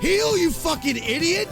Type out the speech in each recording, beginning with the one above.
Heal, you fucking idiot!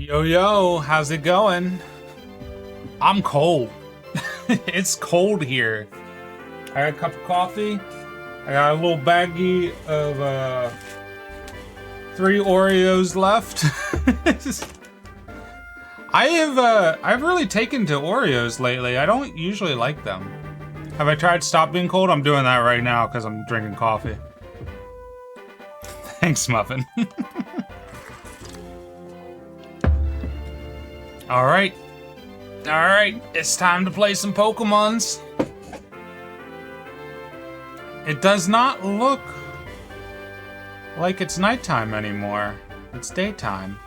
Yo, yo, how's it going? I'm cold. It's cold here. I got a cup of coffee. I got a little baggie of 3 Oreos left. I've really taken to Oreos lately. I don't usually like them. Have I tried Stop Being Cold? I'm doing that right now because I'm drinking coffee. Thanks, Muffin. Alright. Alright, it's time to play some Pokemons. It does not look like it's nighttime anymore. It's daytime.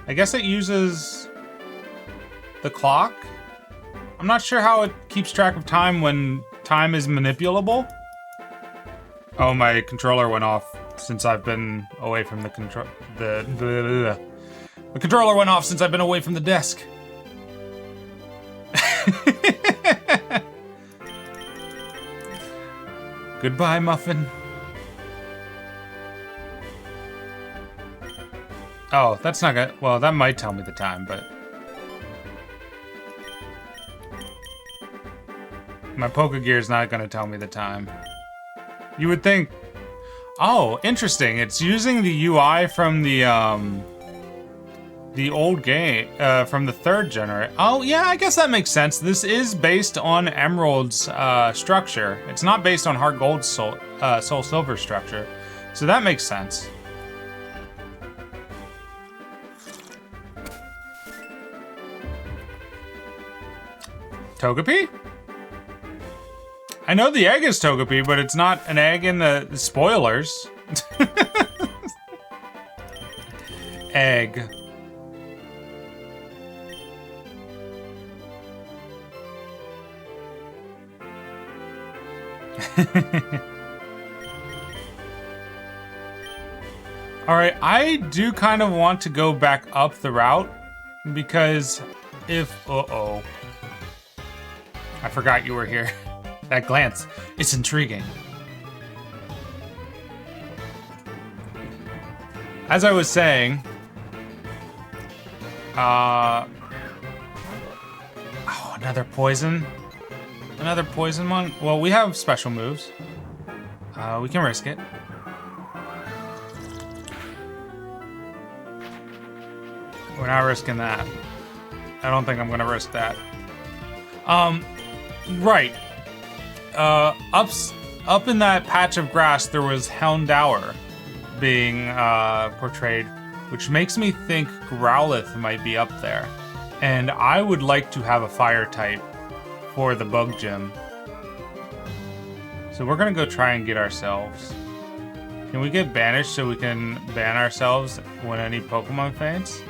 I guess it uses the clock. I'm not sure how it keeps track of time when time is manipulable. Oh, my controller went off since I've been away from the control. The controller went off since I've been away from the desk. Goodbye, Muffin. Oh, that's not good. Well, that might tell me the time, but... my Pokegear's not gonna tell me the time. You would think... oh, interesting. It's using the UI from the old game, from the 3rd generation. Oh, yeah, I guess that makes sense. This is based on Emerald's structure. It's not based on Heart Gold's Soul Silver structure. So that makes sense. Togepi? I know the egg is Togepi, but it's not an egg in the spoilers. Egg. Alright, I do kind of want to go back up the route, because if... uh-oh. I forgot you were here. That glance, it's intriguing. As I was saying... oh, another poison? Another poison one? Well, we have special moves. We can risk it. We're not risking that. I don't think I'm gonna risk that. Right. Up in that patch of grass, there was Houndour being portrayed, which makes me think Growlithe might be up there. And I would like to have a fire type for the bug gym. So we're gonna go try and get ourselves. Can we get banished so we can ban ourselves when any Pokemon faints?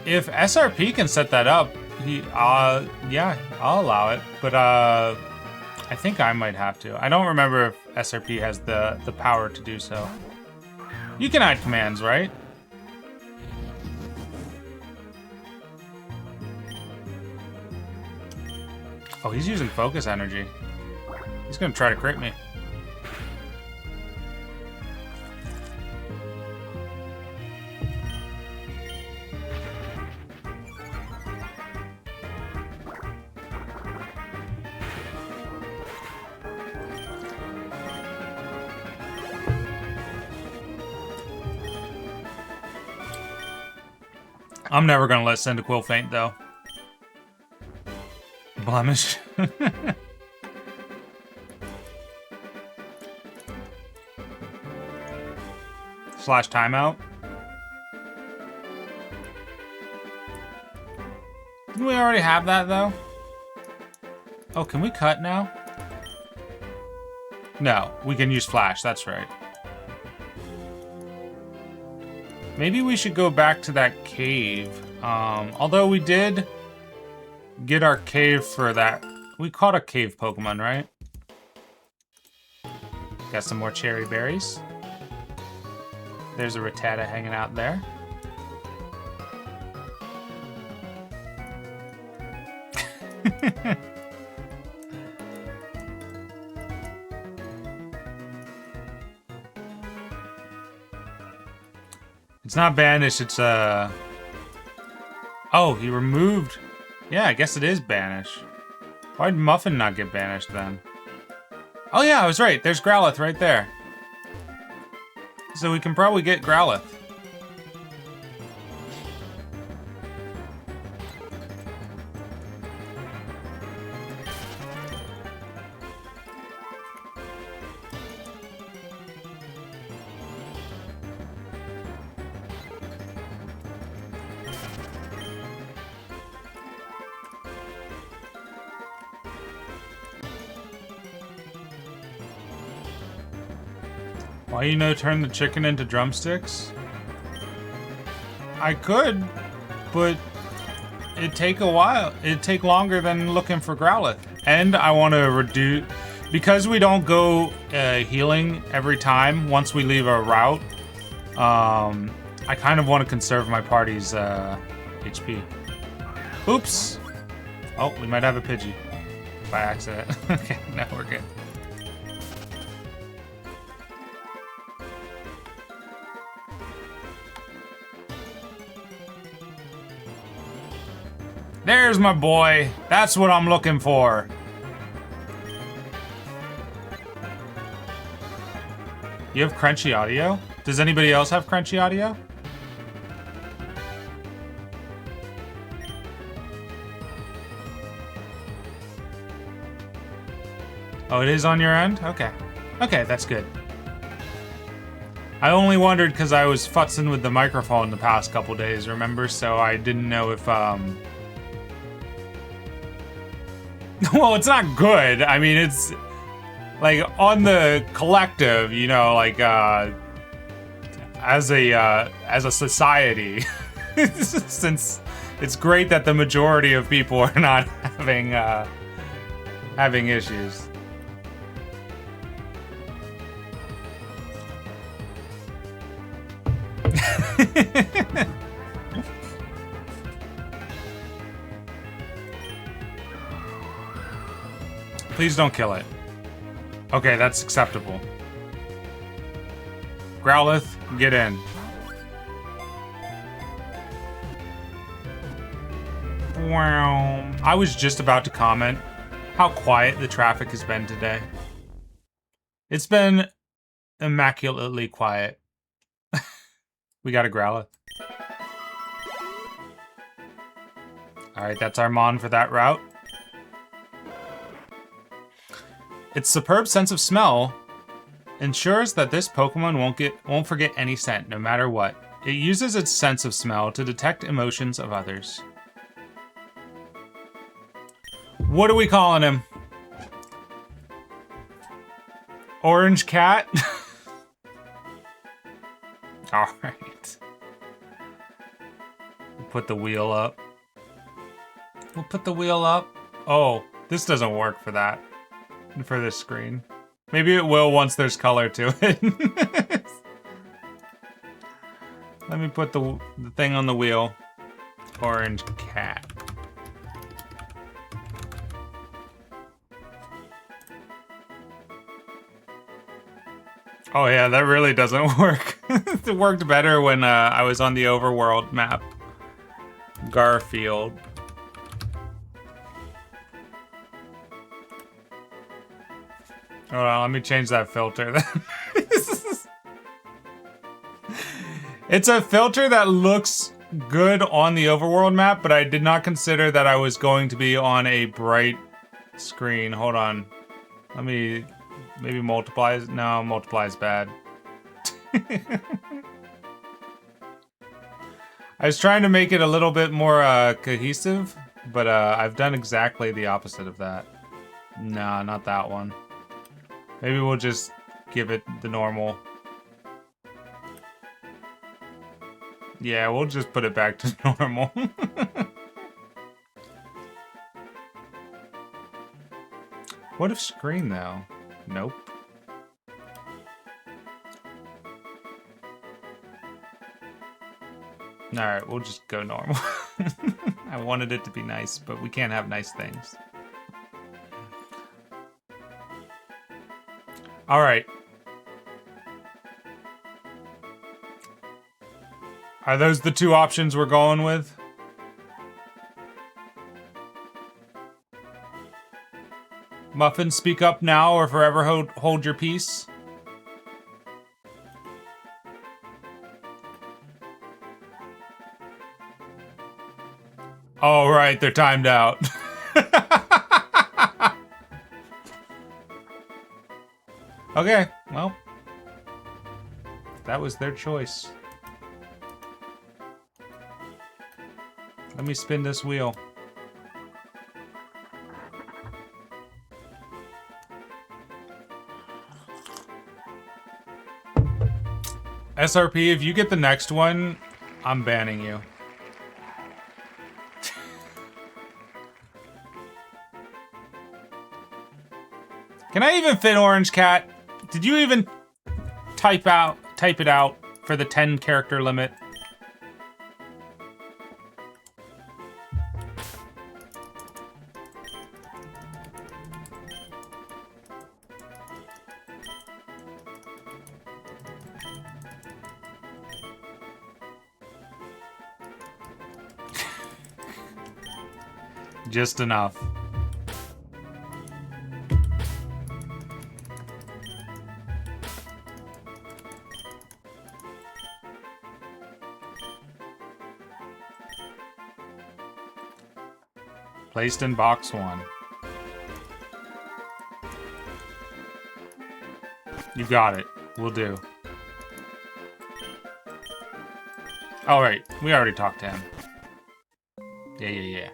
If SRP can set that up, yeah, I'll allow it. But I think I might have to. I don't remember if SRP has the power to do so. You can add commands, right? Oh, he's using focus energy. He's gonna try to crit me. I'm never gonna let Cyndaquil faint, though. Blemish. Slash timeout. Didn't we already have that, though? Oh, can we cut now? No, we can use flash, that's right. Maybe we should go back to that cave. Although we did get our cave for that. We caught a cave Pokemon, right? Got some more cherry berries. There's a Rattata hanging out there. It's not banished, it's oh, he removed. Yeah, I guess it is banish. Why'd Muffin not get banished then? Oh yeah, I was right. There's Growlithe right there. So we can probably get Growlithe. Why you no turn the chicken into drumsticks? I could, but it'd take a while. It'd take longer than looking for Growlithe. And I want to reduce, because we don't go healing every time once we leave a route, I kind of want to conserve my party's HP. Oops. Oh, we might have a Pidgey by accident. Okay, now we're good. There's my boy. That's what I'm looking for. You have crunchy audio? Does anybody else have crunchy audio? Oh, it is on your end? Okay. Okay, that's good. I only wondered because I was futzing with the microphone the past couple days, remember? So I didn't know if, well, it's not good. I mean, it's like on the collective, you know, like as a society, since it's great that the majority of people are not having issues. Please don't kill it. Okay, that's acceptable. Growlithe, get in. Wow. I was just about to comment how quiet the traffic has been today. It's been immaculately quiet. We got a Growlithe. Alright, that's our Mon for that route. Its superb sense of smell ensures that this Pokemon won't forget any scent, no matter what. It uses its sense of smell to detect emotions of others. What are we calling him? Orange Cat? Alright. We'll put the wheel up. We'll put the wheel up. Oh, this doesn't work for that. For this screen. Maybe it will once there's color to it. Let me put the thing on the wheel. Orange Cat. Oh yeah, that really doesn't work. It worked better when I was on the overworld map. Garfield. Hold on, let me change that filter then. It's a filter that looks good on the overworld map, but I did not consider that I was going to be on a bright screen. Hold on. Let me... Maybe multiplies? No, multiplies bad. I was trying to make it a little bit more cohesive, but I've done exactly the opposite of that. Nah, not that one. Maybe we'll just give it the normal. Yeah, we'll just put it back to normal. What if screen though? Nope. Alright, we'll just go normal. I wanted it to be nice, but we can't have nice things. Alright. Are those the two options we're going with? Muffin, speak up now or forever hold your peace. Oh, right, they're timed out. Okay, well, that was their choice. Let me spin this wheel. SRP, if you get the next one, I'm banning you. Can I even fit Orange Cat? Did you even type it out for the 10 character limit? Just enough. Placed in box 1. You got it. We'll do. All right, we already talked to him. Yeah.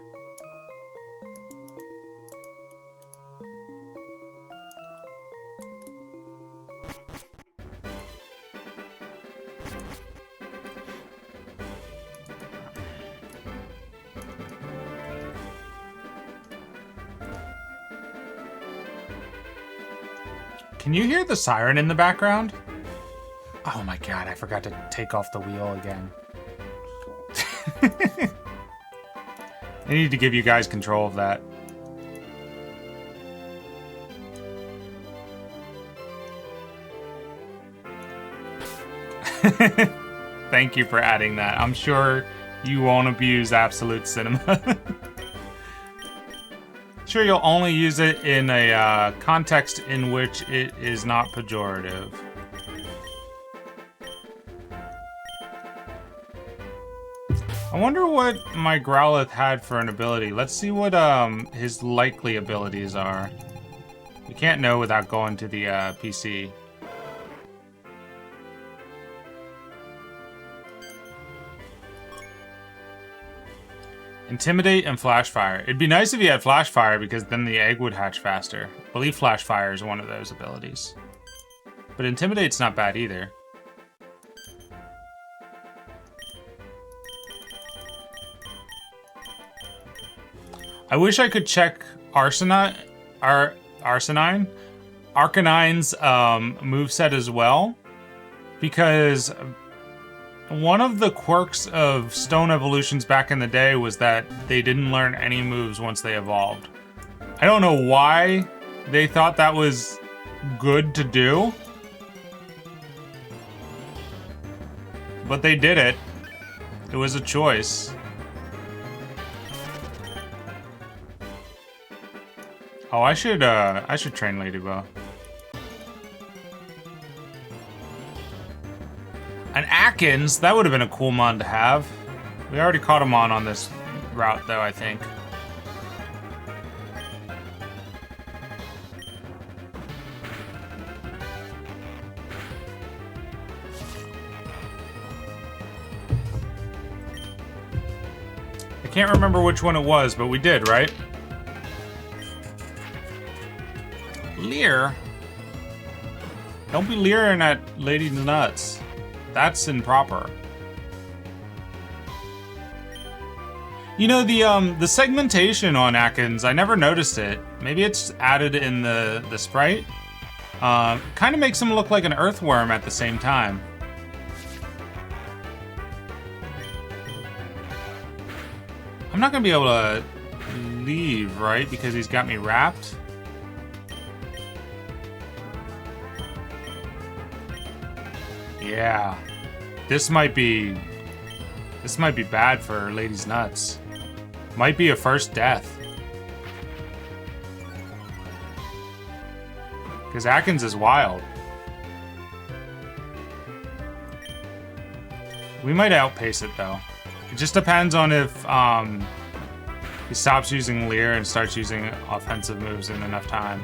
Can you hear the siren in the background? Oh my god, I forgot to take off the wheel again. I need to give you guys control of that. Thank you for adding that. I'm sure you won't abuse Absolute Cinema. Sure, you'll only use it in a context in which it is not pejorative. I wonder what my Growlithe had for an ability. Let's see what his likely abilities are. We can't know without going to the PC. Intimidate and Flash Fire. It'd be nice if you had Flash Fire because then the egg would hatch faster. I believe Flash Fire is one of those abilities. But Intimidate's not bad either. I wish I could check Arcanine's moveset as well, because one of the quirks of Stone Evolutions back in the day was that they didn't learn any moves once they evolved. I don't know why they thought that was good to do, but they did it. It was a choice. Oh, I should train Ladybug. An Atkins, that would have been a cool mon to have. We already caught him on this route, though, I think. I can't remember which one it was, but we did, right? Leer? Don't be leering at Lady Nuts. That's improper. You know, the segmentation on Atkins, I never noticed it. Maybe it's added in the sprite. Kind of makes him look like an earthworm at the same time. I'm not gonna be able to leave, right? Because he's got me wrapped. Yeah. This might be This might be bad for Lady's Nuts. Might be a first death. Because Atkins is wild. We might outpace it though. It just depends on if he stops using Leer and starts using offensive moves in enough time.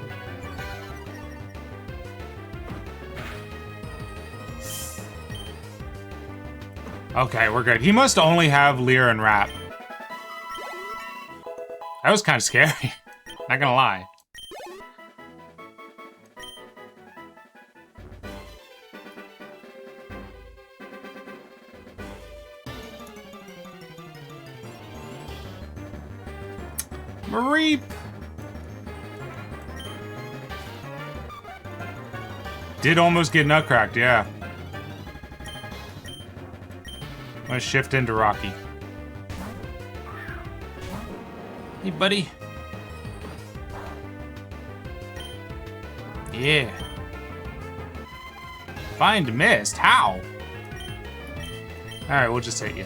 Okay, we're good. He must only have Leer and Rap. That was kind of scary. Not gonna lie. Mareep! Did almost get nutcracked, yeah. I'm gonna shift into Rocky. Hey, buddy. Yeah. Find mist? How? Alright, we'll just hit you.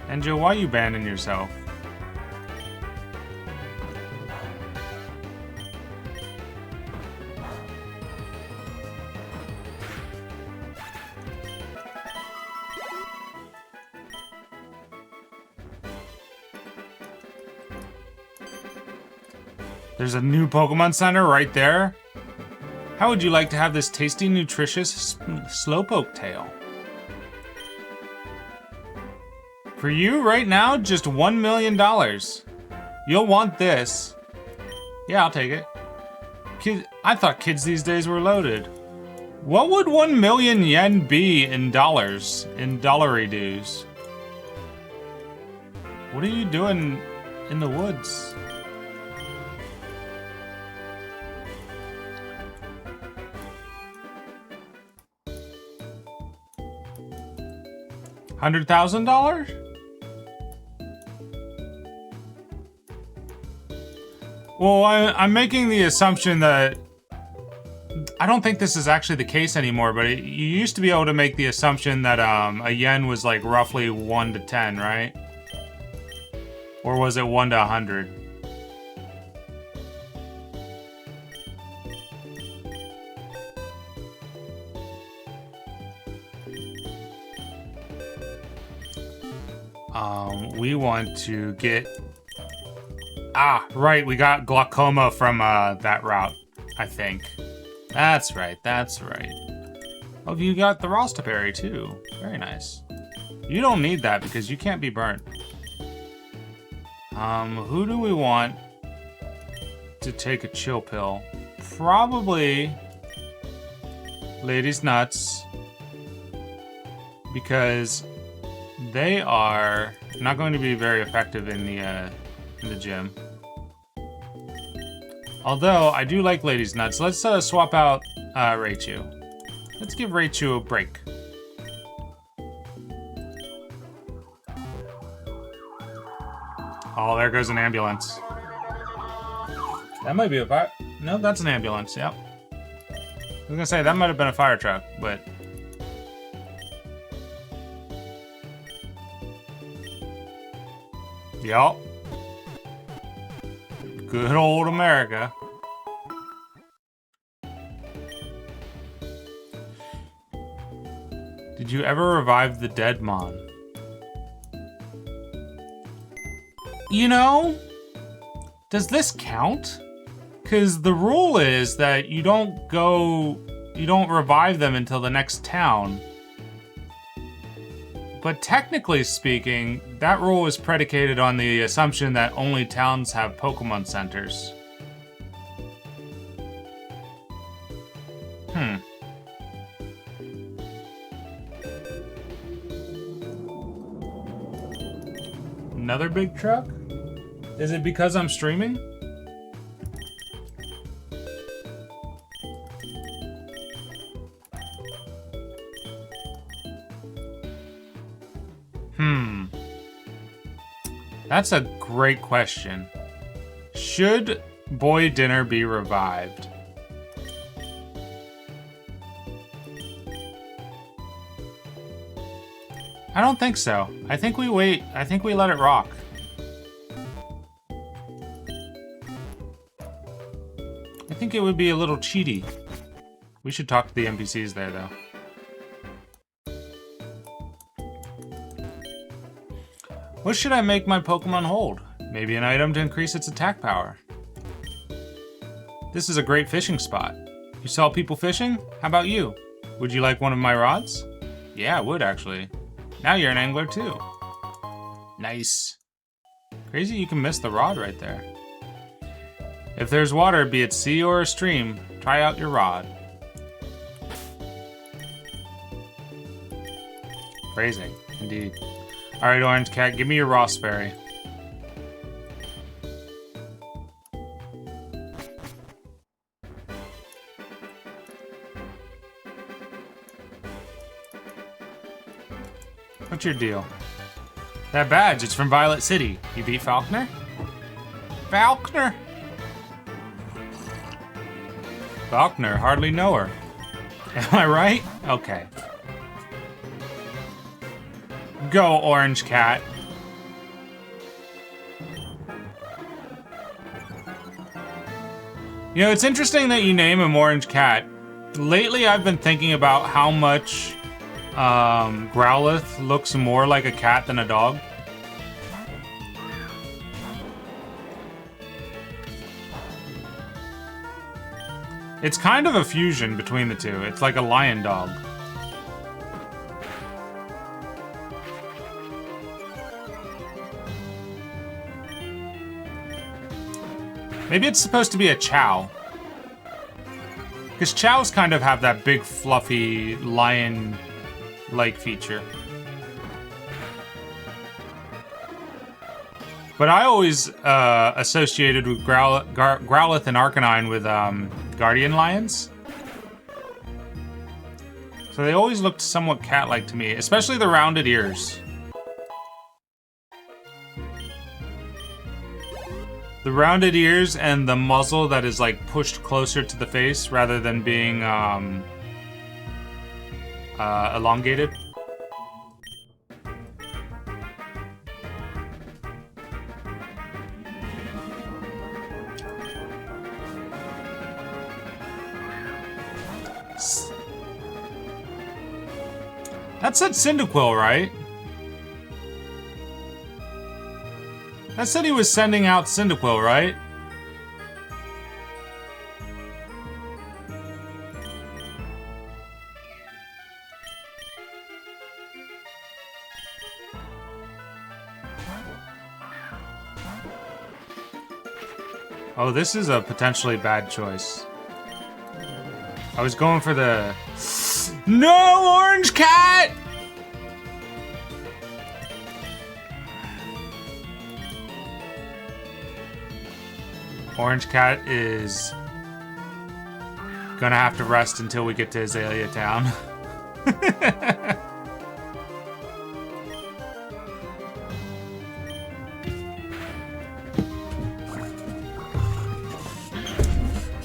Angel, why are you banning yourself? There's a new Pokemon Center right there. How would you like to have this tasty, nutritious Slowpoke tail? For you, right now, just $1 million. You'll want this. Yeah, I'll take it. I thought kids these days were loaded. What would 1 million yen be in dollars, in dollary dues? What are you doing in the woods? $100,000? Well, I'm making the assumption that I don't think this is actually the case anymore, but you used to be able to make the assumption that a yen was like roughly 1 to 10, right? Or was it 1 to 100? We want to get... Ah, right, we got glaucoma from that route, I think. That's right, that's right. Oh, you got the Rostaberry too. Very nice. You don't need that because you can't be burnt. Who do we want to take a chill pill? Probably Lady's Nuts, because they are not going to be very effective in the gym. Although I do like Lady's Nuts. Let's swap out Raichu. Let's give Raichu a break. Oh, there goes an ambulance. That might be a fire. No, that's an ambulance. Yep. I was gonna say that might have been a fire truck, but. Yup. Good old America. Did you ever revive the dead Mon? You know, does this count? Because the rule is that you don't revive them until the next town. But technically speaking, that rule is predicated on the assumption that only towns have Pokémon Centers. Another big truck? Is it because I'm streaming? That's a great question. Should boy dinner be revived? I don't think so. I think we wait. I think we let it rock. I think it would be a little cheaty. We should talk to the NPCs there, though. What should I make my Pokemon hold? Maybe an item to increase its attack power. This is a great fishing spot. You saw people fishing? How about you? Would you like one of my rods? Yeah, I would, actually. Now you're an angler, too. Nice. Crazy you can miss the rod right there. If there's water, be it sea or a stream, try out your rod. Phrasing, indeed. Alright, Orange Cat, give me your Rossberry. What's your deal? That badge, it's from Violet City. You beat Falconer? Falconer? Falconer, hardly know her. Am I right? Okay. Go, Orange Cat. You know, it's interesting that you name him Orange Cat. Lately, I've been thinking about how much Growlithe looks more like a cat than a dog. It's kind of a fusion between the two. It's like a lion dog. Maybe it's supposed to be a Chow. Because Chows kind of have that big, fluffy, lion-like feature. But I always associated with Growlithe and Arcanine with Guardian Lions. So they always looked somewhat cat-like to me, especially the rounded ears. The rounded ears and the muzzle that is like pushed closer to the face rather than being elongated. That said Cyndaquil, right? That said he was sending out Cyndaquil, right? Oh, this is a potentially bad choice. I was going for the... No, Orange Cat! Orange Cat is gonna have to rest until we get to Azalea Town.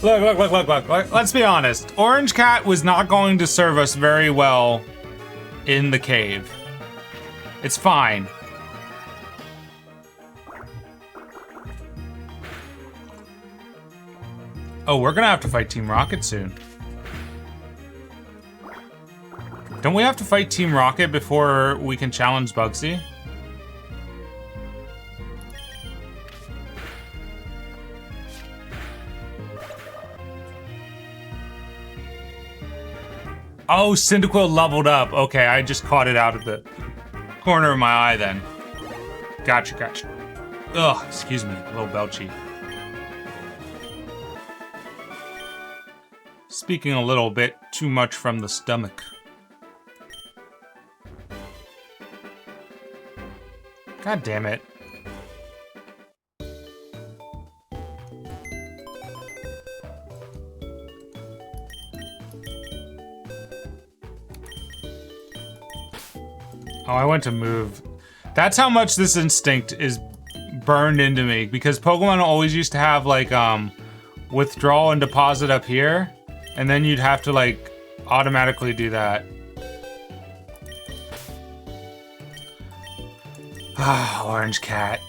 Look. Let's be honest. Orange Cat was not going to serve us very well in the cave. It's fine. Oh, we're gonna have to fight Team Rocket soon. Don't we have to fight Team Rocket before we can challenge Bugsy? Oh, Cyndaquil leveled up. Okay, I just caught it out of the corner of my eye then. Gotcha. Ugh, excuse me, a little belchy. Speaking a little bit too much from the stomach. God damn it. Oh, I went to move. That's how much this instinct is burned into me because Pokemon always used to have like withdrawal and deposit up here, and then you'd have to like automatically do that. Ah, orange cat.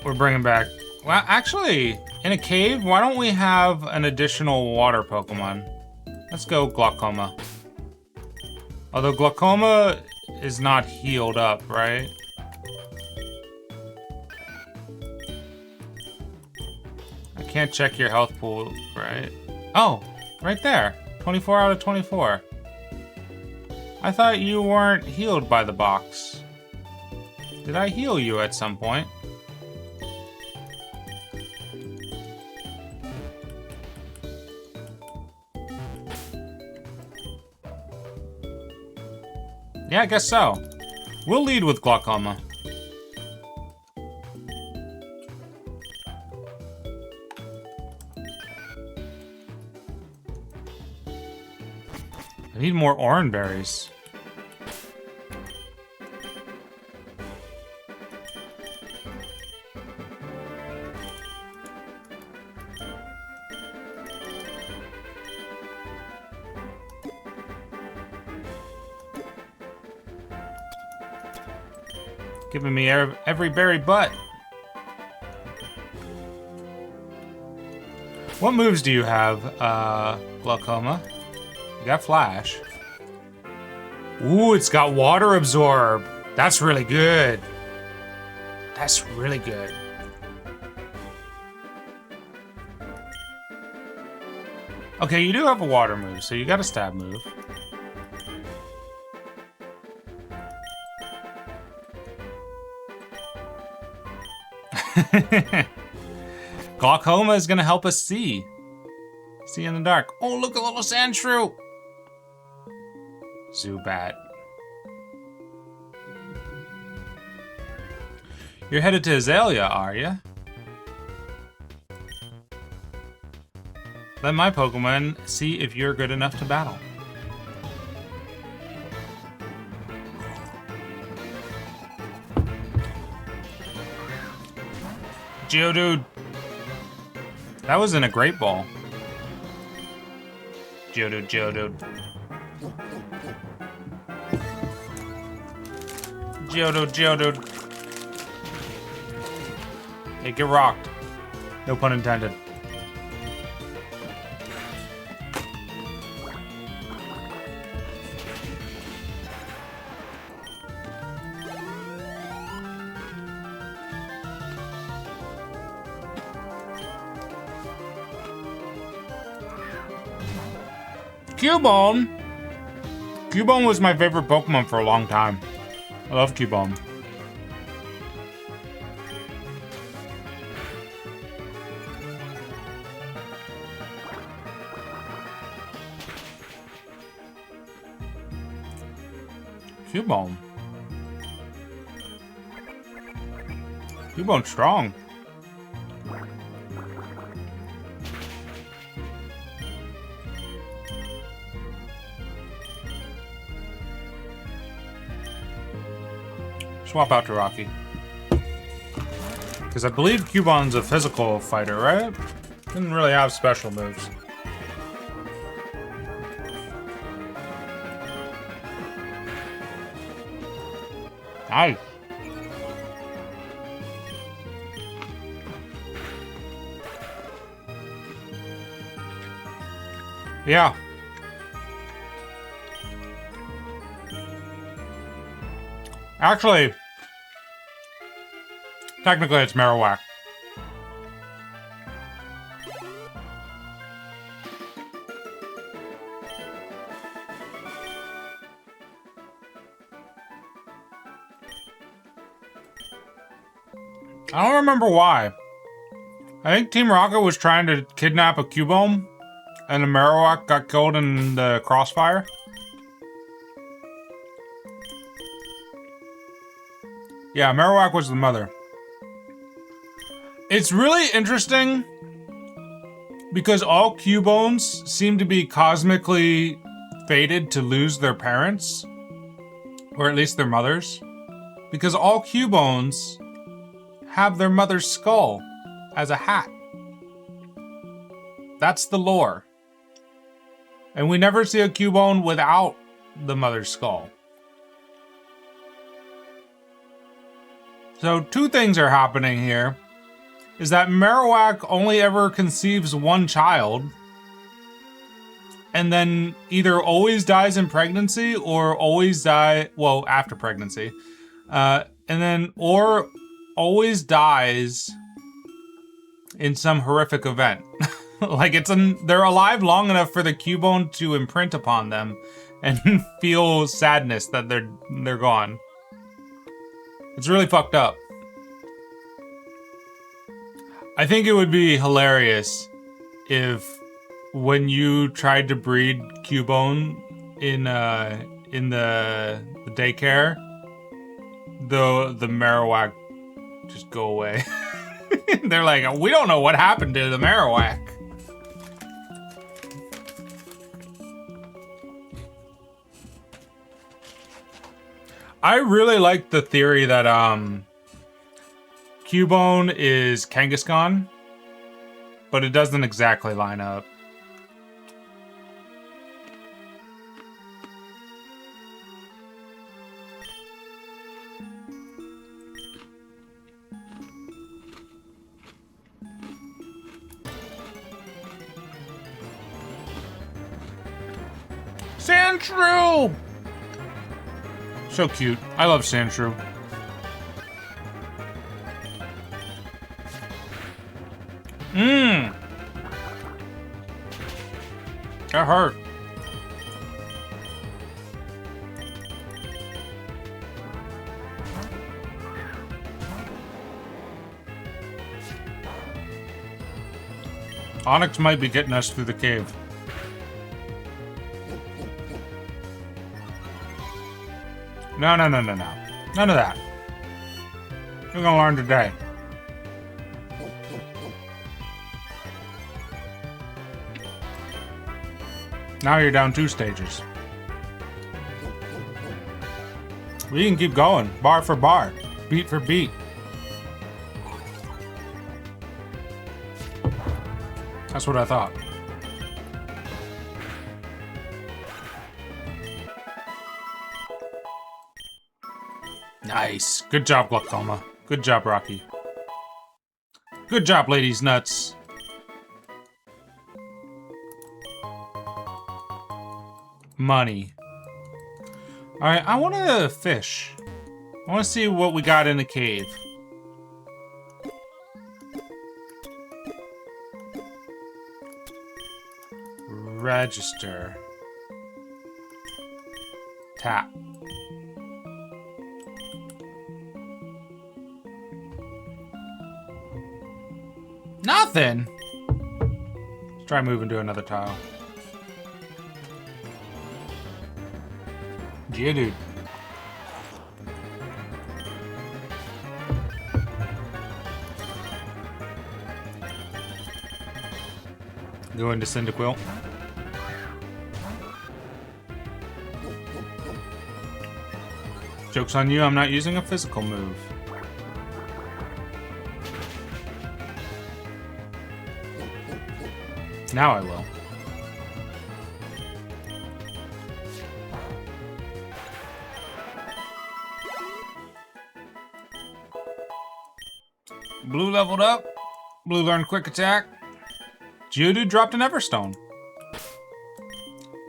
We're bringing back... Well, actually, in a cave, why don't we have an additional water Pokemon? Let's go Glaucoma. Although Glaucoma is not healed up, right? I can't check your health pool, right? Oh, right there. 24 out of 24. I thought you weren't healed by the box. Did I heal you at some point? Yeah, I guess so. We'll lead with Glaucoma. I need more orange berries. Giving me every berry but. What moves do you have, Glaucoma? You got Flash. Ooh, it's got Water Absorb. That's really good. That's really good. Okay, you do have a water move, so you got a stab move. Glaucoma is gonna help us see. See in the dark. Oh, look, a little sand shrew. Zubat. You're headed to Azalea, are you? Let my Pokemon see if you're good enough to battle. Geodude. That was in a Great Ball. Geodude, Geodude. Geodude, Geodude. Hey, get rocked. No pun intended. Cubone! Cubone was my favorite Pokemon for a long time. I love Cubone. Cubone. Cubone's strong. Swap out to Rocky. Because I believe Cubone's a physical fighter, right? Didn't really have special moves. Nice. Yeah. Actually, technically it's Marowak. I don't remember why. I think Team Rocket was trying to kidnap a Cubone, and the Marowak got killed in the crossfire. Yeah, Marowak was the mother. It's really interesting because all Cubones seem to be cosmically fated to lose their parents, or at least their mothers. Because all Cubones have their mother's skull as a hat. That's the lore. And we never see a Cubone without the mother's skull. So 2 things are happening here. Is that Marowak only ever conceives 1 child. And then either always dies in pregnancy or always die, well, after pregnancy. And then, or always dies in some horrific event. Like they're alive long enough for the Cubone to imprint upon them and feel sadness that they're gone. It's really fucked up. I think it would be hilarious if when you tried to breed Cubone in the daycare, the Marowak just go away. They're like, we don't know what happened to the Marowak. I really like the theory that Cubone is Kangaskhan, but it doesn't exactly line up. Sandshrew! So cute. I love Sandshrew. Mmm. That hurt. Onyx might be getting us through the cave. No. None of that. We're gonna learn today. Now you're down 2 stages. We can keep going, bar for bar, beat for beat. That's what I thought. Nice. Good job, Glaucoma. Good job, Rocky. Good job, Ladies Nuts. Money. Alright, I want to fish. I want to see what we got in the cave. Register. Tap. Nothing. Let's try moving to another tile. Yeah, dude. Go into Cyndaquil. Joke's on you, I'm not using a physical move. Now I will. Blue leveled up. Blue learned quick attack. Geodude dropped an Everstone.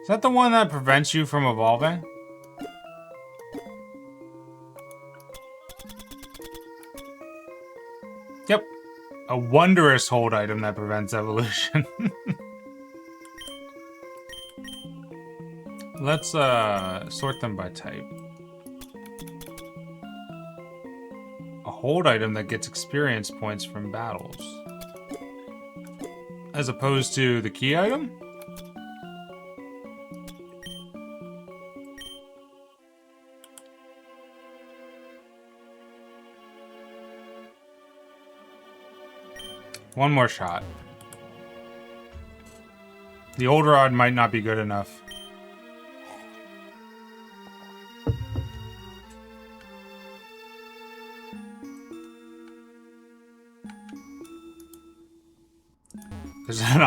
Is that the one that prevents you from evolving? Yep. A wondrous hold item that prevents evolution. Let's sort them by type. A hold item that gets experience points from battles. As opposed to the key item? One more shot. The old rod might not be good enough.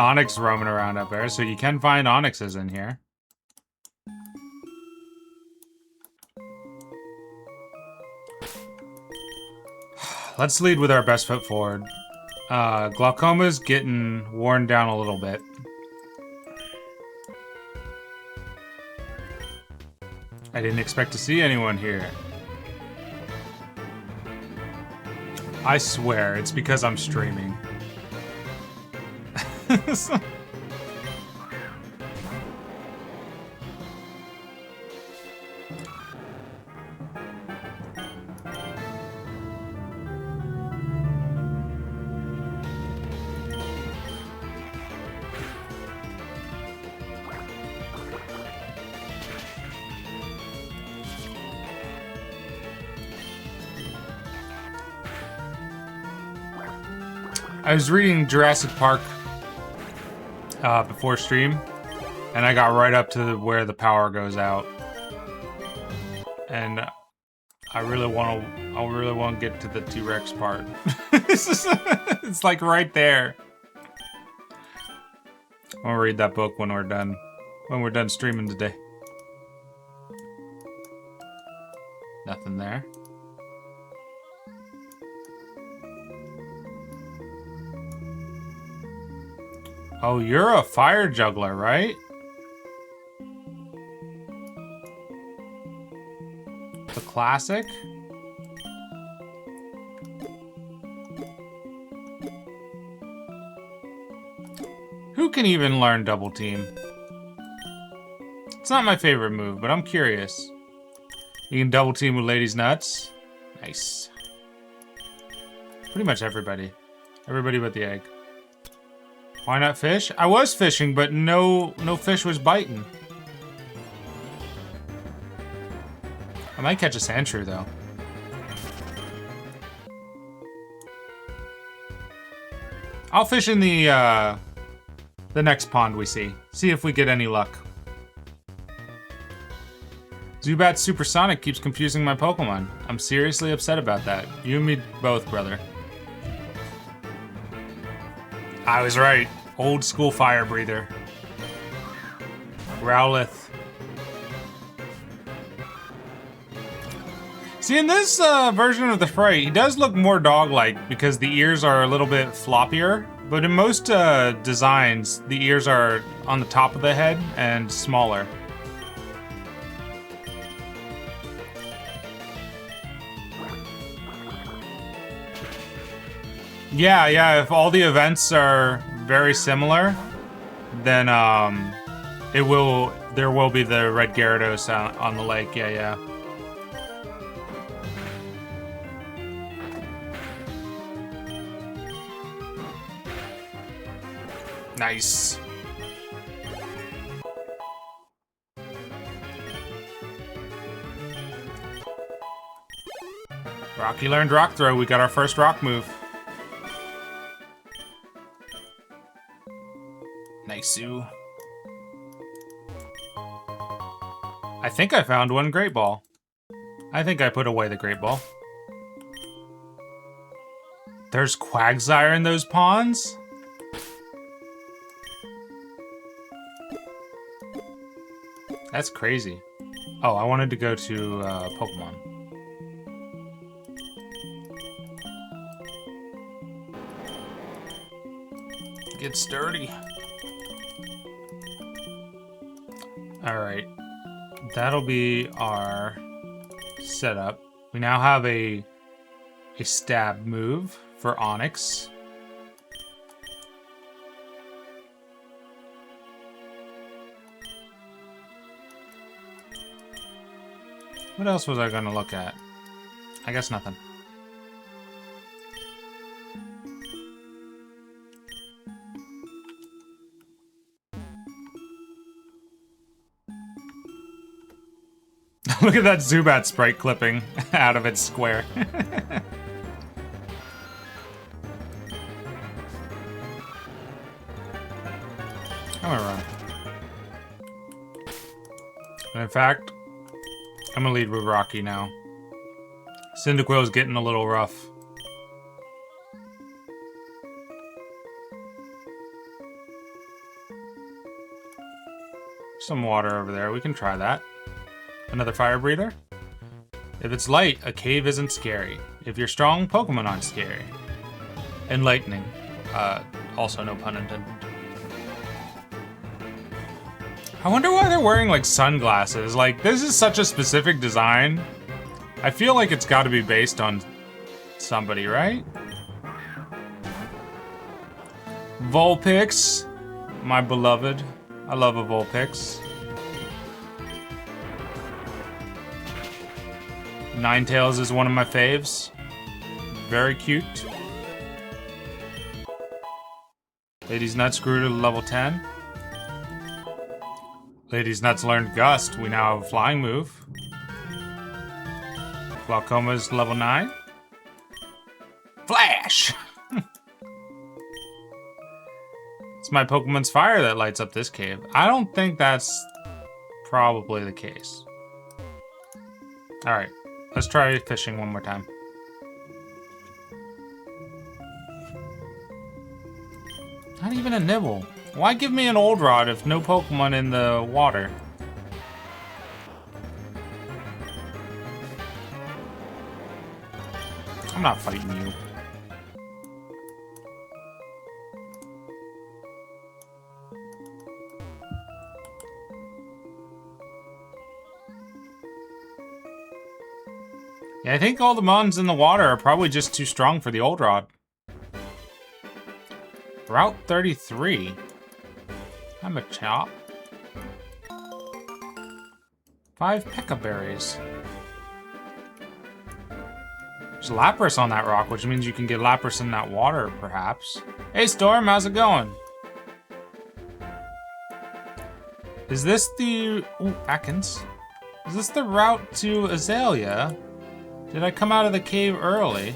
Onyx roaming around up there, so you can find Onyxes in here. Let's lead with our best foot forward. Glaucoma's getting worn down a little bit. I didn't expect to see anyone here. I swear, it's because I'm streaming. I was reading Jurassic Park before stream, and I got right up to where the power goes out, and I really want to get to the T-Rex part. It's like right there. I'll read that book when we're done streaming today. Nothing there. Oh, you're a fire juggler, right? The classic? Who can even learn double team? It's not my favorite move, but I'm curious. You can double team with ladies' nuts? Nice. Pretty much everybody. Everybody but the egg. Why not fish? I was fishing, but no fish was biting. I might catch a sandshrew though. I'll fish in the next pond we see. See if we get any luck. Zubat Supersonic keeps confusing my Pokemon. I'm seriously upset about that. You and me both, brother. I was right. Old school fire breather. Growlithe. See, in this version of the sprite, he does look more dog-like because the ears are a little bit floppier. But in most designs, the ears are on the top of the head and smaller. Yeah, if all the events are very similar, then there will be the red Gyarados on the lake, yeah. Nice. Rocky learned Rock Throw, we got our first rock move. Nice-oo. I think I found one Great Ball. I think I put away the Great Ball. There's Quagsire in those ponds? That's crazy. Oh, I wanted to go to Pokemon. Get sturdy. Alright. That'll be our setup. We now have a stab move for Onix. What else was I gonna look at? I guess nothing. Look at that Zubat sprite clipping out of its square. I'm gonna run. And in fact, I'm gonna lead with Rocky now. Cyndaquil's getting a little rough. Some water over there. We can try that. Another fire breather. If it's light, a cave isn't scary. If you're strong, Pokemon aren't scary. Enlightening. Also no pun intended. I wonder why they're wearing like sunglasses. Like, this is such a specific design. I feel like it's got to be based on somebody, right? Vulpix, my beloved. I love a Vulpix. Ninetales is one of my faves. Very cute. Ladies Nuts grew to level 10. Ladies Nuts learned Gust. We now have a flying move. Glaucoma's level 9. Flash! It's my Pokemon's fire that lights up this cave. I don't think that's probably the case. Alright, let's try fishing one more time. Not even a nibble. Why give me an old rod if no Pokemon in the water? I'm not fighting you. Yeah, I think all the mons in the water are probably just too strong for the old rod. Route 33. I'm a chop. 5 Pekka berries. There's Lapras on that rock, which means you can get Lapras in that water, perhaps. Hey, Storm, how's it going? Is this the... Ooh, Atkins. Is this the route to Azalea? Did I come out of the cave early?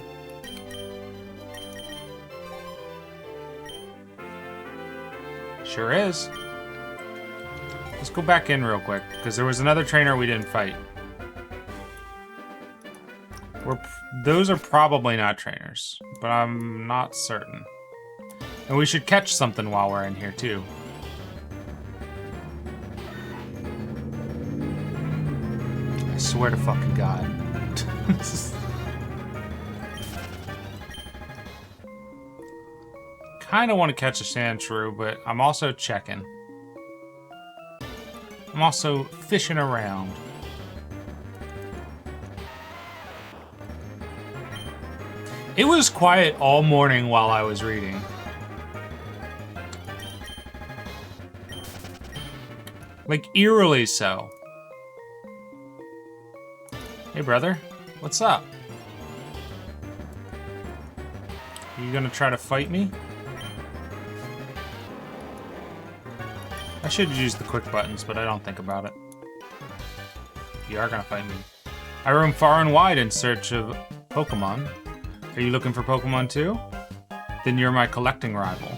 Sure is. Let's go back in real quick, because there was another trainer we didn't fight. Those are probably not trainers, but I'm not certain. And we should catch something while we're in here, too. I swear to fucking God. Kind of want to catch a Sandshrew, but I'm also checking. I'm also fishing around. It was quiet all morning while I was reading. Like, eerily so. Hey, brother. What's up? Are you gonna try to fight me? I should use the quick buttons, but I don't think about it. You are gonna fight me. I roam far and wide in search of Pokemon. Are you looking for Pokemon too? Then you're my collecting rival.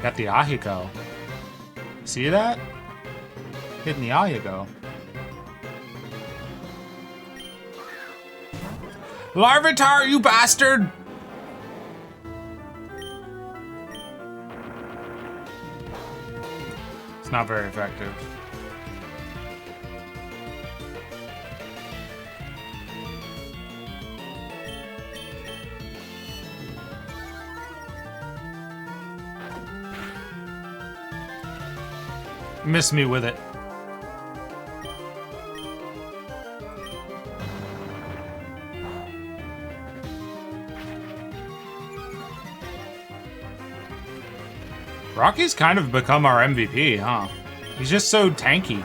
Got the Ahiko. See that? Hitting the Ahiko. Larvitar, you bastard! It's not very effective. Miss me with it. Rocky's kind of become our MVP, huh? He's just so tanky.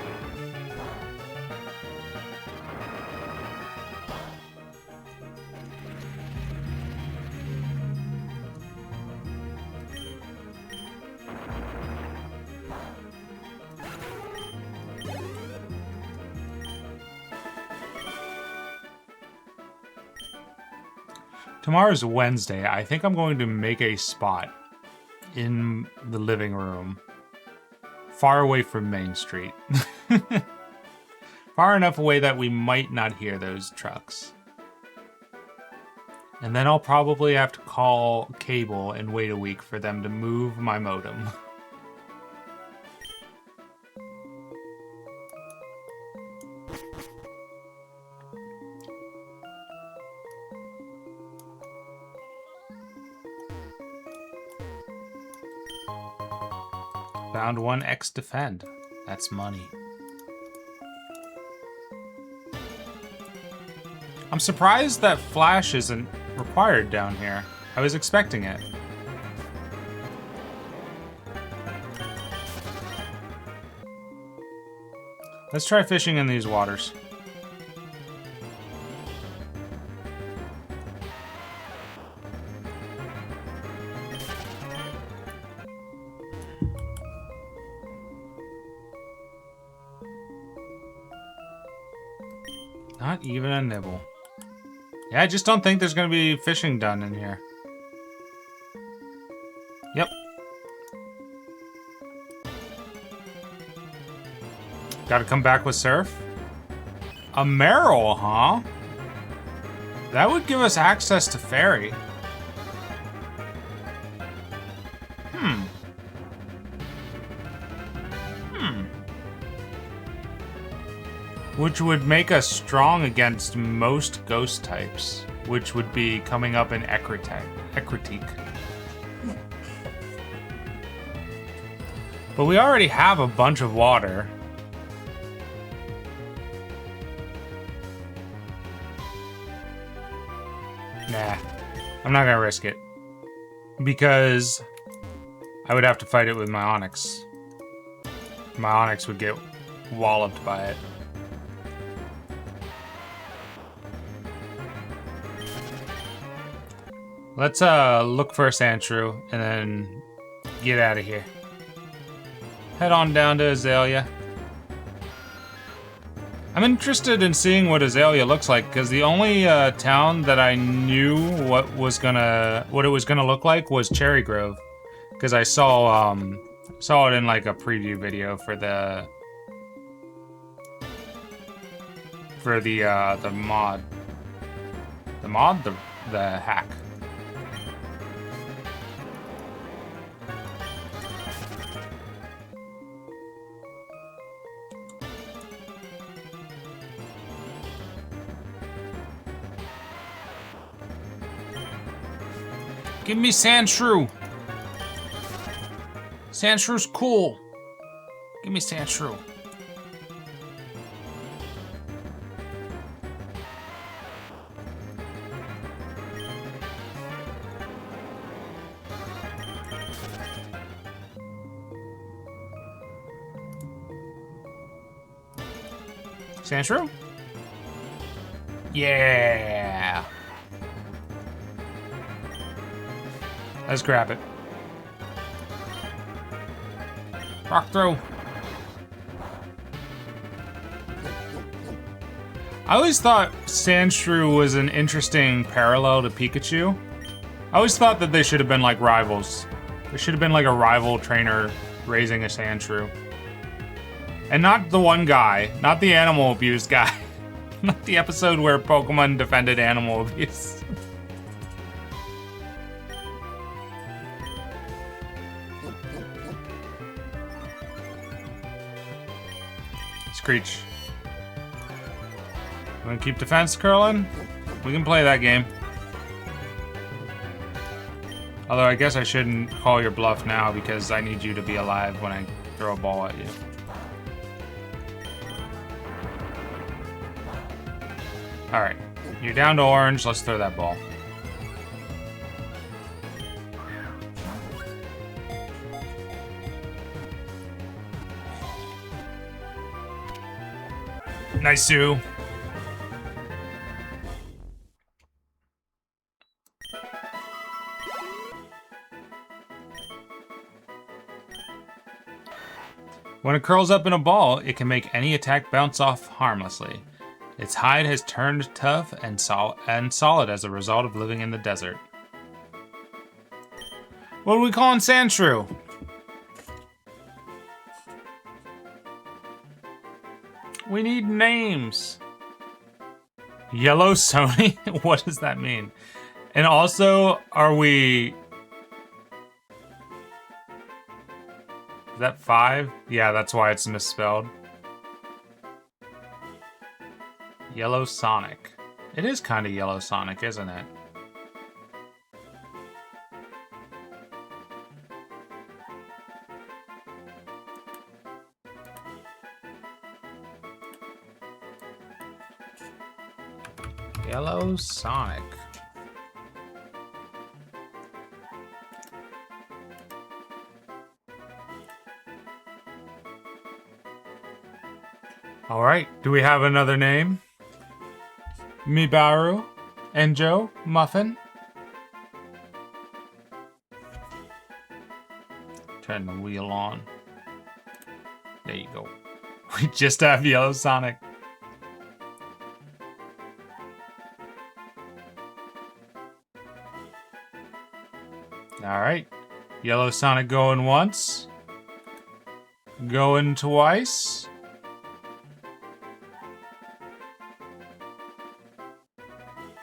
Tomorrow's Wednesday. I think I'm going to make a spot in the living room, far away from Main Street. Far enough away that we might not hear those trucks. And then I'll probably have to call cable and wait a week for them to move my modem. Found 1x defend. That's money. I'm surprised that flash isn't required down here. I was expecting it. Let's try fishing in these waters. Not even a nibble. Yeah, I just don't think there's gonna be fishing done in here. Yep. Gotta come back with surf? A Merrill, huh? That would give us access to ferry. Which would make us strong against most ghost types, which would be coming up in Ecritique. But we already have a bunch of water. Nah, I'm not gonna risk it. Because I would have to fight it with my Onyx. My Onyx would get walloped by it. Let's look for a Sandshrew and then get out of here. Head on down to Azalea. I'm interested in seeing what Azalea looks like because the only town that I knew what it was gonna look like was Cherry Grove, because I saw it in like a preview video for the mod. The hack. Give me Sandshrew. Sandshrew's cool. Give me Sandshrew. Sandshrew? Yeah. Let's grab it. Rock throw. I always thought Sandshrew was an interesting parallel to Pikachu. I always thought that they should have been like rivals. There should have been like a rival trainer raising a Sandshrew. And not the one guy, not the animal abuse guy. Not the episode where Pokemon defended animal abuse. Screech. Want to keep defense curling? We can play that game. Although I guess I shouldn't call your bluff now because I need you to be alive when I throw a ball at you. Alright, you're down to orange, let's throw that ball. Nice, Sue. When it curls up in a ball, it can make any attack bounce off harmlessly. Its hide has turned tough and solid as a result of living in the desert. What are we calling Sandshrew? We need names. Yellow Sony? What does that mean? And also, are we... Is that 5? Yeah, that's why it's misspelled. Yellow Sonic. It is kind of Yellow Sonic, isn't it? Yellow Sonic. All right, do we have another name? Mibaru, Enjo, Muffin. Turn the wheel on. There you go. We just have Yellow Sonic. All right, Yellow Sonic going once. Going twice.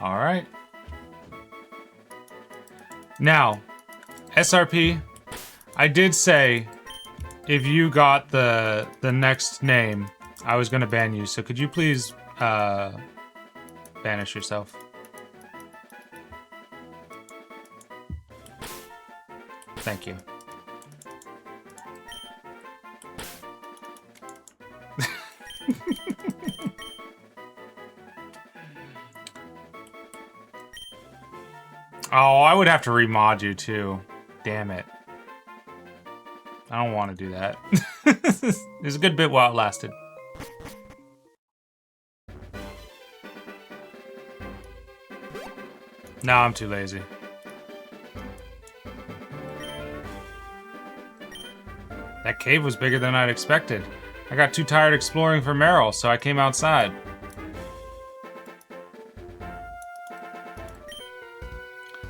All right. Now, SRP, I did say if you got the next name, I was gonna ban you. So could you please banish yourself? Thank you. Oh, I would have to remod you too. Damn it. I don't want to do that. It was a good bit while it lasted. No, I'm too lazy. That cave was bigger than I'd expected. I got too tired exploring for Meryl, so I came outside.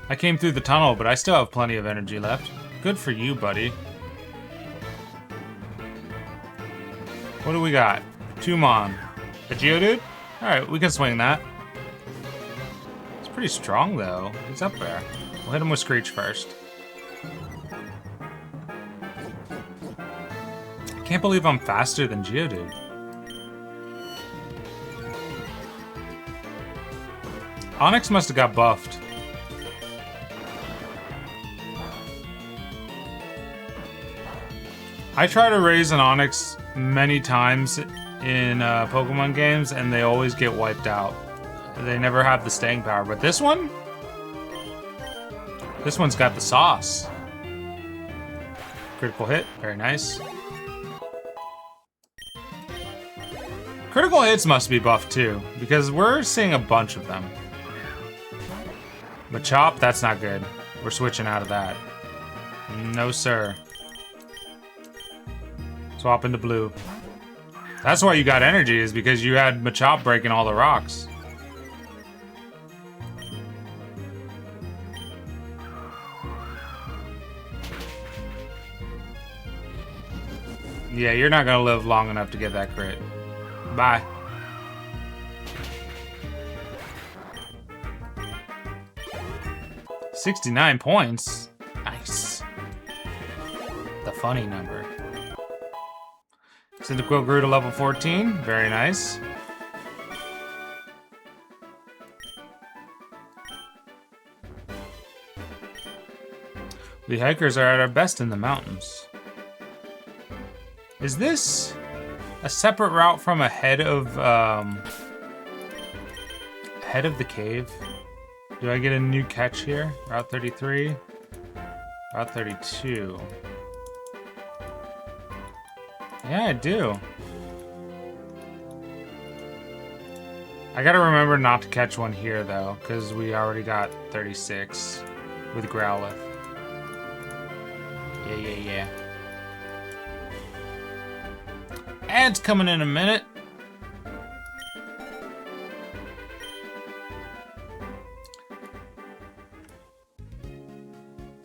I came through the tunnel, but I still have plenty of energy left. Good for you, buddy. What do we got? Tumon. A Geodude? Alright, we can swing that. It's pretty strong, though. He's up there. We'll hit him with Screech first. I can't believe I'm faster than Geodude. Onix must have got buffed. I try to raise an Onix many times in Pokemon games, and they always get wiped out. They never have the staying power, but this one? This one's got the sauce. Critical hit, very nice. Critical hits must be buffed too, because we're seeing a bunch of them. Machop, that's not good. We're switching out of that. No, sir. Swap into blue. That's why you got energy, is because you had Machop breaking all the rocks. Yeah, you're not gonna live long enough to get that crit. Bye. $69 points. Nice. The funny number. Cyndaquil grew to level 14. Very nice. We hikers are at our best in the mountains. Is this a separate route from ahead of the cave? Do I get a new catch here? Route 33? Route 32. Yeah, I do. I gotta remember not to catch one here, though, because we already got 36 with Growlithe. Yeah. Ads coming in a minute.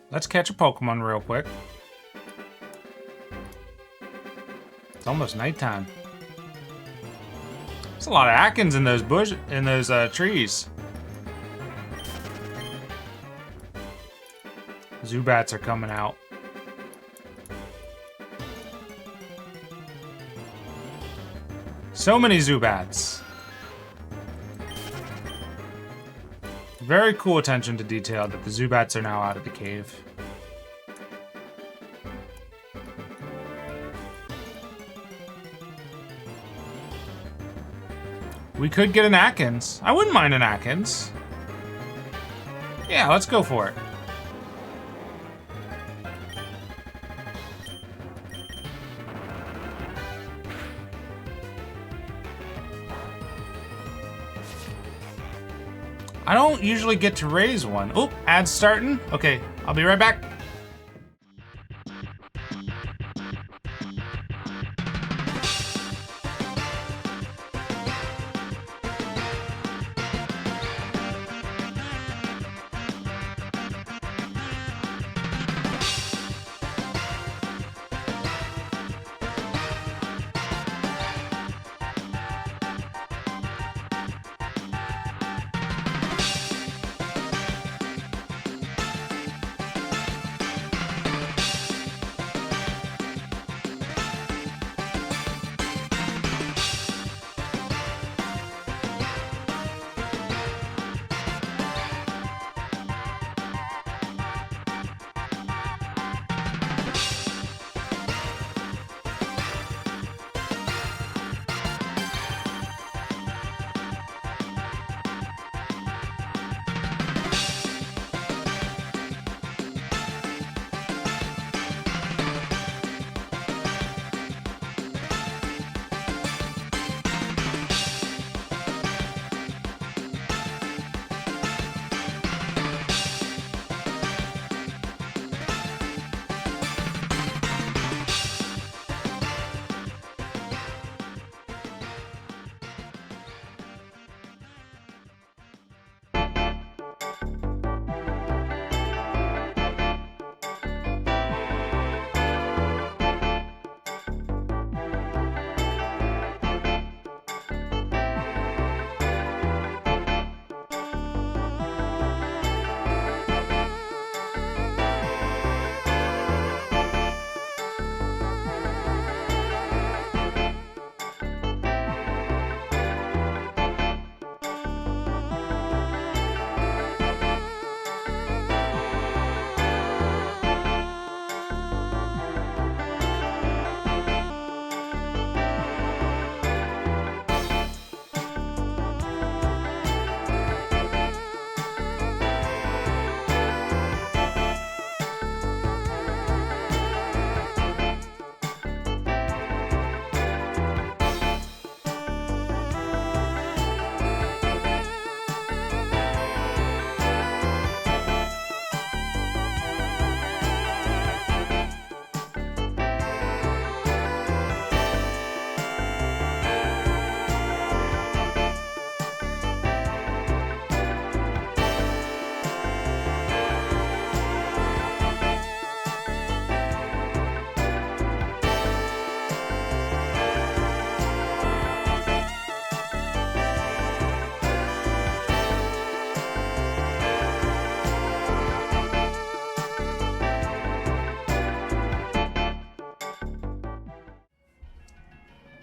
Let's catch a Pokemon real quick. It's almost nighttime. There's a lot of Atkins in those trees. Zubats are coming out. So many Zubats. Very cool attention to detail that the Zubats are now out of the cave. We could get an Atkins. I wouldn't mind an Atkins. Yeah, let's go for it. I don't usually get to raise one. Oh, ad's starting. Okay, I'll be right back.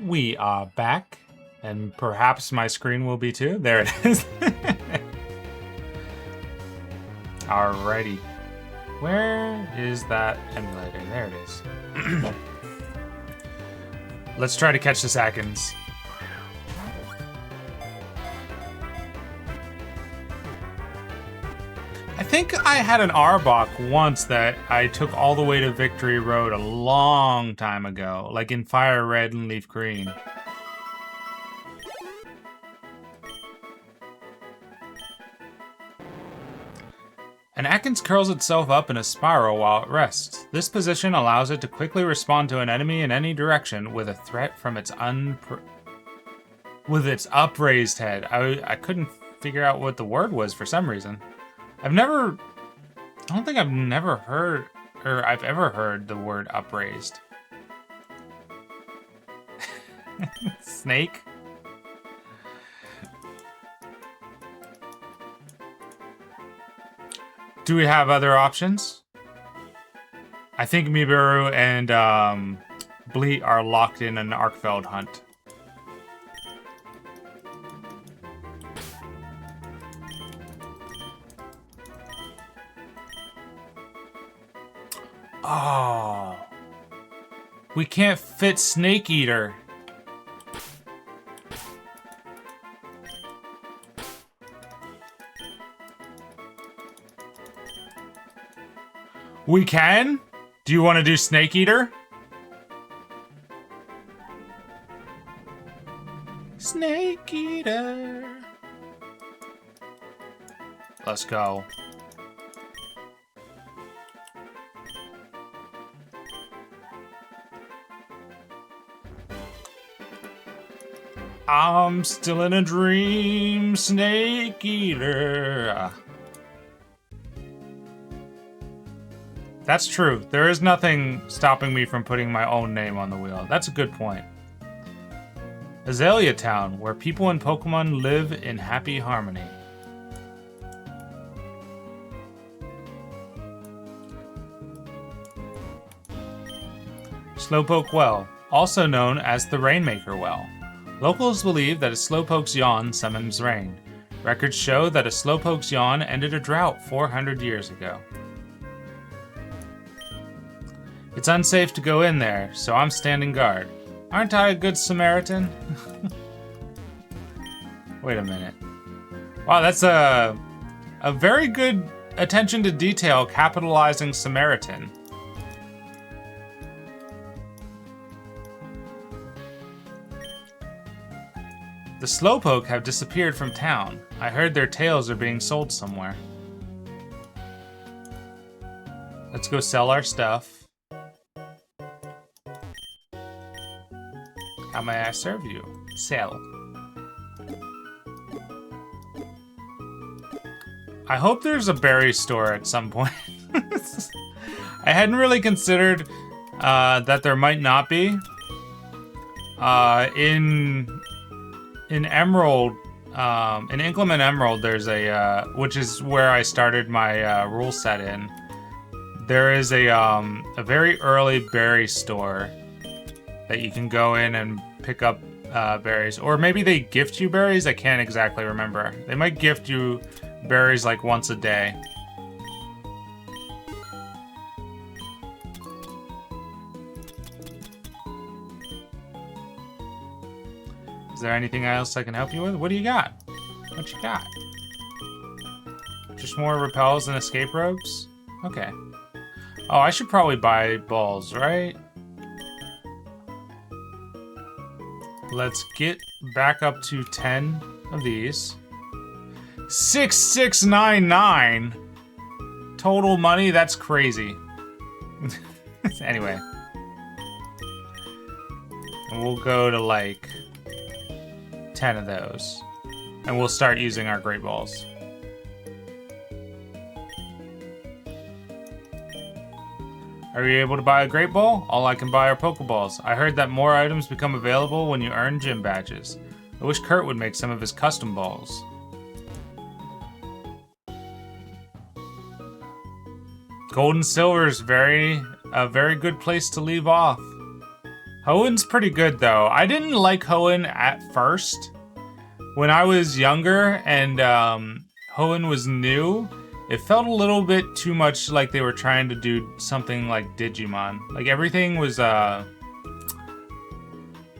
We are back, and perhaps my screen will be too. There it is. Alrighty. Where is that emulator? There it is. Let's try to catch this Atkins. I think I had an Arbok once that I took all the way to Victory Road a long time ago, like in Fire Red and Leaf Green. An Atkins curls itself up in a spiral while it rests. This position allows it to quickly respond to an enemy in any direction with a threat from its upraised head. I couldn't figure out what the word was for some reason. I don't think I've never heard, or I've ever heard the word upraised. Snake? Do we have other options? I think Mibiru and Bleat are locked in an Arkfeld hunt. Oh. We can't fit Snake Eater. We can? Do you want to do Snake Eater? Snake Eater. Let's go. I'm still in a dream, Snake Eater. That's true. There is nothing stopping me from putting my own name on the wheel. That's a good point. Azalea Town, where people and Pokemon live in happy harmony. Slowpoke Well, also known as the Rainmaker Well. Locals believe that a Slowpoke's yawn summons rain. Records show that a Slowpoke's yawn ended a drought 400 years ago. It's unsafe to go in there, so I'm standing guard. Aren't I a good Samaritan? Wait a minute. Wow, that's a very good attention to detail capitalizing Samaritan. The Slowpoke have disappeared from town. I heard their tails are being sold somewhere. Let's go sell our stuff. How may I serve you? Sell. I hope there's a berry store at some point. I hadn't really considered that there might not be. In Emerald, in Inclement Emerald, there's a, which is where I started my rule set in. There is a very early berry store that you can go in and pick up berries. Or maybe they gift you berries, I can't exactly remember. They might gift you berries like once a day. Is there anything else I can help you with? What do you got? What you got? Just more repels and escape ropes? Okay. Oh, I should probably buy balls, right? Let's get back up to 10 of these. 6699 total money? That's crazy. Anyway. And we'll go to like 10 of those. And we'll start using our Great Balls. Are you able to buy a Great Ball? All I can buy are Pokeballs. I heard that more items become available when you earn gym badges. I wish Kurt would make some of his custom balls. Gold and Silver is a very good place to leave off. Hoenn's pretty good though. I didn't like Hoenn at first. When I was younger and Hoenn was new, it felt a little bit too much like they were trying to do something like Digimon. Like everything was, all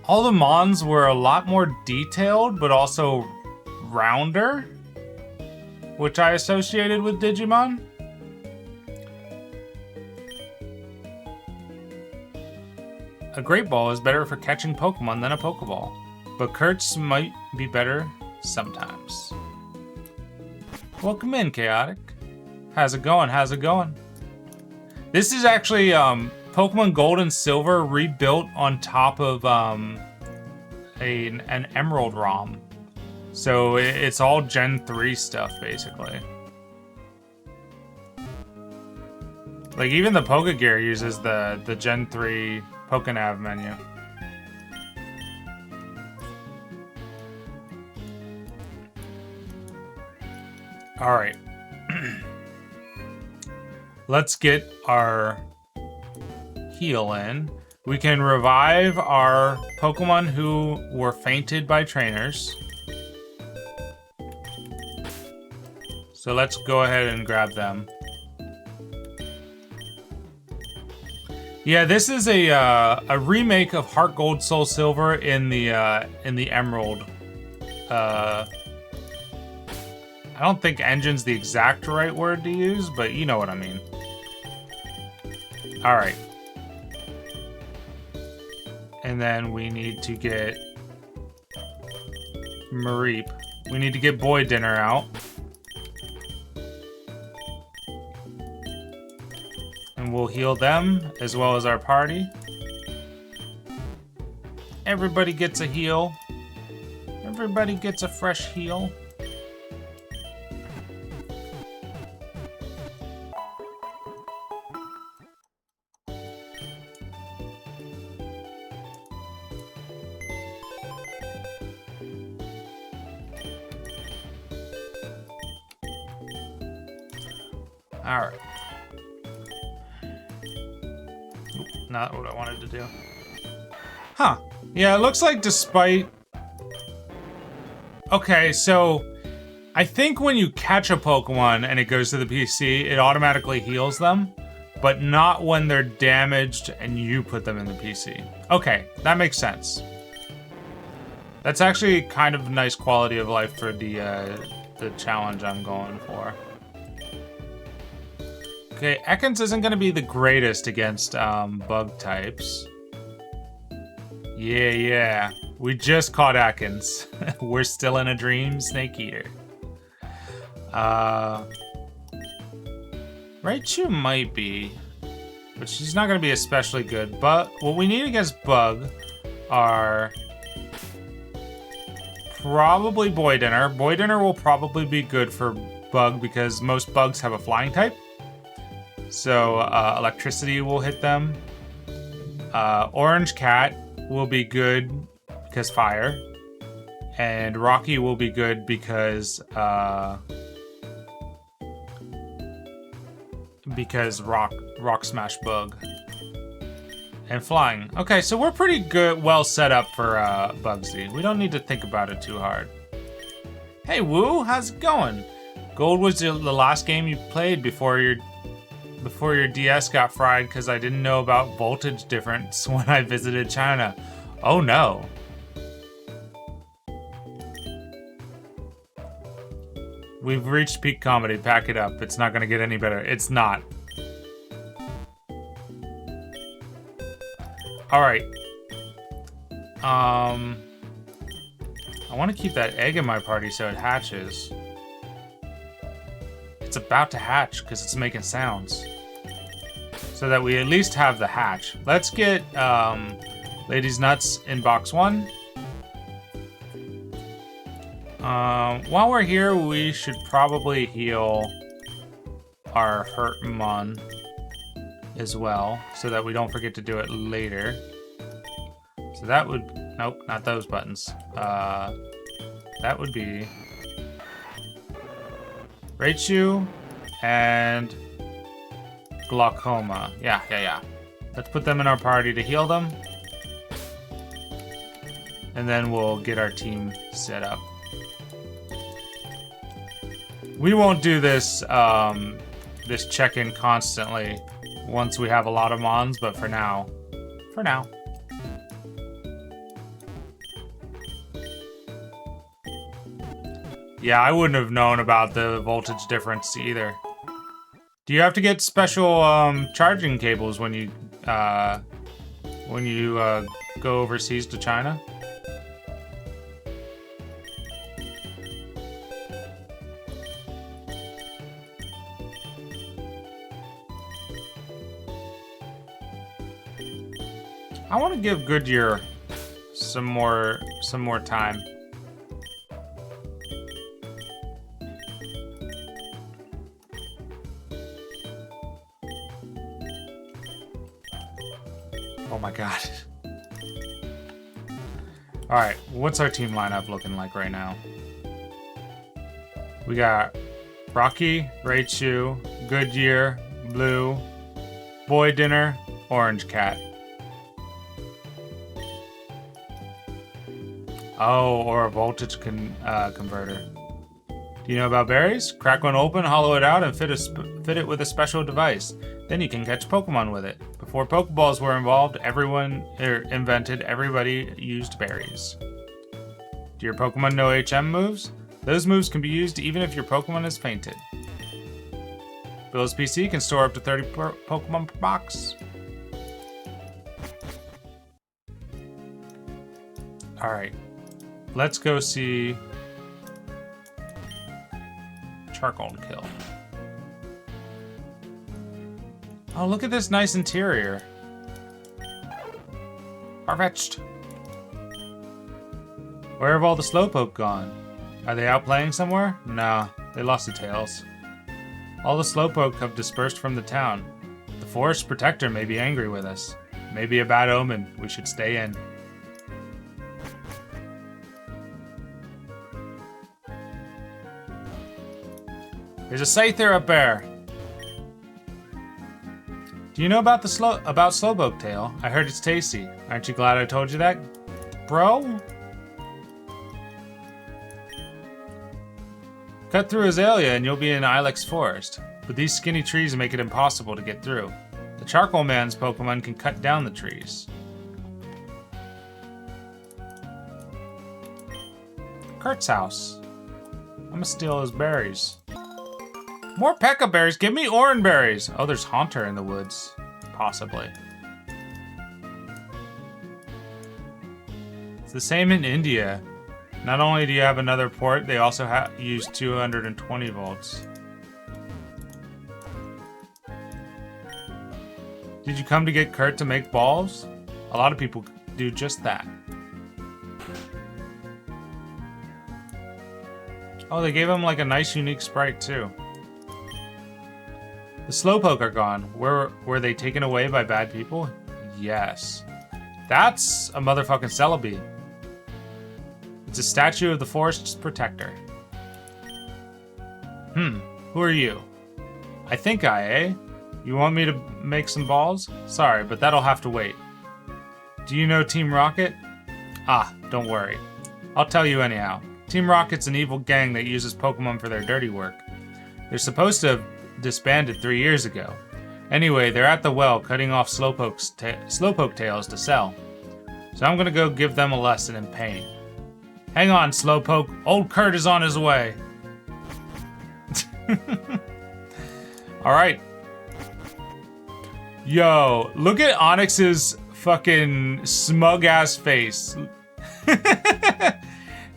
the Mons were a lot more detailed, but also rounder, which I associated with Digimon. A Great Ball is better for catching Pokemon than a Pokeball, but Kurt's might be better sometimes. Welcome in, Chaotic. How's it going? How's it going? This is actually Pokemon Gold and Silver rebuilt on top of an Emerald ROM. So it's all Gen 3 stuff, basically. Like, even the Pokegear uses the Gen 3 Pokenav menu. Alright. Let's get our heal in. We can revive our Pokemon who were fainted by trainers. So let's go ahead and grab them. Yeah, this is a remake of Heart Gold Soul Silver in the Emerald. I don't think engine's the exact right word to use, but you know what I mean. All right. And then we need to get Mareep. We need to get Boy Dinner out. And we'll heal them as well as our party. Everybody gets a heal. Everybody gets a fresh heal. All right. Not what I wanted to do. Huh. Yeah, it looks like despite... Okay, so... I think when you catch a Pokemon and it goes to the PC, it automatically heals them. But not when they're damaged and you put them in the PC. Okay, that makes sense. That's actually kind of nice quality of life for the challenge I'm going for. Okay, Ekans isn't going to be the greatest against bug types. Yeah. We just caught Ekans. We're still in a dream, Snake Eater. Raichu might be, but she's not going to be especially good. But what we need against bug are probably Boy Dinner. Boy Dinner will probably be good for bug because most bugs have a flying type. So electricity will hit them. Orange Cat will be good because fire. And Rocky will be good because rock smash bug. And flying. Okay, so we're pretty good, well set up for Bugsy. We don't need to think about it too hard. Hey Woo, how's it going? Gold was the last game you played before your DS got fried because I didn't know about voltage difference when I visited China. Oh no. We've reached peak comedy. Pack it up. It's not going to get any better. It's not. All right. I want to keep that egg in my party so it hatches. It's about to hatch because it's making sounds. So that we at least have the hatch. Let's get Lady's Nuts in box 1. While we're here, we should probably heal our Hurtmon as well, so that we don't forget to do it later. So that would... Nope, not those buttons. That would be... Raichu and Glaucoma. Yeah. Let's put them in our party to heal them. And then we'll get our team set up. We won't do this this check-in constantly once we have a lot of mons, but for now. Yeah, I wouldn't have known about the voltage difference either. Do you have to get special charging cables when you go overseas to China? I want to give Goodyear some more time. Oh my god. Alright, what's our team lineup looking like right now? We got Rocky, Raichu, Goodyear, Blue, Boy Dinner, orange cat. Oh, or a voltage converter. Do you know about berries? Crack one open, hollow it out, and fit it with a special device. Then you can catch Pokemon with it. Before Pokeballs were involved, everybody used berries. Do your Pokemon know HM moves? Those moves can be used even if your Pokemon is fainted. Bill's PC can store up to 30 Pokemon per box. Alright. Let's go see Charcoal Kill. Oh, look at this nice interior. Far-fetched. Where have all the Slowpoke gone? Are they out playing somewhere? Nah, they lost their tails. All the Slowpoke have dispersed from the town. The Forest Protector may be angry with us. Maybe a bad omen. We should stay in. There's a Scyther up there. Do you know about Slowpoke Tail? I heard it's tasty. Aren't you glad I told you that, bro? Cut through Azalea and you'll be in Ilex Forest. But these skinny trees make it impossible to get through. The Charcoal Man's Pokemon can cut down the trees. Kurt's house. I'm gonna steal his berries. More Pekka berries. Give me orange berries. Oh, there's Haunter in the woods. Possibly. It's the same in India. Not only do you have another port, they also use 220 volts. Did you come to get Kurt to make balls? A lot of people do just that. Oh, they gave him like a nice unique sprite too. The Slowpoke are gone. Were they taken away by bad people? Yes. That's a motherfucking Celebi. It's a statue of the Forest's Protector. Who are you? I think You want me to make some balls? Sorry, but that'll have to wait. Do you know Team Rocket? Ah, don't worry. I'll tell you anyhow. Team Rocket's an evil gang that uses Pokemon for their dirty work. They're supposed to have disbanded 3 years ago. Anyway, they're at the well cutting off Slowpoke tails to sell. So I'm gonna go give them a lesson in pain. Hang on, Slowpoke. Old Kurt is on his way. Alright. Yo, look at Onyx's fucking smug-ass face.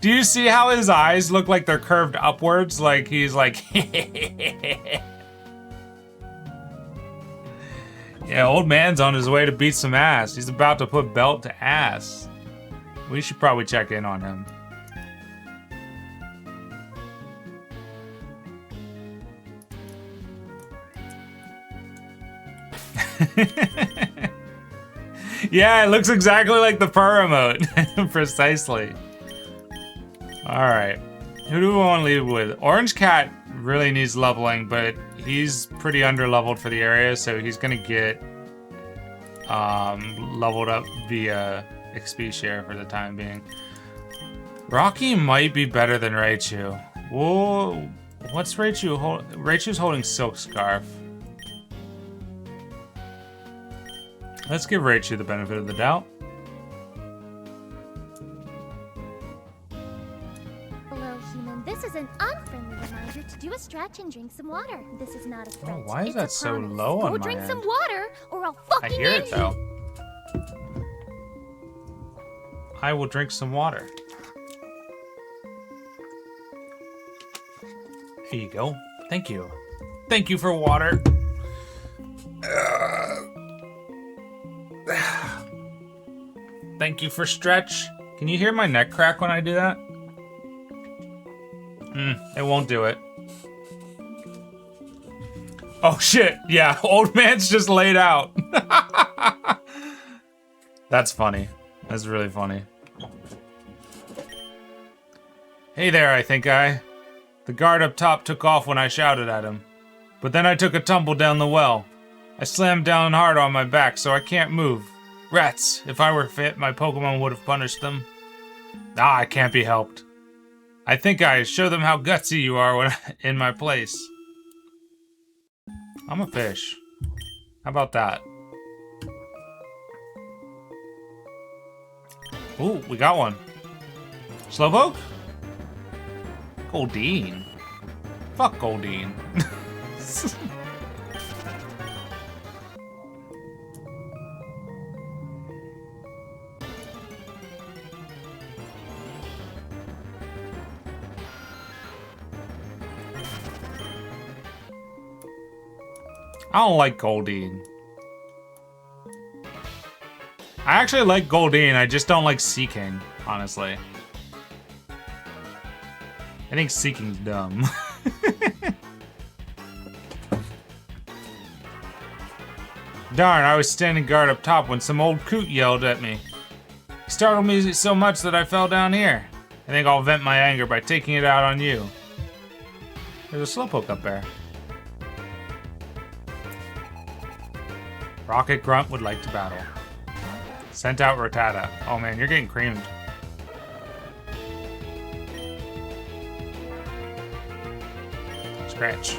Do you see how his eyes look like they're curved upwards? Like he's like... Yeah, old man's on his way to beat some ass. He's about to put belt to ass. We should probably check in on him. Yeah, it looks exactly like the purr emote. Precisely. Alright. Who do we want to leave with? Orange Cat really needs leveling, but he's pretty underleveled for the area, so he's gonna get leveled up via XP share for the time being. Rocky might be better than Raichu. Whoa, what's Raichu Raichu's holding Silk Scarf. Let's give Raichu the benefit of the doubt. Hello, human. This is an unfriendly reminder to do a stretch and drink some water. This is not a threat. Oh, why is that so promise. low on my Go drink end? some water, or I'll fucking I hear end it though. I will drink some water. Here you go. Thank you. Thank you for water. Thank you for stretch. Can you hear my neck crack when I do that? It won't do it. Oh shit, yeah, old man's just laid out. That's funny. That's really funny. Hey there, I think I. The guard up top took off when I shouted at him. But then I took a tumble down the well. I slammed down hard on my back, so I can't move. Rats, if I were fit, my Pokemon would have punished them. Ah, I can't be helped. I think I show them how gutsy you are when in my place. I'm a fish. How about that? Ooh, we got one. Slowpoke? Goldeen. Fuck Goldeen. I don't like Goldeen. I actually like Goldeen, I just don't like Seeking, honestly. I think Seeking's dumb. Darn, I was standing guard up top when some old coot yelled at me. He startled me so much that I fell down here. I think I'll vent my anger by taking it out on you. There's a Slowpoke up there. Rocket Grunt would like to battle. Sent out Rattata. Oh man, you're getting creamed. Scratch.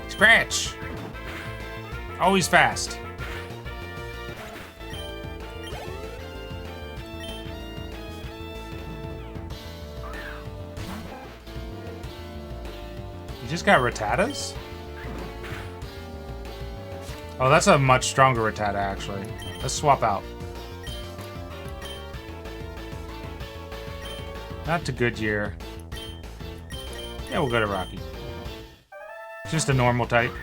Scratch! Always fast. You just got Rattatas? Oh, that's a much stronger Rattata, actually. Let's swap out. Not to Goodyear. Yeah, we'll go to Rocky. Just a normal type.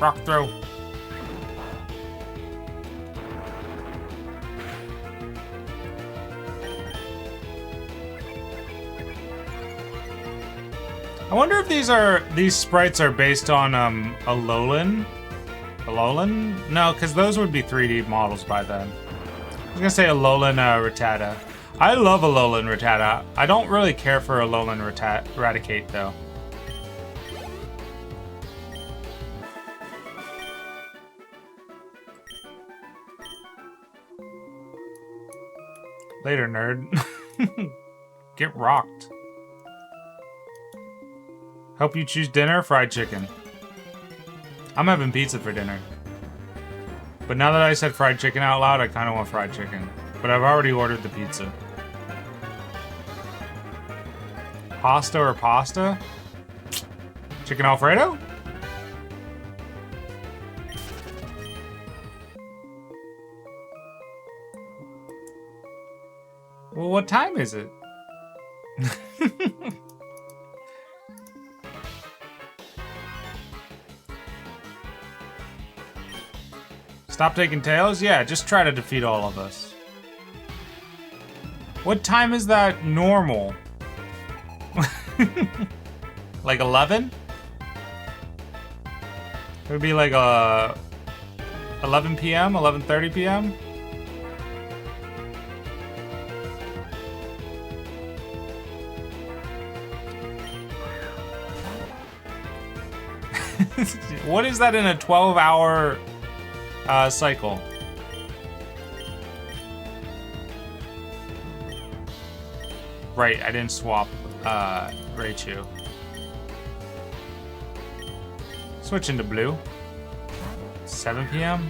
Rock throw. I wonder if these sprites are based on Alolan? Alolan? No, because those would be 3D models by then. I was gonna say Alolan Rattata. I love Alolan Rattata. I don't really care for Alolan Raticate though. Later, nerd. Get rocked. Help you choose dinner or fried chicken? I'm having pizza for dinner. But now that I said fried chicken out loud, I kind of want fried chicken. But I've already ordered the pizza. Pasta or pasta? Chicken Alfredo? Well, what time is it? Stop taking tails? Yeah, just try to defeat all of us. What time is that normal? Like 11? It would be like 11 p.m., 11:30 p.m.? What is that in a 12-hour cycle? Right, I didn't swap Raichu. Switch into blue. 7 p.m.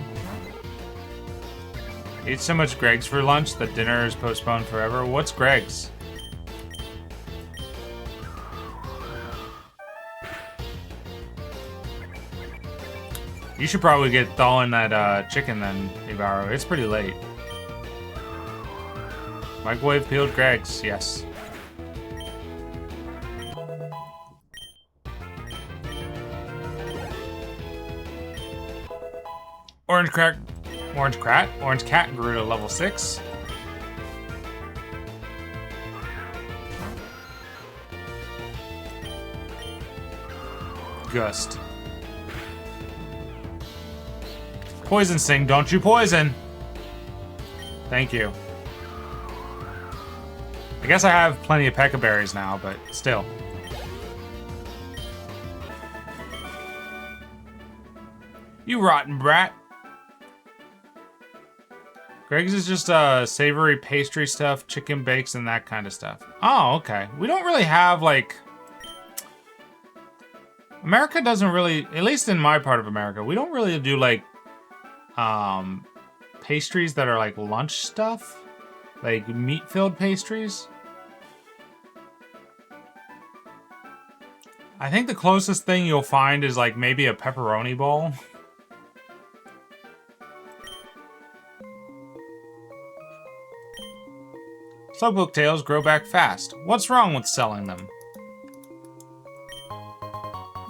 Ate so much Greg's for lunch that dinner is postponed forever. What's Greg's? You should probably get thawing that chicken then, Ibarro. It's pretty late. Microwave peeled Greg's, yes. Orange Cat grew to level 6. Gust. Poison Sting, don't you poison! Thank you. I guess I have plenty of Pekka berries now, but still. You rotten brat. Greg's is just savory pastry stuff, chicken bakes, and that kind of stuff. Oh, okay. We don't really have, like... America doesn't really, at least in my part of America, we don't really do, like, pastries that are, like, lunch stuff. Like, meat-filled pastries. I think the closest thing you'll find is, like, maybe a pepperoni bowl. Slowpoke tails grow back fast. What's wrong with selling them?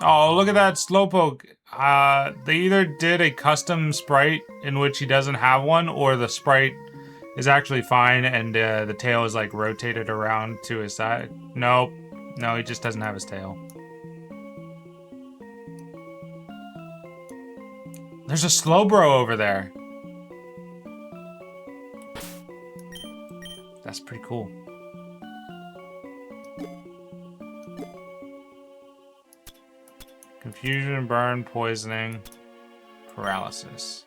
Oh, look at that Slowpoke. They either did a custom sprite in which he doesn't have one, or the sprite is actually fine and the tail is like rotated around to his side. Nope. No, he just doesn't have his tail. There's a Slowbro over there. That's pretty cool. Confusion, burn, poisoning, paralysis.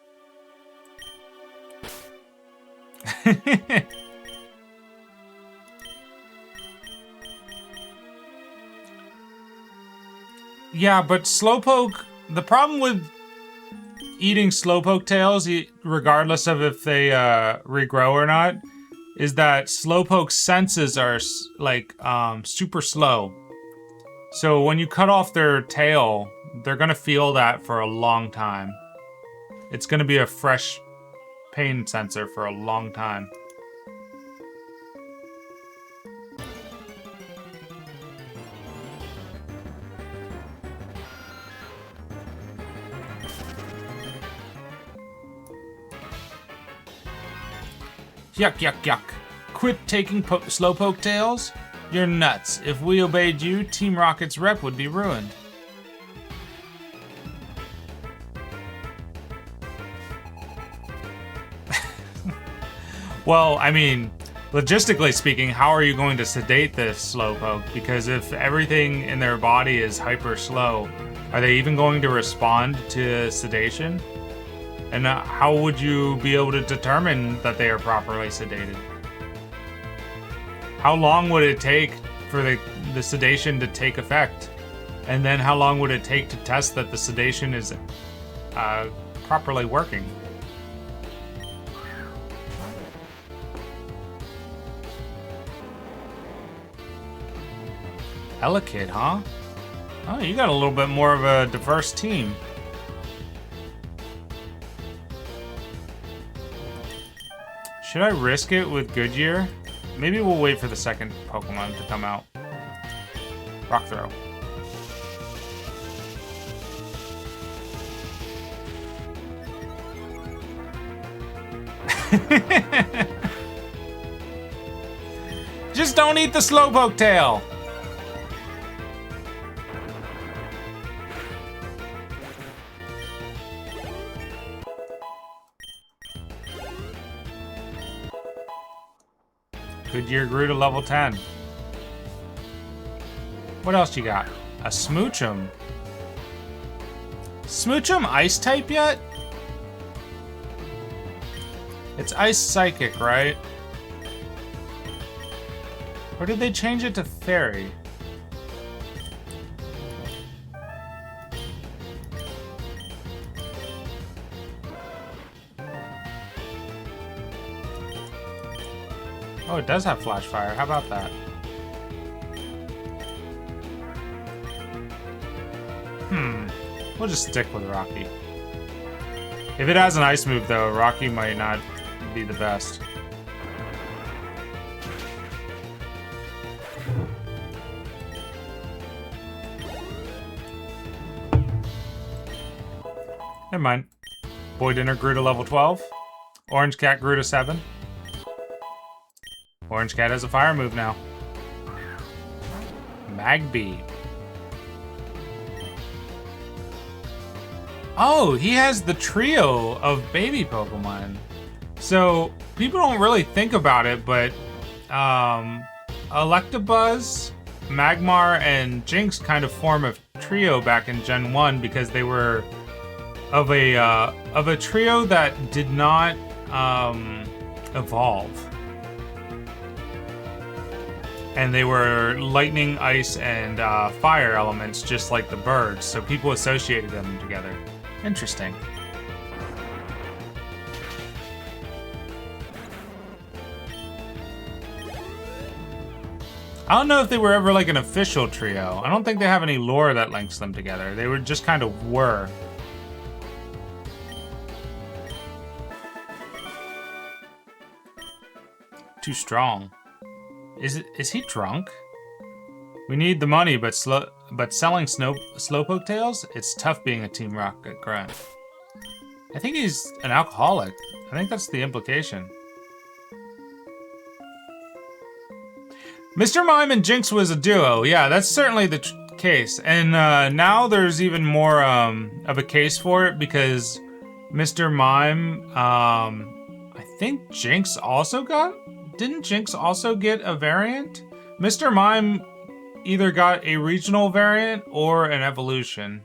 Yeah, but Slowpoke, the problem with eating Slowpoke tails, regardless of if they regrow or not, is that Slowpoke's senses are like super slow. So when you cut off their tail, they're gonna feel that for a long time. It's gonna be a fresh pain sensor for a long time. Yuck, yuck, yuck. Quit taking Slowpoke tails? You're nuts. If we obeyed you, Team Rocket's rep would be ruined. Well, I mean, logistically speaking, how are you going to sedate this Slowpoke? Because if everything in their body is hyper slow, are they even going to respond to sedation? And how would you be able to determine that they are properly sedated? How long would it take for the sedation to take effect? And then how long would it take to test that the sedation is properly working? Elekid, huh? Oh, you got a little bit more of a diverse team. Should I risk it with Goodyear? Maybe we'll wait for the second Pokemon to come out. Rock Throw. Just don't eat the Slowpoke tail! Goodyear grew to level 10. What else you got? A Smoochum. Smoochum Ice type yet? It's Ice Psychic, right? Or did they change it to Fairy? Oh, it does have Flash Fire. How about that? We'll just stick with Rocky. If it has an ice move, though, Rocky might not be the best. Never mind. Boy Dinner grew to level 12. Orange Cat grew to 7. Orange Cat has a fire move now. Magby. Oh, he has the trio of baby Pokemon. So, people don't really think about it, but Electabuzz, Magmar, and Jinx kind of form a trio back in Gen 1 because they were of a trio that did not evolve. And they were lightning, ice, and fire elements, just like the birds, so people associated them together. Interesting. I don't know if they were ever like an official trio. I don't think they have any lore that links them together. They were just kind of were. Too strong. Is he drunk? We need the money, but selling Slowpoke tails? It's tough being a Team Rocket grunt. I think he's an alcoholic. I think that's the implication. Mr. Mime and Jinx was a duo. Yeah, that's certainly the case. And now there's even more of a case for it because Mr. Mime, I think Jinx also got... Didn't Jinx also get a variant? Mr. Mime either got a regional variant or an evolution.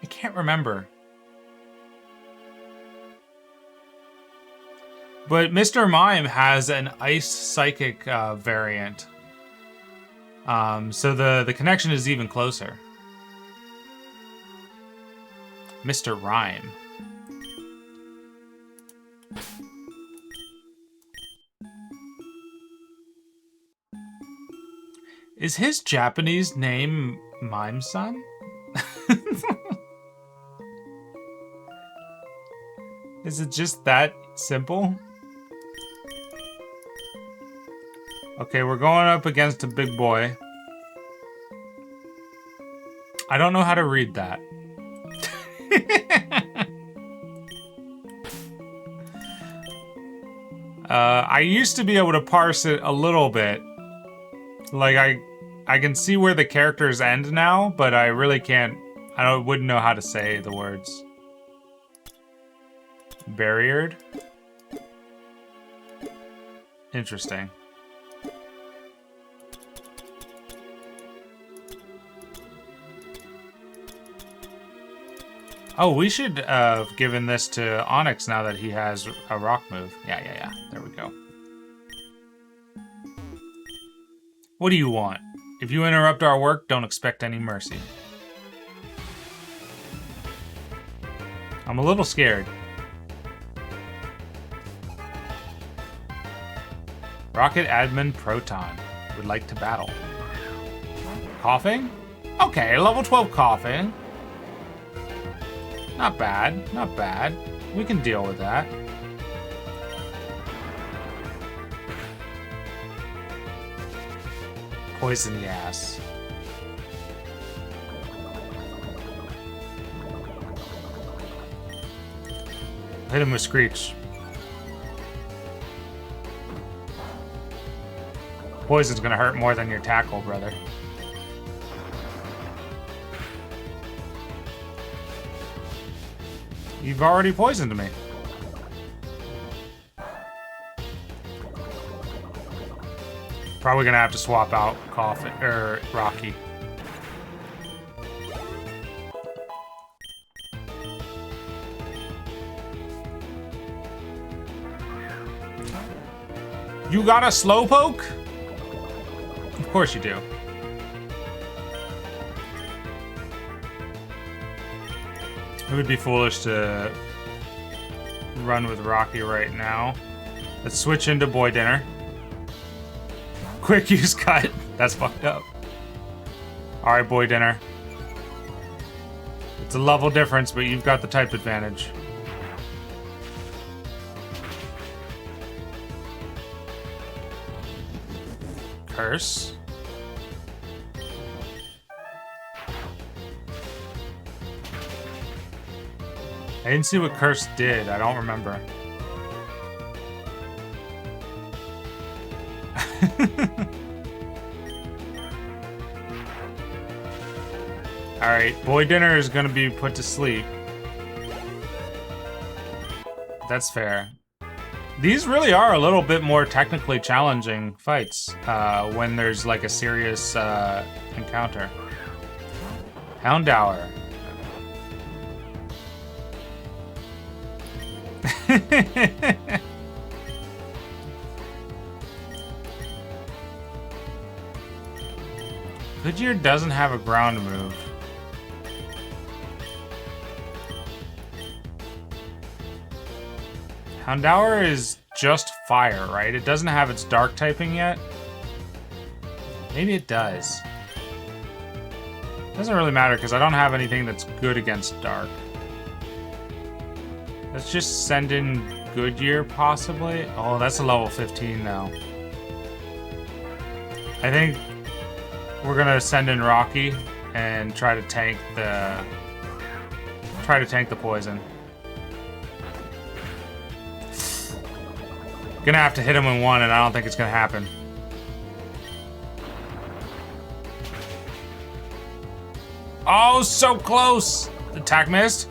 I can't remember. But Mr. Mime has an ice psychic variant. So the connection is even closer. Mr. Rhyme. Is his Japanese name Mime-san? Is it just that simple? Okay, we're going up against a big boy. I don't know how to read that. I used to be able to parse it a little bit. Like, I can see where the characters end now, but I really can't... wouldn't know how to say the words. Barriered? Interesting. Oh, we should have given this to Onyx now that he has a rock move. Yeah. There we go. What do you want? If you interrupt our work, don't expect any mercy. I'm a little scared. Rocket Admin Proton would like to battle. Coughing? Okay, level 12 coughing. Not bad, not bad. We can deal with that. Poison gas. Hit him with Screech. Poison's gonna hurt more than your tackle, brother. You've already poisoned me. Probably gonna have to swap out Rocky. You got a Slowpoke? Of course you do. It would be foolish to run with Rocky right now. Let's switch into Boy Dinner. Quick use cut. That's fucked up. Alright, Boy Dinner. It's a level difference, but you've got the type advantage. Curse. I didn't see what Curse did. I don't remember. Alright, Boy Dinner is gonna be put to sleep. That's fair. These really are a little bit more technically challenging fights when there's like a serious encounter. Houndour. Goodyear doesn't have a ground move. Houndour is just fire, right? It doesn't have its dark typing yet. Maybe it does. Doesn't really matter because I don't have anything that's good against dark. Let's just send in Goodyear, possibly. Oh, that's a level 15 now. I think we're gonna send in Rocky and try to tank the poison. Gonna have to hit him in one, and I don't think it's gonna happen. Oh, so close! Attack missed.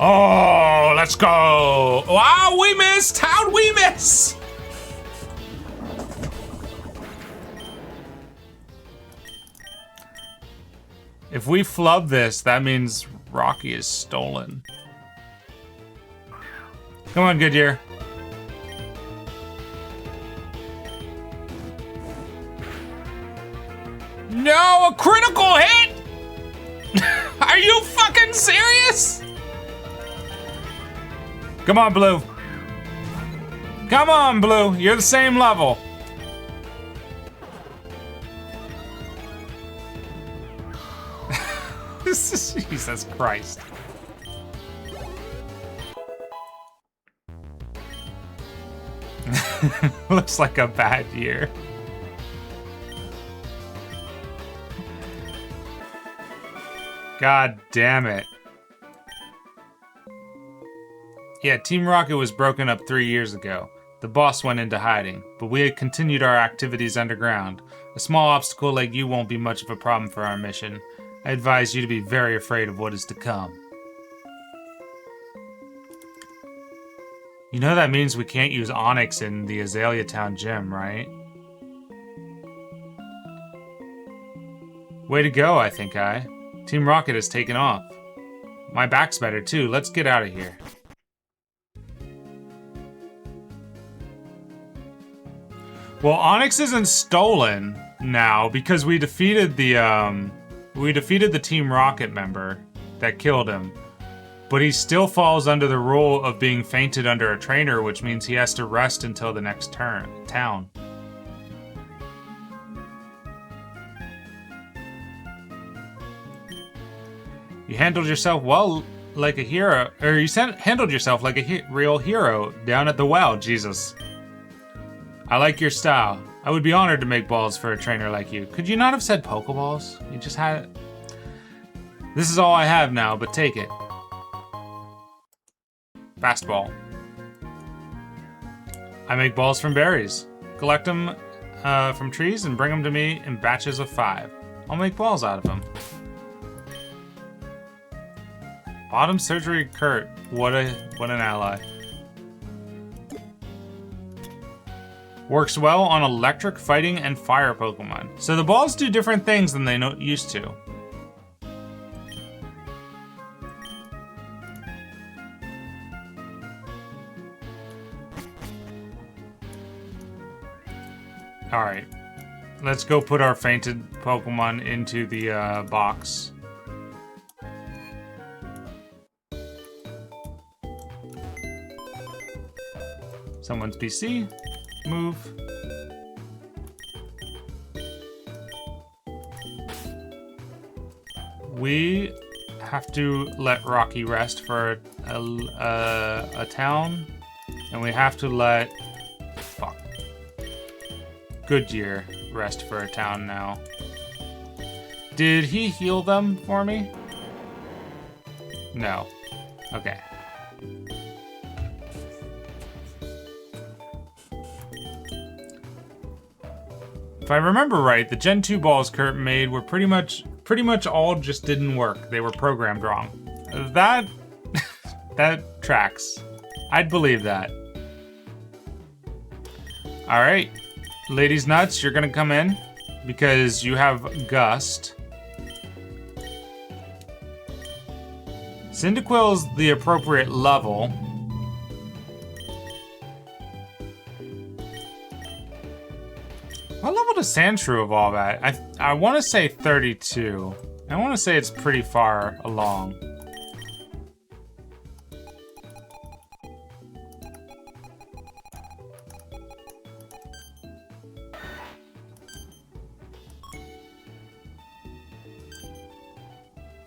Oh, let's go! Wow, we missed! How'd we miss? If we flub this, that means Rocky is stolen. Come on, Goodyear. No, a critical hit? Are you fucking serious? Come on, Blue. Come on, Blue. You're the same level. Jesus Christ. Looks like a bad year. God damn it. Yeah, Team Rocket was broken up 3 years ago. The boss went into hiding, but we had continued our activities underground. A small obstacle like you won't be much of a problem for our mission. I advise you to be very afraid of what is to come. You know that means we can't use Onyx in the Azalea Town gym, right? Way to go, I think I. Team Rocket has taken off. My back's better too. Let's get out of here. Well, Onyx isn't stolen now because we defeated the Team Rocket member that killed him. But he still falls under the rule of being fainted under a trainer, which means he has to rest until the next town. You handled yourself well like a hero, or you handled yourself like a real hero down at the well, Jesus. I like your style. I would be honored to make balls for a trainer like you. Could you not have said Pokeballs? You just had it. This is all I have now, but take it. Fastball. I make balls from berries. Collect them from trees and bring them to me in batches of 5. I'll make balls out of them. Bottom Surgery Kurt. What an ally. Works well on electric, fighting, and fire Pokemon. So the balls do different things than they used to. Alright. Let's go put our fainted Pokemon into the box. Someone's PC. Move. We have to let Rocky rest for a town, and we have to let Goodyear rest for a town now. Did he heal them for me? No. Okay. If I remember right, the Gen 2 balls Kurt made were pretty much all just didn't work. They were programmed wrong. That tracks. I'd believe that. Alright. Ladies Nuts, you're gonna come in because you have Gust. Cyndaquil's the appropriate level. What level does Sandshrew evolve at? I want to say 32. I want to say it's pretty far along.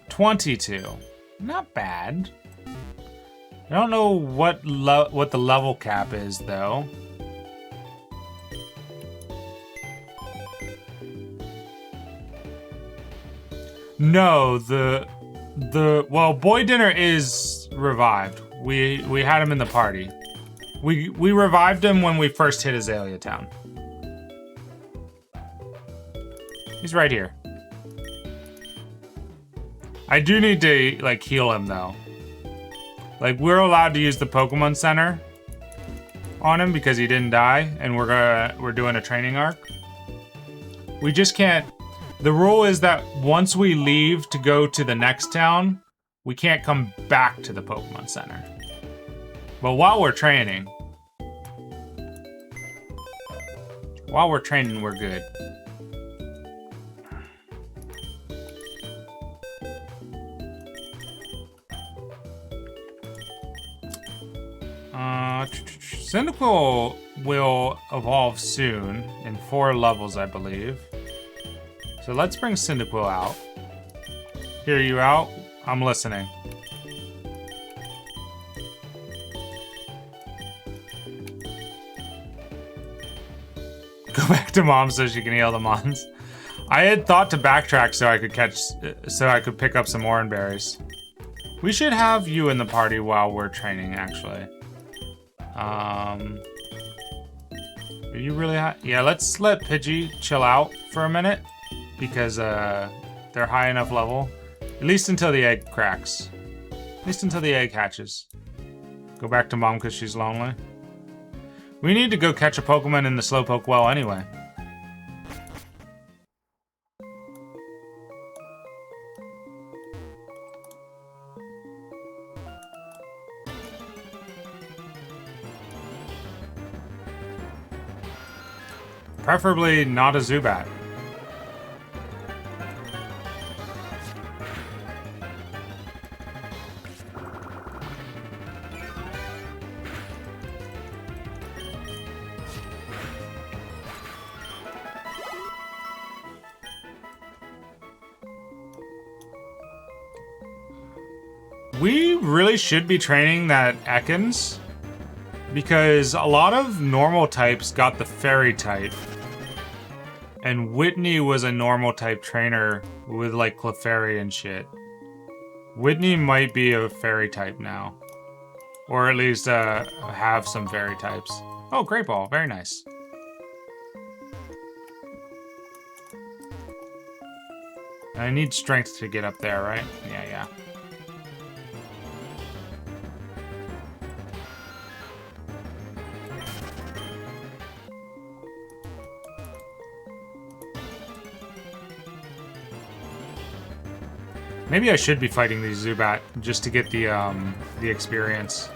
$22. Not bad. I don't know what the level cap is though. No, well, Boy Dinner is revived. We had him in the party. We revived him when we first hit Azalea Town. He's right here. I do need to like heal him though. Like we're allowed to use the Pokémon Center on him because he didn't die, and we're doing a training arc. We just can't. The rule is that once we leave to go to the next town, we can't come back to the Pokémon Center. But while we're training, we're good. Cyndaquil will evolve soon in 4 levels, I believe. So let's bring Cyndaquil out. Hear you out? I'm listening. Go back to Mom so she can heal the Mons. I had thought to backtrack so I could pick up some orange berries. We should have you in the party while we're training, actually. Are you really high? Yeah, let's let Pidgey chill out for a minute because they're high enough level. At least until the egg cracks. At least until the egg hatches. Go back to Mom because she's lonely. We need to go catch a Pokemon in the Slowpoke well anyway. Preferably not a Zubat. We really should be training that Ekans, because a lot of normal types got the fairy type. And Whitney was a normal type trainer with like Clefairy and shit. Whitney might be a fairy type now. Or at least have some fairy types. Oh, Great Ball, very nice. I need strength to get up there, right? Yeah. Maybe I should be fighting these Zubat just to get the experience.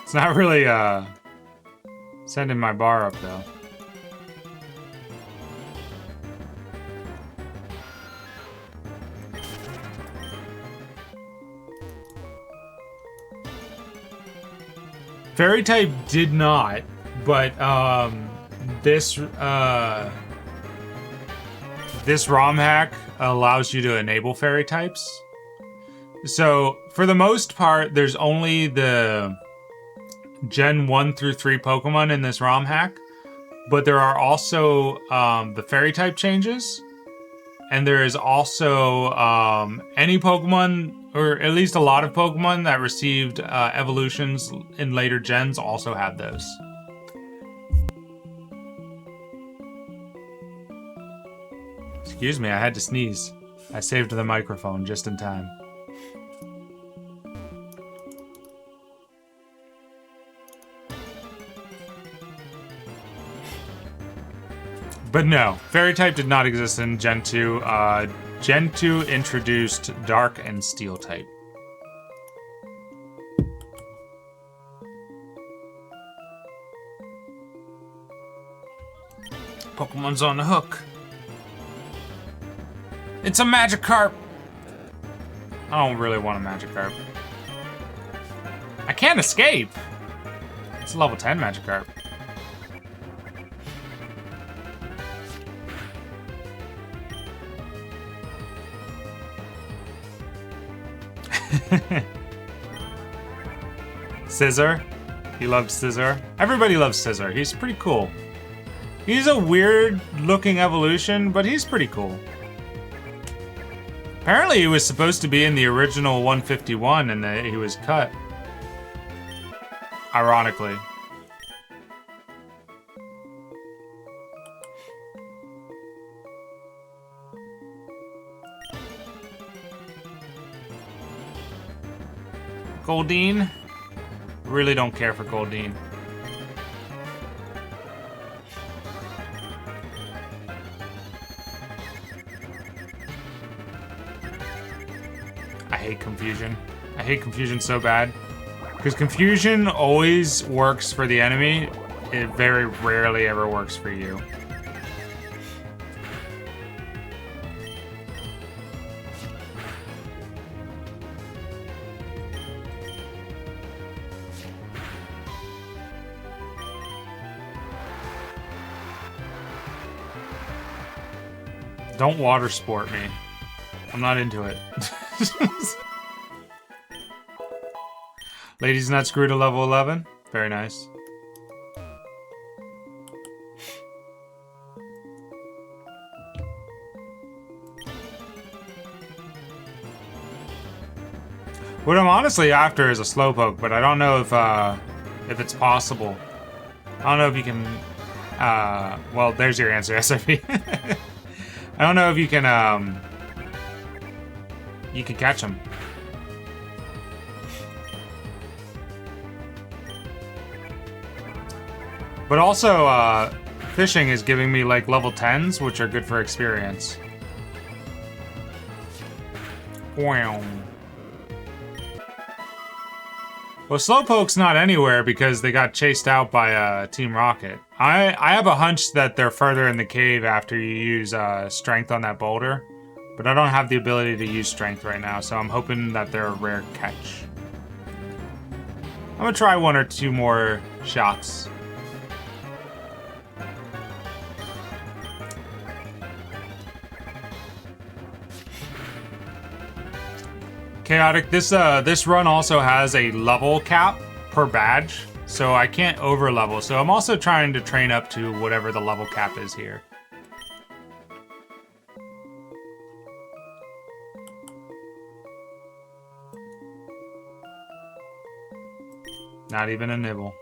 It's not really sending my bar up though. Fairy type did not, but this ROM hack allows you to enable fairy types. So for the most part, there's only the Gen 1 through 3 Pokemon in this ROM hack, but there are also the fairy type changes, and there is also any Pokemon, or at least a lot of Pokemon that received evolutions in later gens also have those. Excuse me, I had to sneeze. I saved the microphone just in time. But no, Fairy type did not exist in Gen 2. Gen 2 introduced Dark and Steel type. Pokemon's on the hook. It's a Magikarp! I don't really want a Magikarp. I can't escape! It's a level 10 Magikarp. Scissor. He loves Scissor. Everybody loves Scissor. He's pretty cool. He's a weird looking evolution, but he's pretty cool. Apparently he was supposed to be in the original 151 and he was cut. Ironically. Goldeen? Really don't care for Goldeen. I hate Confusion. I hate Confusion so bad. Because Confusion always works for the enemy. It very rarely ever works for you. Don't water sport me. I'm not into it. Ladies not screwed to level 11. Very nice. What I'm honestly after is a Slowpoke, but I don't know if it's possible. I don't know if you can. Well, there's your answer, SRP. I don't know if you can catch him. But also, fishing is giving me like level 10s, which are good for experience. Wow. Well, Slowpoke's not anywhere because they got chased out by Team Rocket. I have a hunch that they're further in the cave after you use Strength on that boulder. But I don't have the ability to use Strength right now, so I'm hoping that they're a rare catch. I'm gonna try one or two more shots. Chaotic, this run also has a level cap per badge, so I can't over level. So I'm also trying to train up to whatever the level cap is here. Not even a nibble.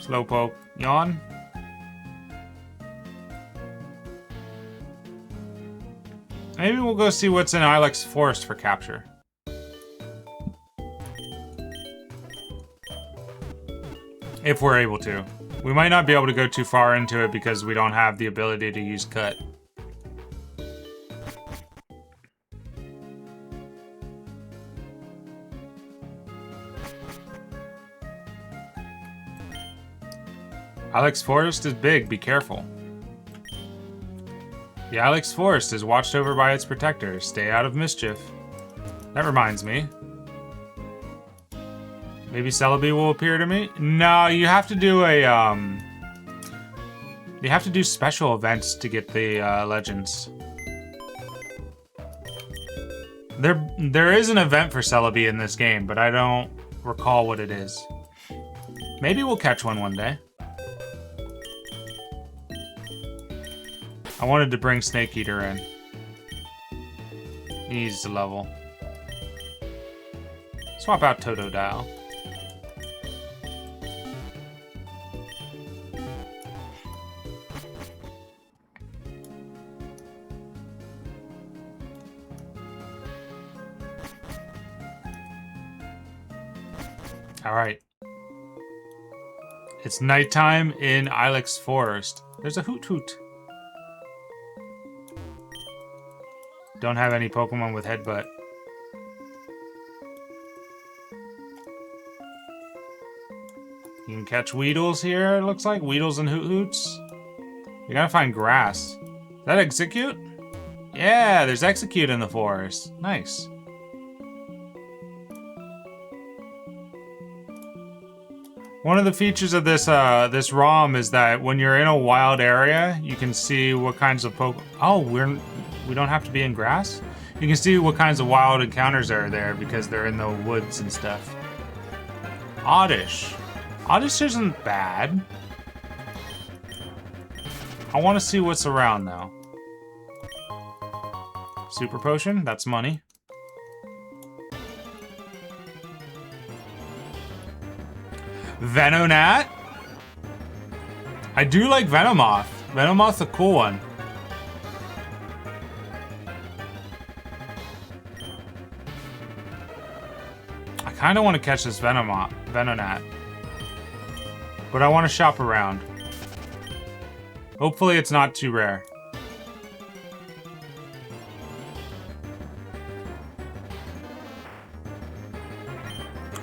Slowpoke, yawn. Maybe we'll go see what's in Ilex Forest for capture. If we're able to. We might not be able to go too far into it because we don't have the ability to use cut. Ilex Forest is big, be careful. The Ilex Forest is watched over by its protectors. Stay out of mischief. That reminds me. Maybe Celebi will appear to me? No, you have to do a, you have to do special events to get the, legends. There is an event for Celebi in this game, but I don't recall what it is. Maybe we'll catch one day. I wanted to bring Snake Eater in. He needs to level. Swap out Totodile. All right. It's nighttime in Ilex Forest. There's a hoot hoot. Don't have any Pokemon with headbutt. You can catch Weedles here, it looks like. Weedles and Hoot Hoots. You gotta find grass. Is that Execute? Yeah, there's Execute in the forest. Nice. One of the features of this this ROM is that when you're in a wild area, you can see what kinds of Oh, we don't have to be in grass? You can see what kinds of wild encounters are there because they're in the woods and stuff. Oddish. Oddish isn't bad. I want to see what's around though. Super Potion, that's money. Venonat? I do like Venomoth. Venomoth's a cool one. I kind of want to catch this Venonat. But I want to shop around. Hopefully it's not too rare.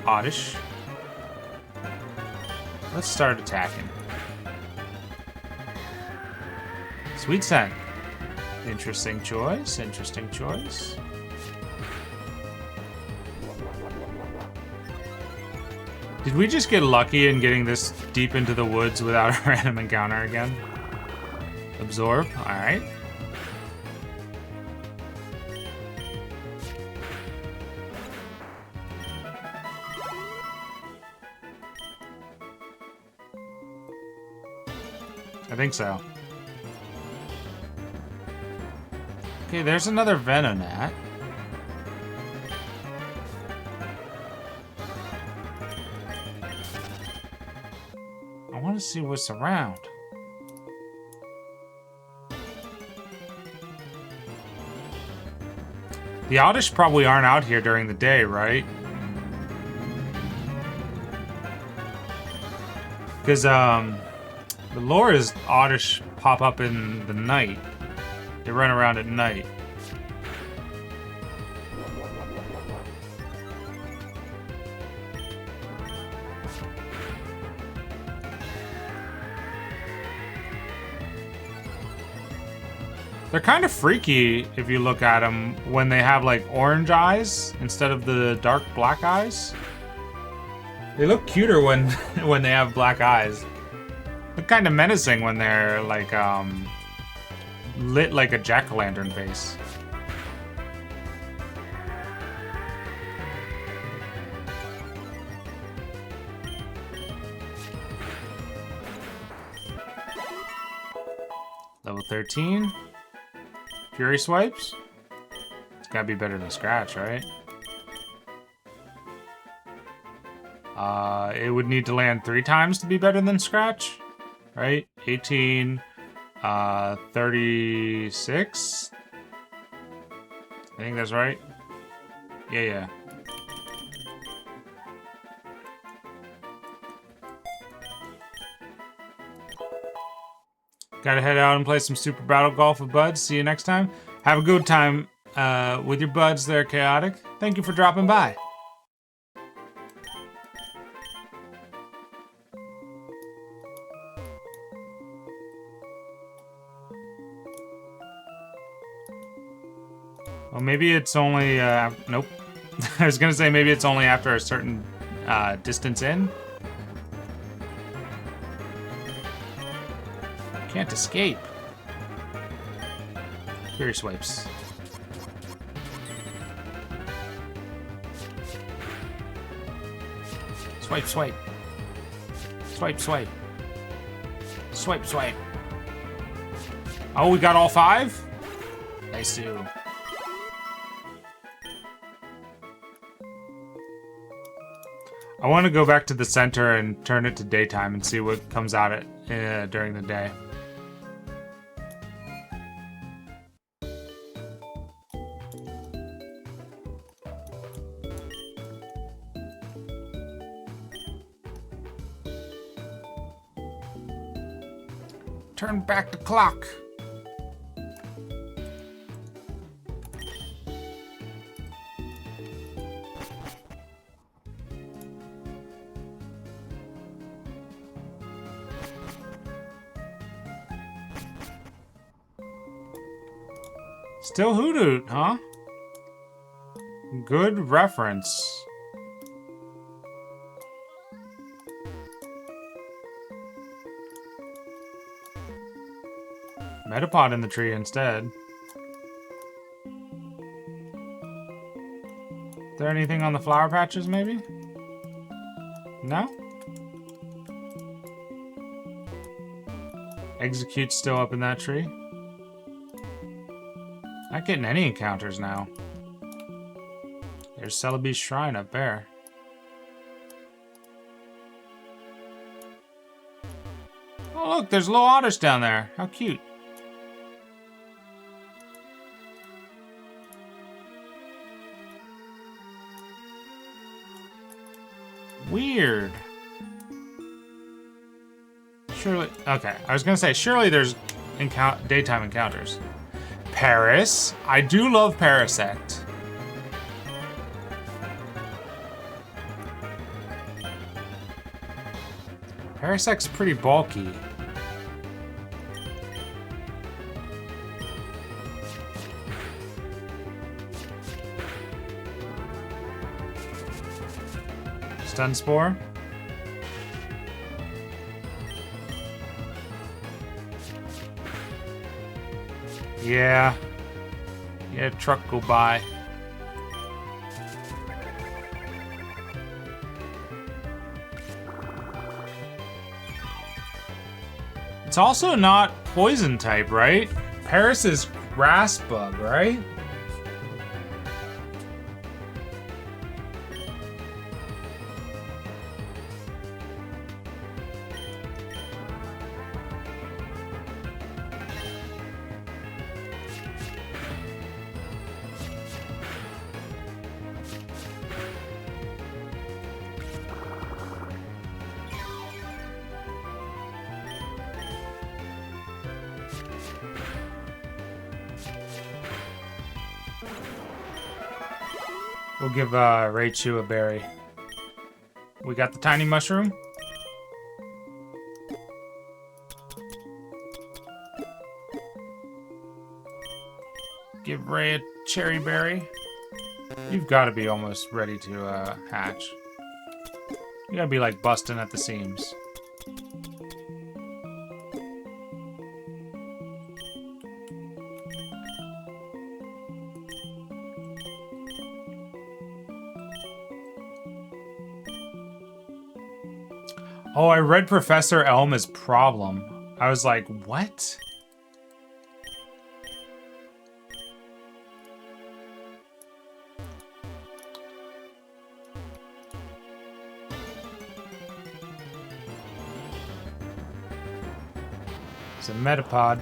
Oddish. Let's start attacking. Sweet Scent. Interesting choice, interesting choice. Did we just get lucky in getting this deep into the woods without a random encounter again? Absorb, alright. I think so. Okay, there's another Venonat. I want to see what's around. The Oddish probably aren't out here during the day, right? Because, the lore is Oddish pop up in the night. They run around at night. They're kind of freaky if you look at them when they have like orange eyes instead of the dark black eyes. They look cuter when when they have black eyes. Look kind of menacing when they're like lit like a jack-o'-lantern face. Level 13. Fury Swipes? It's gotta be better than Scratch, right? It would need to land 3 times to be better than Scratch, right? 18, 36? I think that's right. Yeah. Gotta head out and play some Super Battle Golf with buds. See you next time. Have a good time with your buds there, Chaotic. Thank you for dropping by. Well, maybe it's only, nope. I was gonna say maybe it's only after a certain distance in. Can't escape. Fury Swipes. Swipe, swipe. Swipe, swipe. Swipe, swipe. Oh, we got all 5? Nice, too. I want to go back to the center and turn it to daytime and see what comes out it during the day. Turn back the clock. Still Hoot, huh? Good reference. Metapod in the tree instead. Is there anything on the flower patches, maybe? No? Execute's still up in that tree. Not getting any encounters now. There's Celebi's shrine up there. Oh look, there's little otters down there. How cute. Weird. Surely, okay, I was gonna say, surely there's daytime encounters. Paris. I do love Parasect. Parasect's pretty bulky. Stun Spore. Yeah. Yeah, truck go by. It's also not poison type, right? Paris is grass bug, right? We'll give Raichu a berry. We got the tiny mushroom. Give Ray a cherry berry. You've got to be almost ready to hatch. You gotta be like busting at the seams. Oh, I read Professor Elm as problem. I was like, what? It's a Metapod.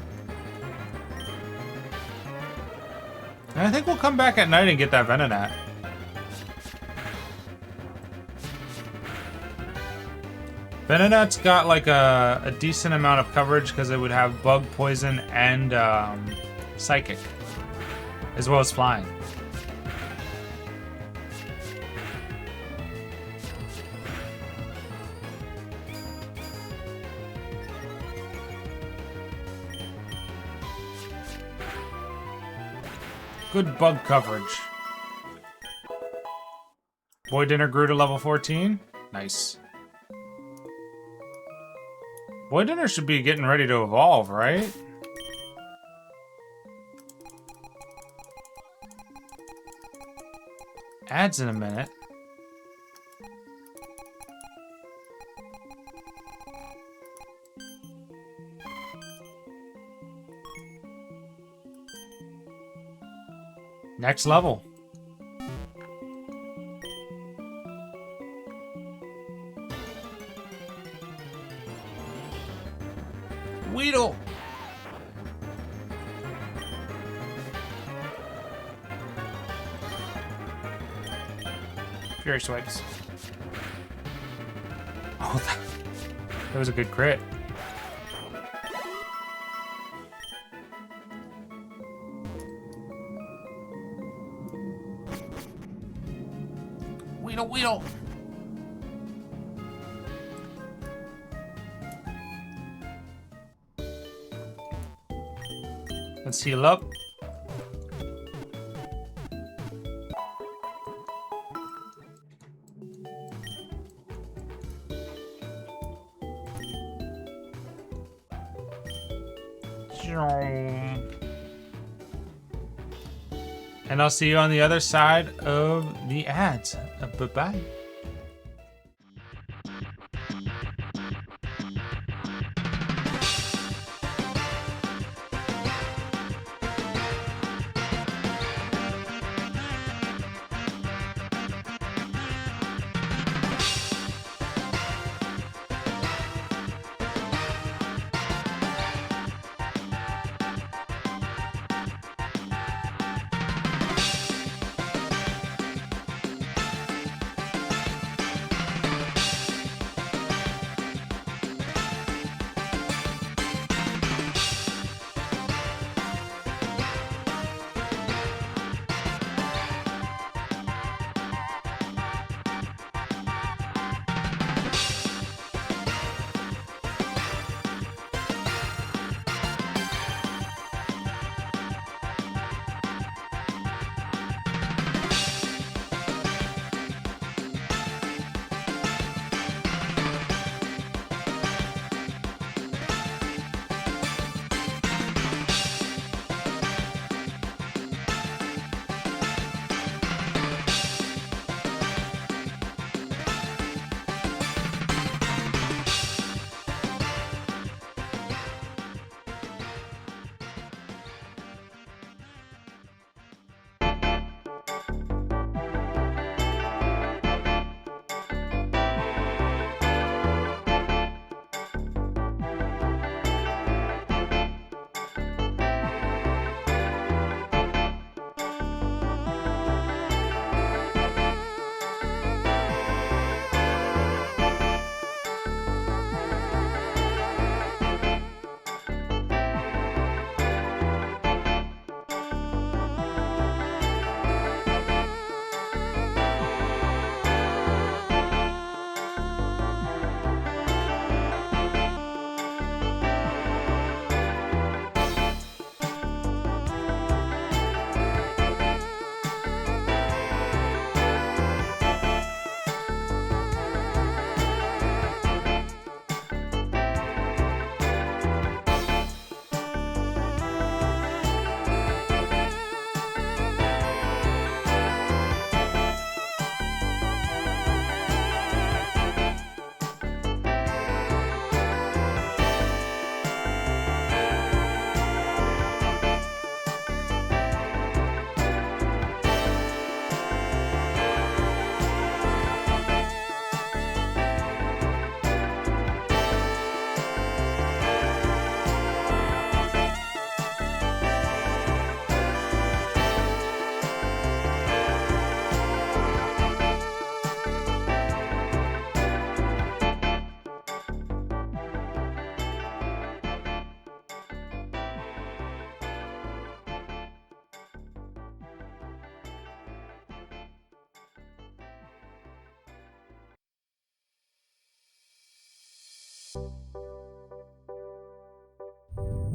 And I think we'll come back at night and get that Venonat. Venonat's got like a decent amount of coverage because it would have bug, poison, and psychic, as well as flying. Good bug coverage. Boy Dinner grew to level 14. Nice. Boy Dinner should be getting ready to evolve, right? Ads in a minute. Next level. Weedle. Fury Swipes. Oh, that was a good crit. need a wheel. Let's heal up. And I'll see you on the other side of the ads. Bye-bye.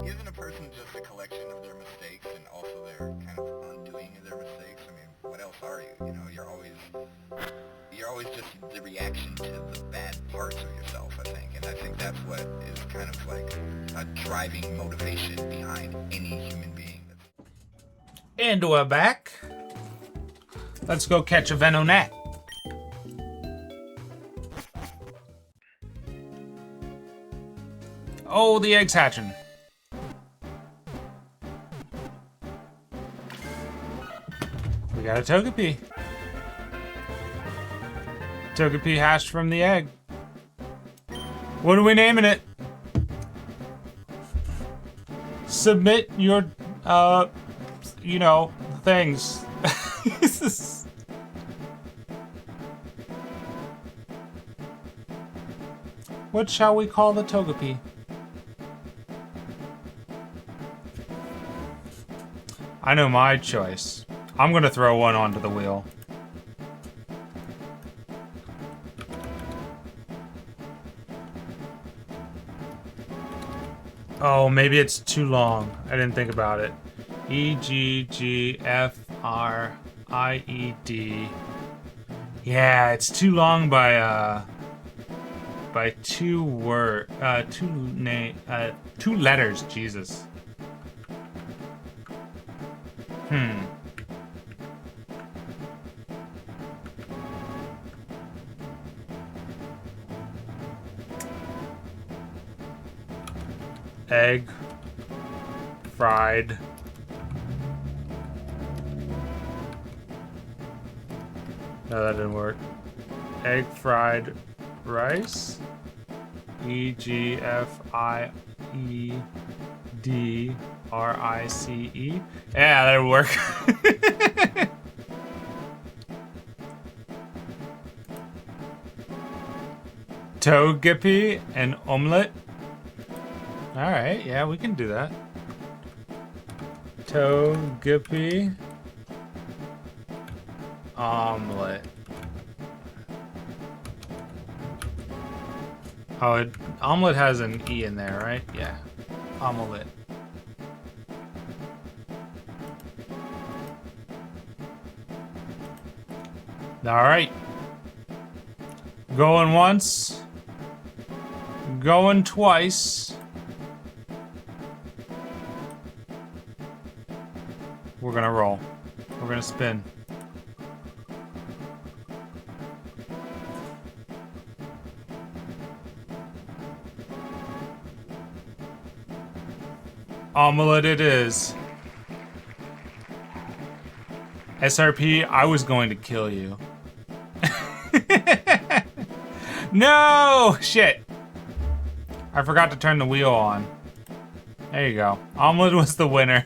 Isn't a person just a collection of their mistakes and also their kind of undoing of their mistakes? I mean, what else are you? You know, you're always just the reaction to the bad parts of yourself, I think. And I think that's what is kind of like a driving motivation behind any human being. And we're back. Let's go catch a Venonat. Oh, the egg's hatching. We got a Togepi. Togepi hatched from the egg. What are we naming it? Submit your, you know, things. What shall we call the Togepi? I know my choice. I'm gonna throw one onto the wheel. Oh, maybe it's too long. I didn't think about it. E-G-G-F-R-I-E-D. Yeah, it's too long by two letters, Jesus. Egg fried no, that didn't work. Egg fried rice. E-G-F-I-E-D-R-I-C-E. Yeah, that'll work. Togepi and omelet. Alright, yeah, we can do that. Togepi. Omelet. Oh, omelet has an E in there, right? Yeah. Omelet. Alright. Going once. Going twice. We're gonna roll. We're gonna spin. Omelet it is. SRP, I was going to kill you. No! Shit. I forgot to turn the wheel on. There you go. Omelet was the winner.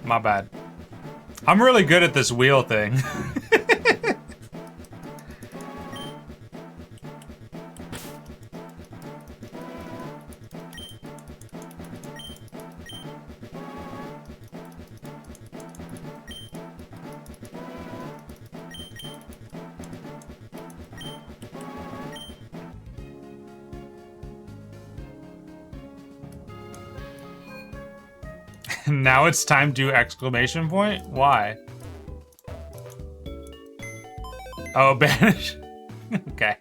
My bad. I'm really good at this wheel thing. Now it's time to exclamation point? Why? Oh, banish. Okay.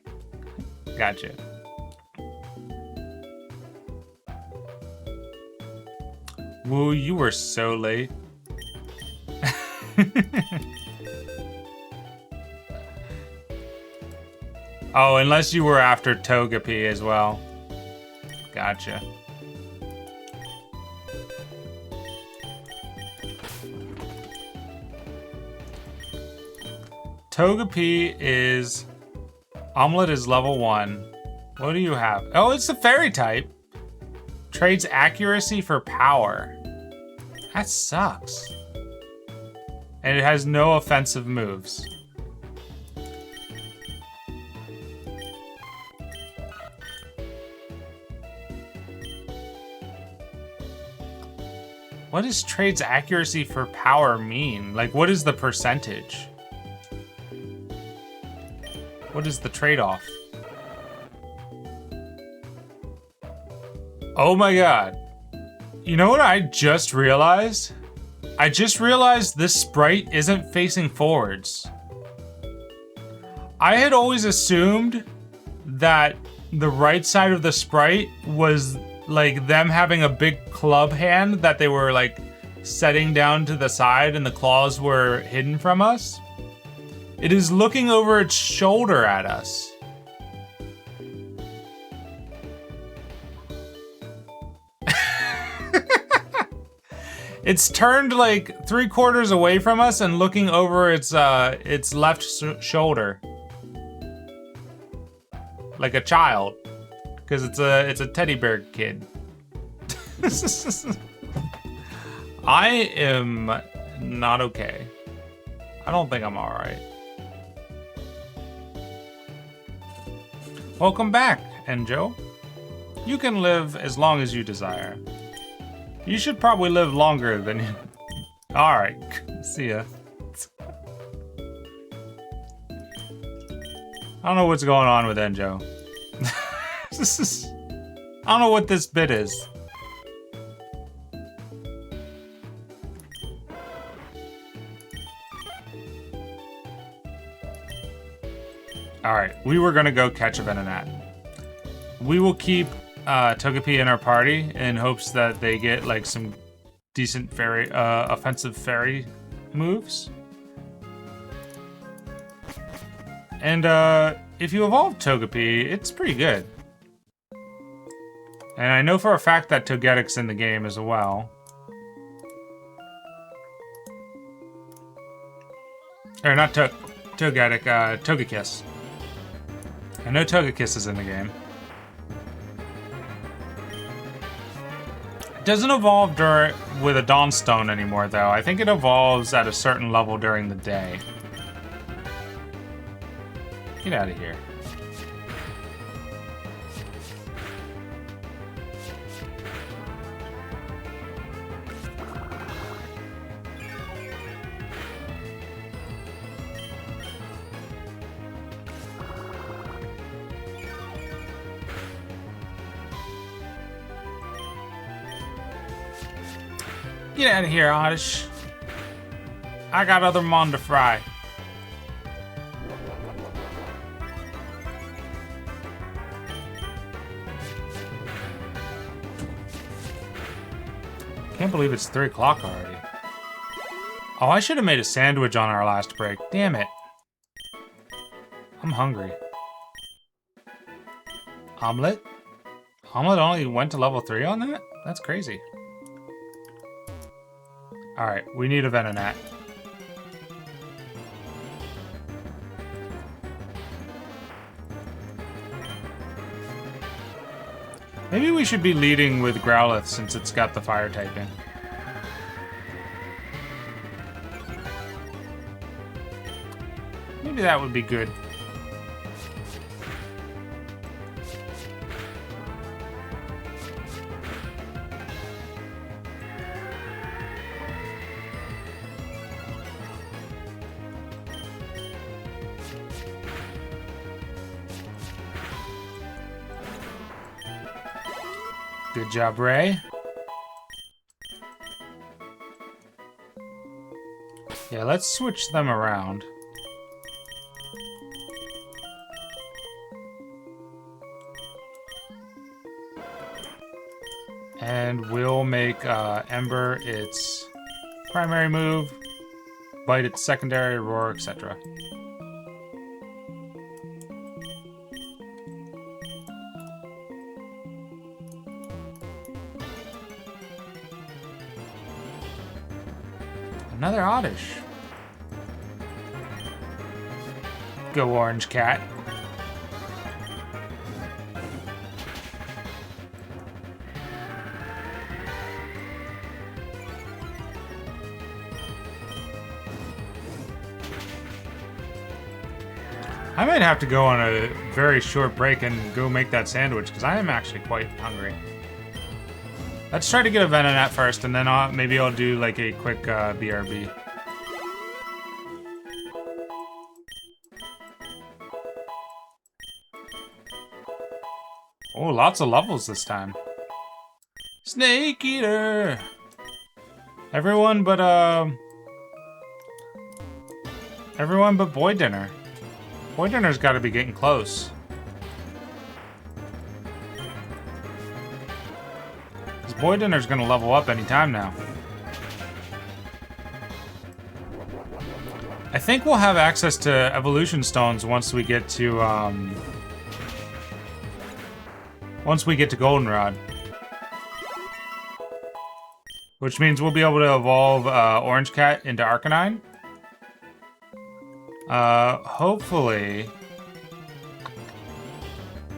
Gotcha. Woo, you were so late. Oh, unless you were after Togepi as well. Gotcha. Togepi is... Omelet is level 1. What do you have? Oh, it's the fairy type. Trades accuracy for power. That sucks. And it has no offensive moves. What does trades accuracy for power mean? Like, what is the percentage? What is the trade-off? Oh my god. You know what I just realized? I just realized this sprite isn't facing forwards. I had always assumed that the right side of the sprite was like them having a big club hand that they were like setting down to the side and the claws were hidden from us. It is looking over its shoulder at us. It's turned like 3/4 away from us and looking over its left shoulder. Like a child. Because it's a teddy bear kid. I am not okay. I don't think I'm alright. Welcome back, Enjo. You can live as long as you desire. You should probably live longer than you... Alright, see ya. I don't know what's going on with Enjo. This is... I don't know what this bit is. Alright, we were gonna go catch a Venonat. We will keep Togepi in our party in hopes that they get like some decent fairy, offensive fairy moves. And if you evolve Togepi, it's pretty good. And I know for a fact that Togetic's in the game as well. Or not Togetic, Togekiss. I know Togekiss is in the game. It doesn't evolve with a Dawnstone anymore, though. I think it evolves at a certain level during the day. Get out of here. Get out of here, Oddish. I got other mon to fry. Can't believe it's 3 o'clock already. Oh, I should have made a sandwich on our last break. Damn it. I'm hungry. Omelet? Omelet only went to level 3 on that? That's crazy. Alright, we need a Venonat. Maybe we should be leading with Growlithe since it's got the fire typing. Maybe that would be good. Good job, Ray. Yeah, let's switch them around. And we'll make Ember its primary move, Bite its secondary, Roar, etc. Another Oddish. Go Orange Cat. I might have to go on a very short break and go make that sandwich because I am actually quite hungry. Let's try to get a Venonat first, and then maybe I'll do like a quick BRB. Oh, lots of levels this time. Snake Eater! Everyone but Boy Dinner. Boy Dinner's gotta be getting close. Boy Dinner's gonna level up anytime now. I think we'll have access to evolution stones once we get to Goldenrod. Which means we'll be able to evolve Orange Cat into Arcanine. Hopefully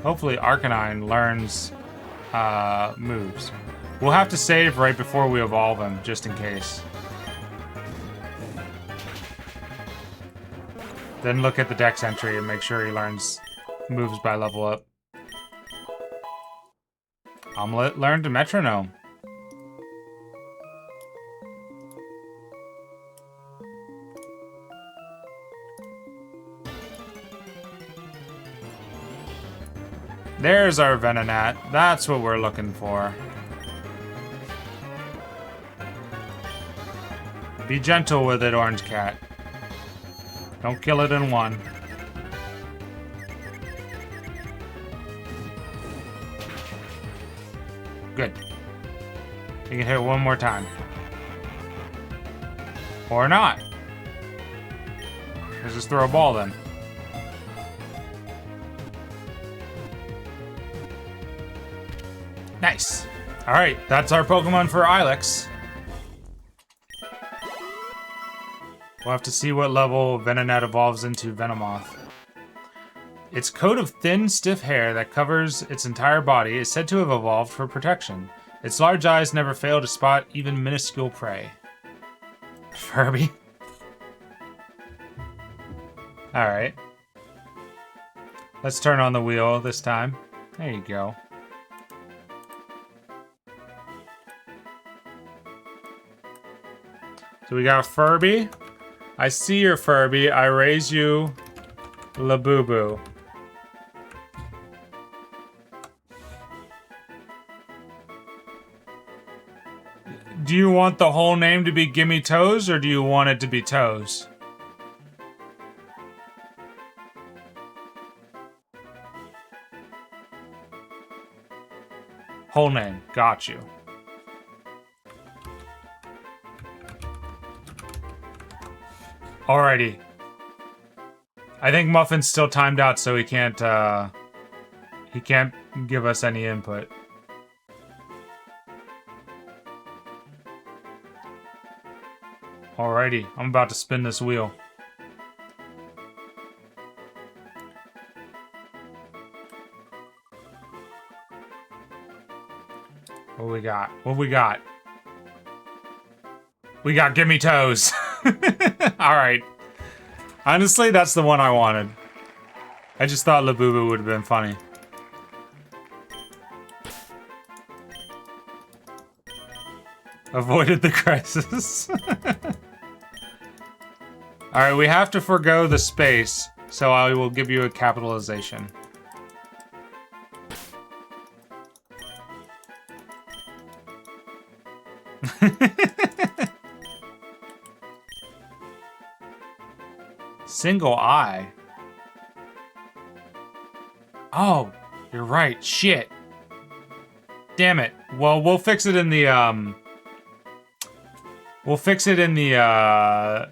Arcanine learns moves. We'll have to save right before we evolve him, just in case. Then look at the dex entry and make sure he learns moves by level up. Omelet learned a metronome. There's our Venonat. That's what we're looking for. Be gentle with it, Orange Cat. Don't kill it in one. Good. You can hit it one more time. Or not. Let's just throw a ball then. Nice. Alright, that's our Pokemon for Ilex. We'll have to see what level Venonat evolves into Venomoth. Its coat of thin, stiff hair that covers its entire body is said to have evolved for protection. Its large eyes never fail to spot even minuscule prey. Furby. Alright. Let's turn on the wheel this time. There you go. So we got Furby. I see your Furby. I raise you, Labubu. Do you want the whole name to be Gimme Toes, or do you want it to be Toes? Whole name. Got you. Alrighty. I think Muffin's still timed out, so he can't give us any input. Alrighty, I'm about to spin this wheel. What we got? What we got? We got Gimme Toes. Alright. Honestly, that's the one I wanted. I just thought Labubu would have been funny. Avoided the crisis. Alright, we have to forego the space, so I will give you a capitalization. Single eye. Oh, you're right. Shit. Damn it. Well, we'll fix it in the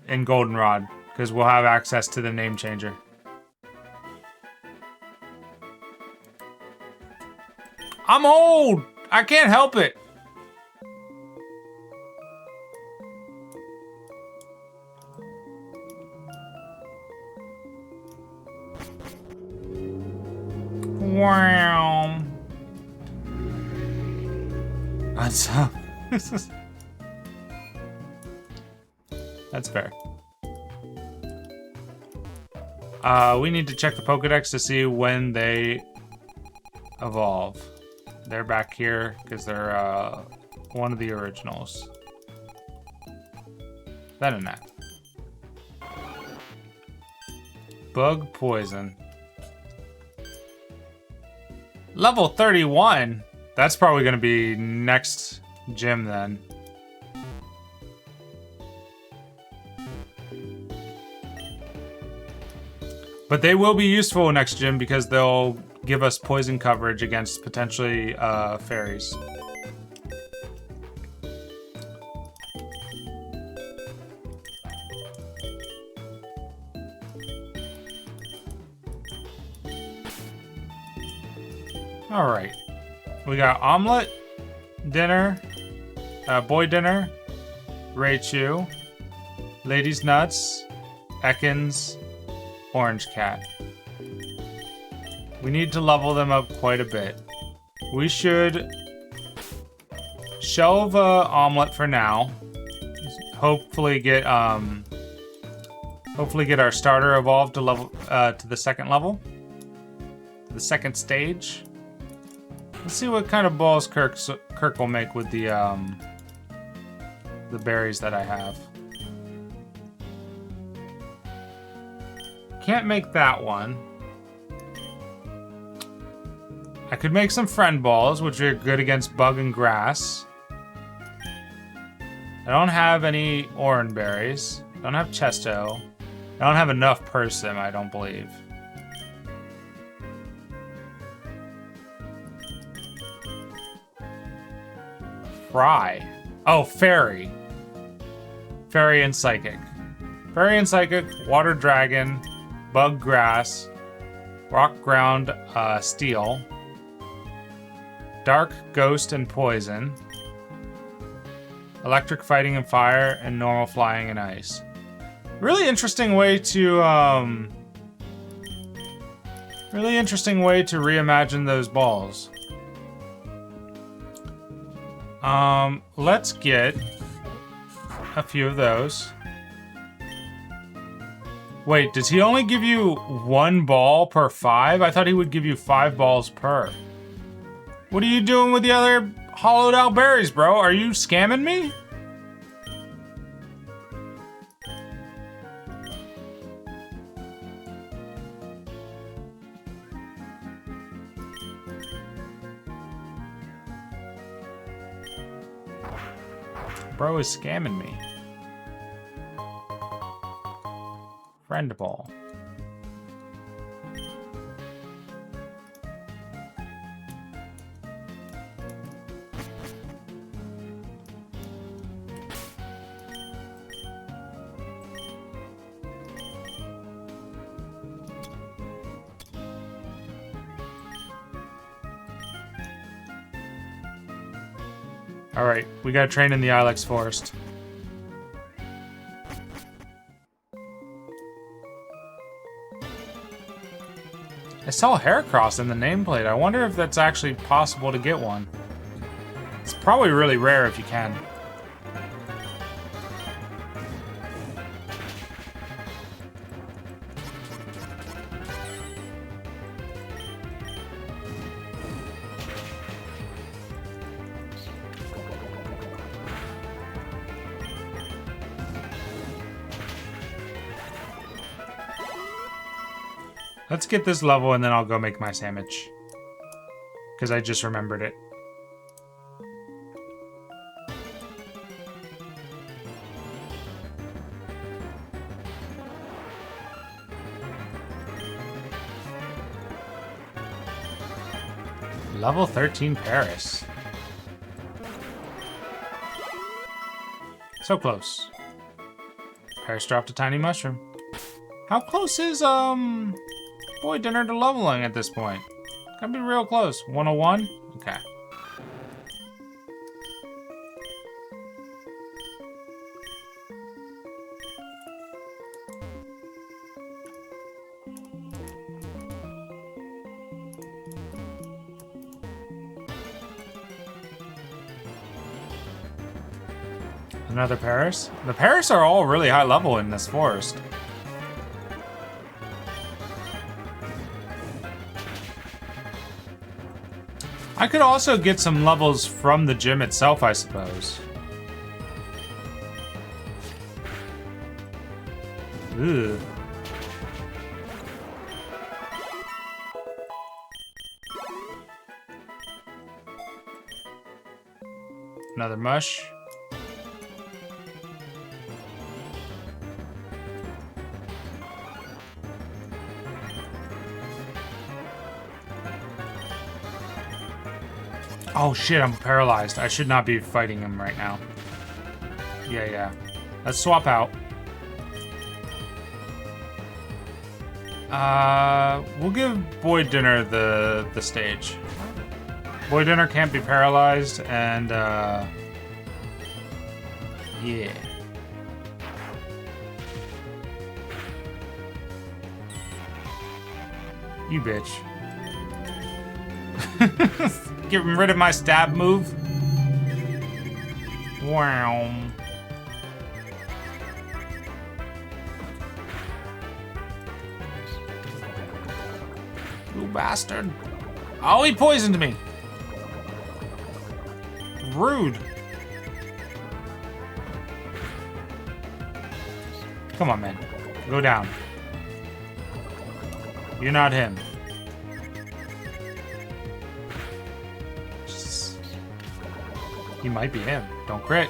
in Goldenrod, because we'll have access to the name changer. I'm old. I can't help it. Wow. That's that's fair. We need to check the Pokedex to see when they evolve. They're back here because they're one of the originals. Venonat. Bug poison. Level 31? That's probably going to be next gym then. But they will be useful next gym because they'll give us poison coverage against potentially fairies. Alright. We got Omelet, Dinner, Boy Dinner, Raichu, Ladies Nuts, Ekans, Orange Cat. We need to level them up quite a bit. We should shelve Omelet for now. Hopefully get our starter evolved to level to the second level. The second stage. Let's see what kind of balls Kirk will make with the berries that I have. Can't make that one. I could make some friend balls, which are good against bug and grass. I don't have any orange berries. I don't have Chesto. I don't have enough Persim, I don't believe. Fry. Oh, Fairy. Fairy and Psychic. Fairy and Psychic, Water Dragon, Bug Grass, Rock Ground Steel, Dark Ghost and Poison, Electric Fighting and Fire, and Normal Flying and Ice. Really interesting way to reimagine those balls. Let's get a few of those. Wait, does he only give you 1 ball per 5? I thought he would give you 5 balls per. What are you doing with the other hollowed out berries, bro? Are you scamming me? Bro is scamming me. Friend ball. Alright, we gotta train in the Ilex Forest. I saw Heracross in the nameplate. I wonder if that's actually possible to get one. It's probably really rare if you can. Let's get this level and then I'll go make my sandwich. Because I just remembered it. Level 13 Paris. So close. Paris dropped a tiny mushroom. How close is, Boy Dinner to leveling at this point? Gotta be real close. 101? Okay. Another Paris? The Paris are all really high level in this forest. I could also get some levels from the gym itself, I suppose. Ugh. Another mush. Oh shit, I'm paralyzed. I should not be fighting him right now. Yeah. Let's swap out. We'll give Boy Dinner the stage. Boy Dinner can't be paralyzed, and yeah. You bitch. Getting rid of my stab move. Wow. You bastard. Oh, he poisoned me. Rude. Come on, man. Go down. You're not him. He might be him. Don't crit.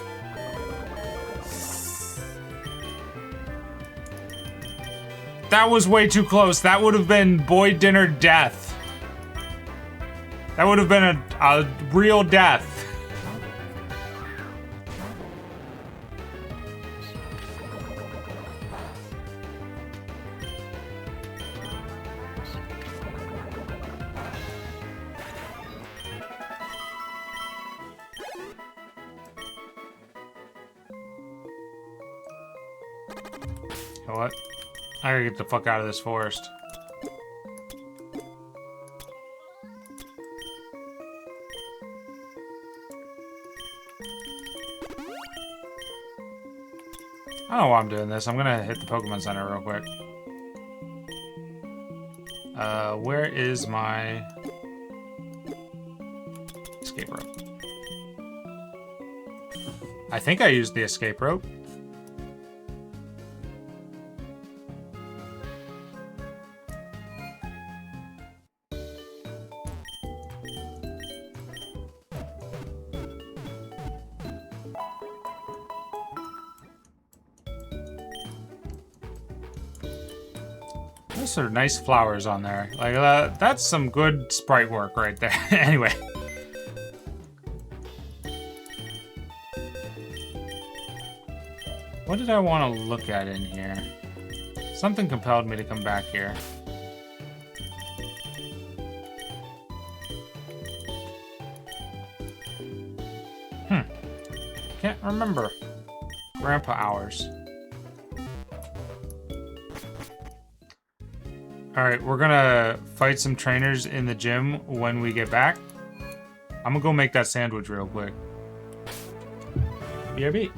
That was way too close. That would have been boy dinner death. That would have been a real death. You know what? I gotta get the fuck out of this forest. I don't know why I'm doing this. I'm gonna hit the Pokemon Center real quick. Where is my escape rope? I think I used the escape rope. Those are nice flowers on there. Like, that's some good sprite work right there. Anyway. What did I want to look at in here? Something compelled me to come back here. Can't remember. Grandpa hours. Alright, we're gonna fight some trainers in the gym when we get back. I'm gonna go make that sandwich real quick. BRB.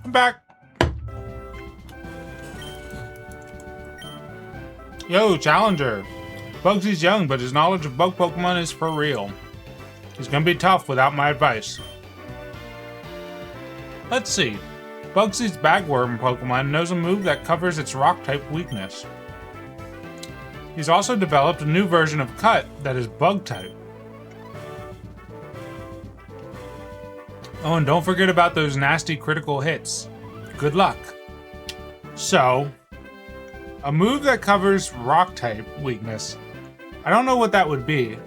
I'm back. Yo, Challenger. Bugsy's young, but his knowledge of bug Pokemon is for real. He's gonna be tough without my advice. Let's see. Bugsy's Bagworm Pokemon knows a move that covers its Rock-type weakness. He's also developed a new version of Cut that is Bug-type. Oh, and don't forget about those nasty critical hits. Good luck. So, a move that covers Rock-type weakness. I don't know what that would be.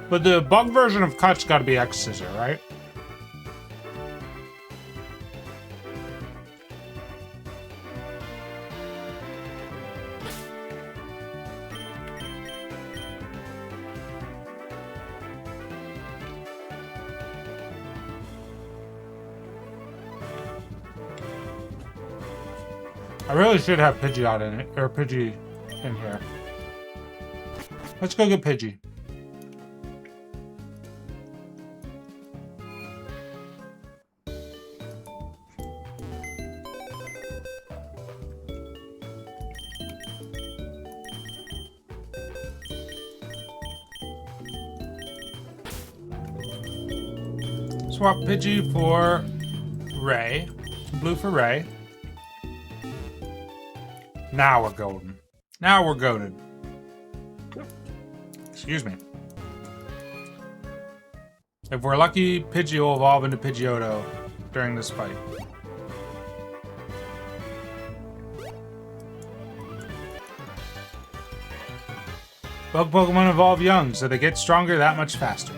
But the bug version of Cut's gotta be X-Scissor, right? I really should have Pidgeot in it, or Pidgey in here. Let's go get Pidgey. Swap Pidgey for Ray. Blue for Ray. Now we're golden. Now we're goated. Excuse me. If we're lucky, Pidgey will evolve into Pidgeotto during this fight. Bug Pokemon evolve young, so they get stronger that much faster.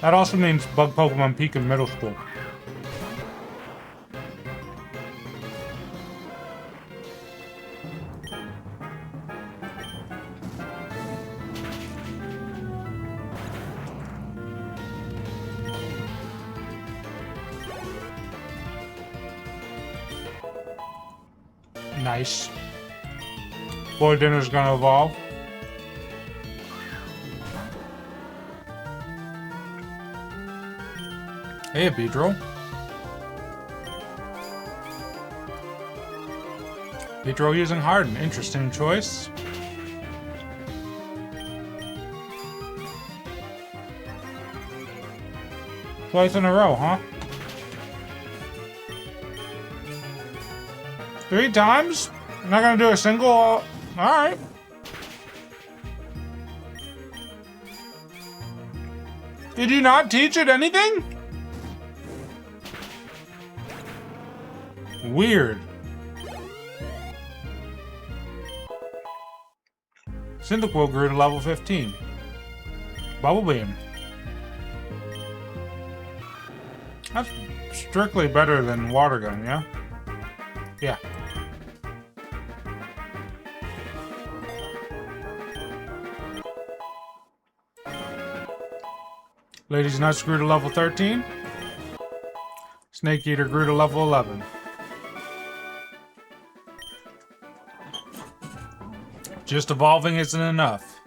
That also means bug Pokemon peak in middle school. Nice. Boy Dinner's gonna evolve. Hey, Beedrill. Beedrill using Harden. Interesting choice. Twice in a row, huh? 3 times? I'm not gonna do a single... Alright. Did you not teach it anything? Weird. Cyndaquil grew to level 15. Bubble Beam. That's strictly better than Water Gun, yeah? Yeah. Lady's Nuts grew to level 13. Snake Eater grew to level 11. Just evolving isn't enough.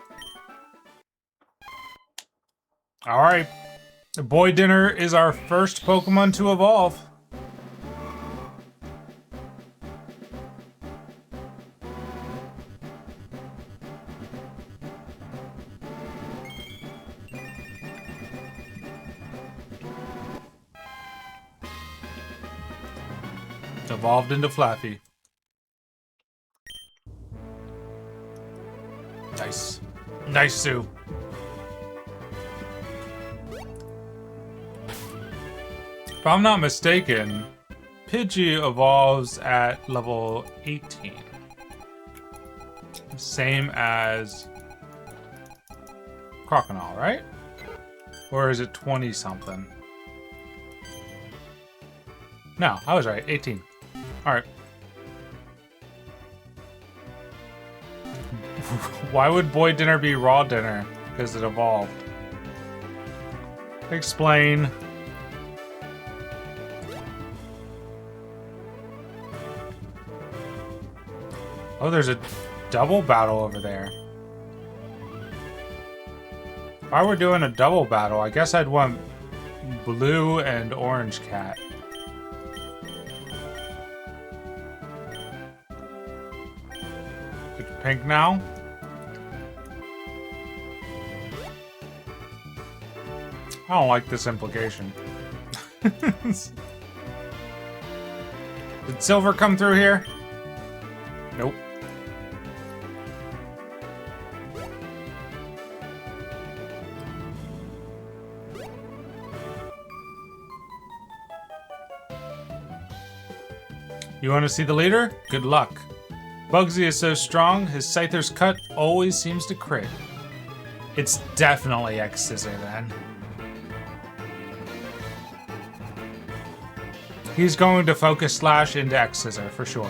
Alright. The Boy Dinner is our first Pokemon to evolve. Evolved into Flaffy. Nice. Nice, Sue. If I'm not mistaken, Pidgey evolves at level 18. Same as Croconaw, right? Or is it 20-something? No, I was right. 18. Alright. Why would Boy Dinner be Raw Dinner? Because it evolved. Explain. Oh, there's a double battle over there. If I were doing a double battle, I guess I'd want blue and orange cat. It's pink now. I don't like this implication. Did silver come through here? Nope. You want to see the leader? Good luck. Bugsy is so strong, his Scyther's cut always seems to crit. It's definitely X-Scissor then. He's going to focus slash into X-Scissor for sure.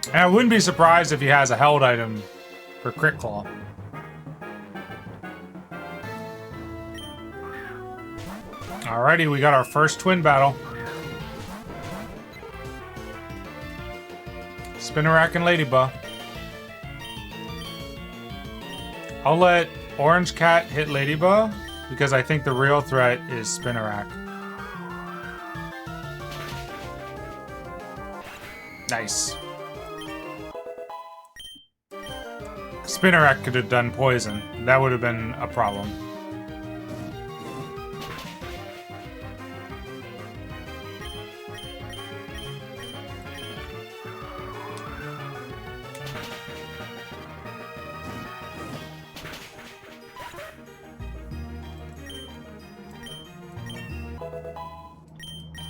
And I wouldn't be surprised if he has a held item for Crit Claw. Alrighty, we got our first twin battle. Spinnerack and Ladybug. I'll let Orange Cat hit Ladybug because I think the real threat is Spinnerack. Nice. Spinnerack could have done poison. That would have been a problem.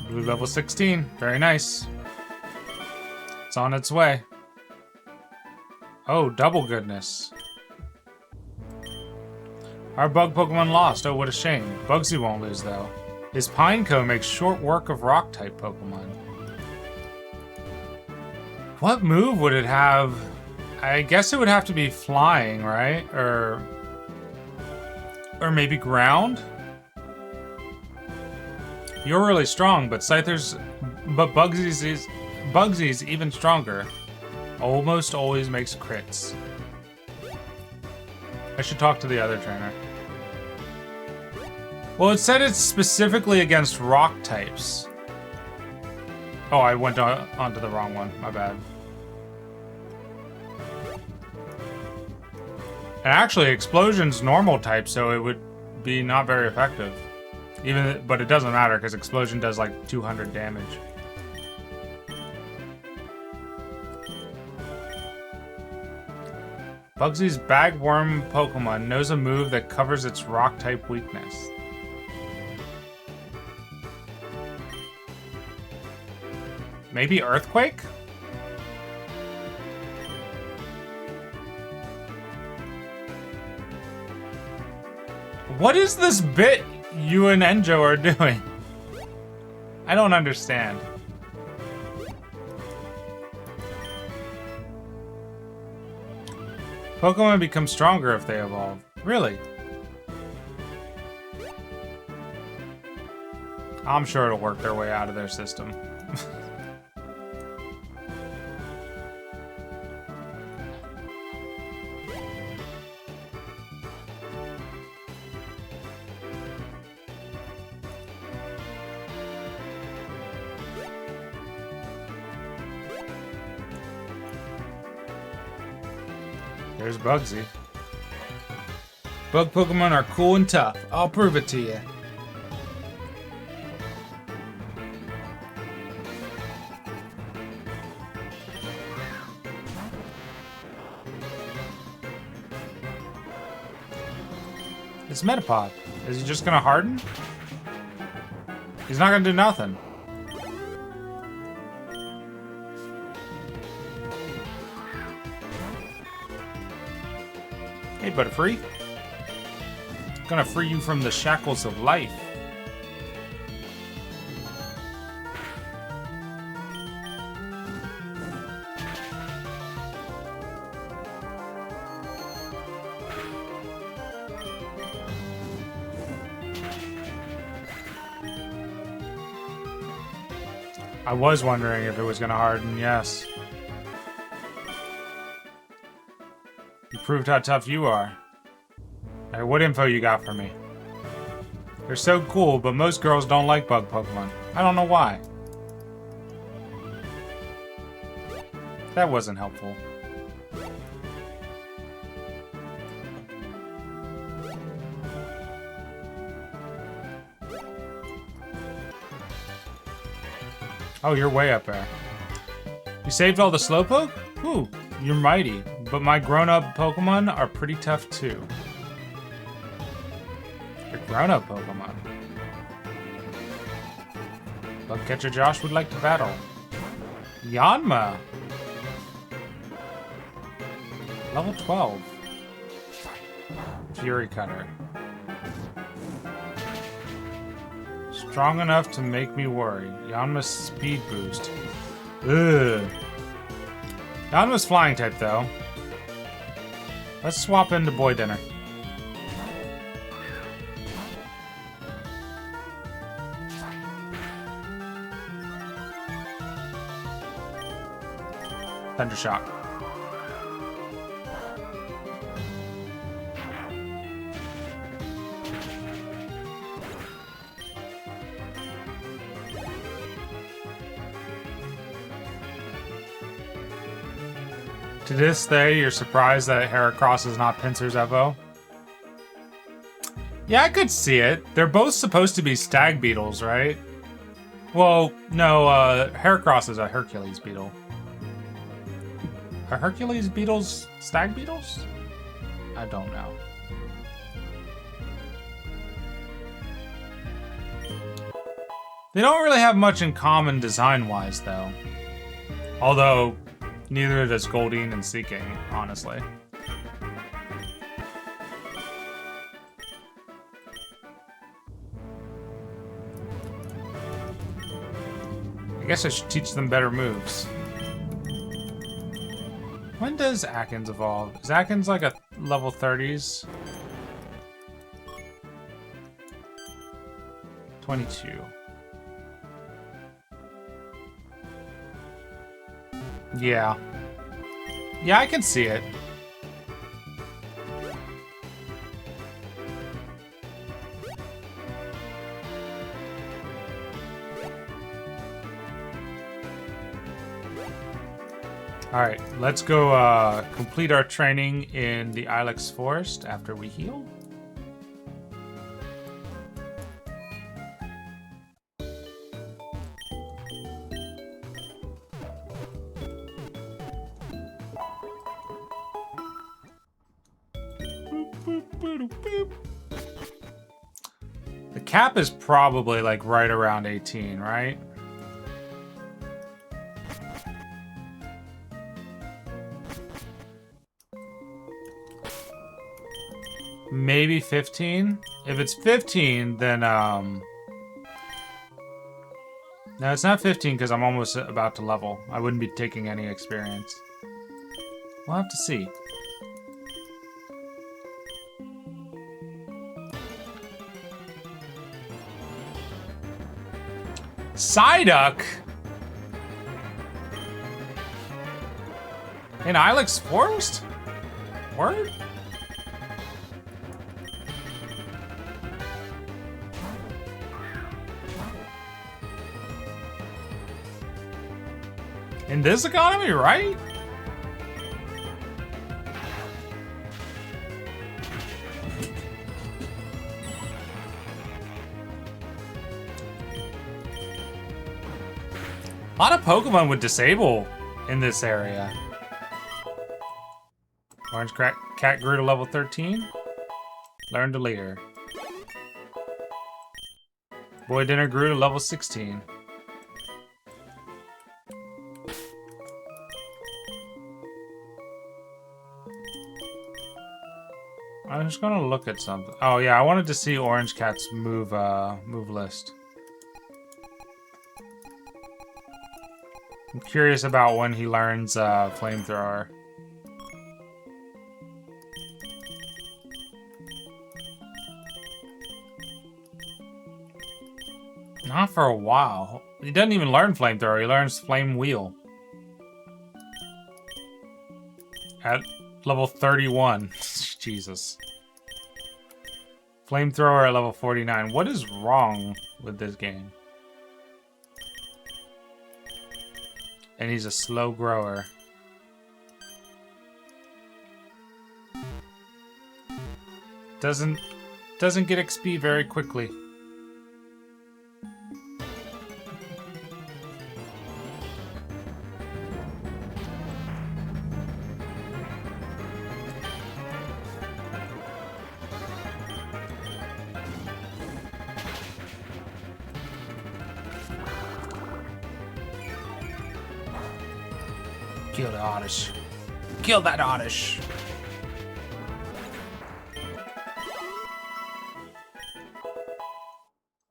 Blue level 16. Very nice. It's on its way. Oh, double goodness. Our bug Pokemon lost. Oh, what a shame. Bugsy won't lose, though. His Pineco makes short work of Rock-type Pokemon. What move would it have? I guess it would have to be flying, right? Or maybe ground? You're really strong, but Bugsy's even stronger. Almost always makes crits. I should talk to the other trainer. Well, it said it's specifically against rock types. Oh, I went onto the wrong one. My bad. And actually, Explosion's normal type, so it would be not very effective. But it doesn't matter because Explosion does like 200 damage. Bugsy's Bagworm Pokemon knows a move that covers its rock-type weakness. Maybe Earthquake? What is this bit you and Enjo are doing? I don't understand. Pokemon become stronger if they evolve. Really? I'm sure it'll work their way out of their system. There's Bugsy. Bug Pokemon are cool and tough. I'll prove it to you. It's Metapod. Is he just gonna harden? He's not gonna do nothing. Hey, Butterfree. Gonna free you from the shackles of life. I was wondering if it was gonna harden, yes. You proved how tough you are. Alright, what info you got for me? They're so cool, but most girls don't like bug Pokemon. I don't know why. That wasn't helpful. Oh, you're way up there. You saved all the Slowpoke? Ooh, you're mighty. But my grown-up Pokemon are pretty tough too. Your grown-up Pokemon. Bugcatcher Josh would like to battle. Yanma. Level 12. Fury Cutter. Strong enough to make me worry. Yanma's speed boost. Ugh. Yanma's flying type though. Let's swap into Boy Dinner. Thunder Shock. To this day, you're surprised that Heracross is not Pinsir's Evo? Yeah, I could see it. They're both supposed to be stag beetles, right? Well, no, Heracross is a Hercules beetle. Are Hercules beetles stag beetles? I don't know. They don't really have much in common design-wise, though. Although, neither does Goldeen and Seeking, honestly. I guess I should teach them better moves. When does Akins evolve? Is Akins like a level 30s? 22. Yeah. Yeah, I can see it. Alright, let's go complete our training in the Ilex Forest after we heal. The cap is probably like right around 18, right? Maybe 15? If it's 15, then, no, it's not 15 because I'm almost about to level. I wouldn't be taking any experience. We'll have to see. Psyduck? In Ilex Forest? Word? In this economy, right? A lot of Pokemon would disable in this area. Orange Cat grew to level 13. Learned to leader. Boy Dinner grew to level 16. I'm just gonna look at something. Oh yeah, I wanted to see Orange Cat's move list. I'm curious about when he learns Flamethrower. Not for a while. He doesn't even learn Flamethrower, he learns Flame Wheel. At level 31. Jesus. Flamethrower at level 49. What is wrong with this game? And he's a slow grower. Doesn't get XP very quickly. Kill the Oddish. Kill that Oddish.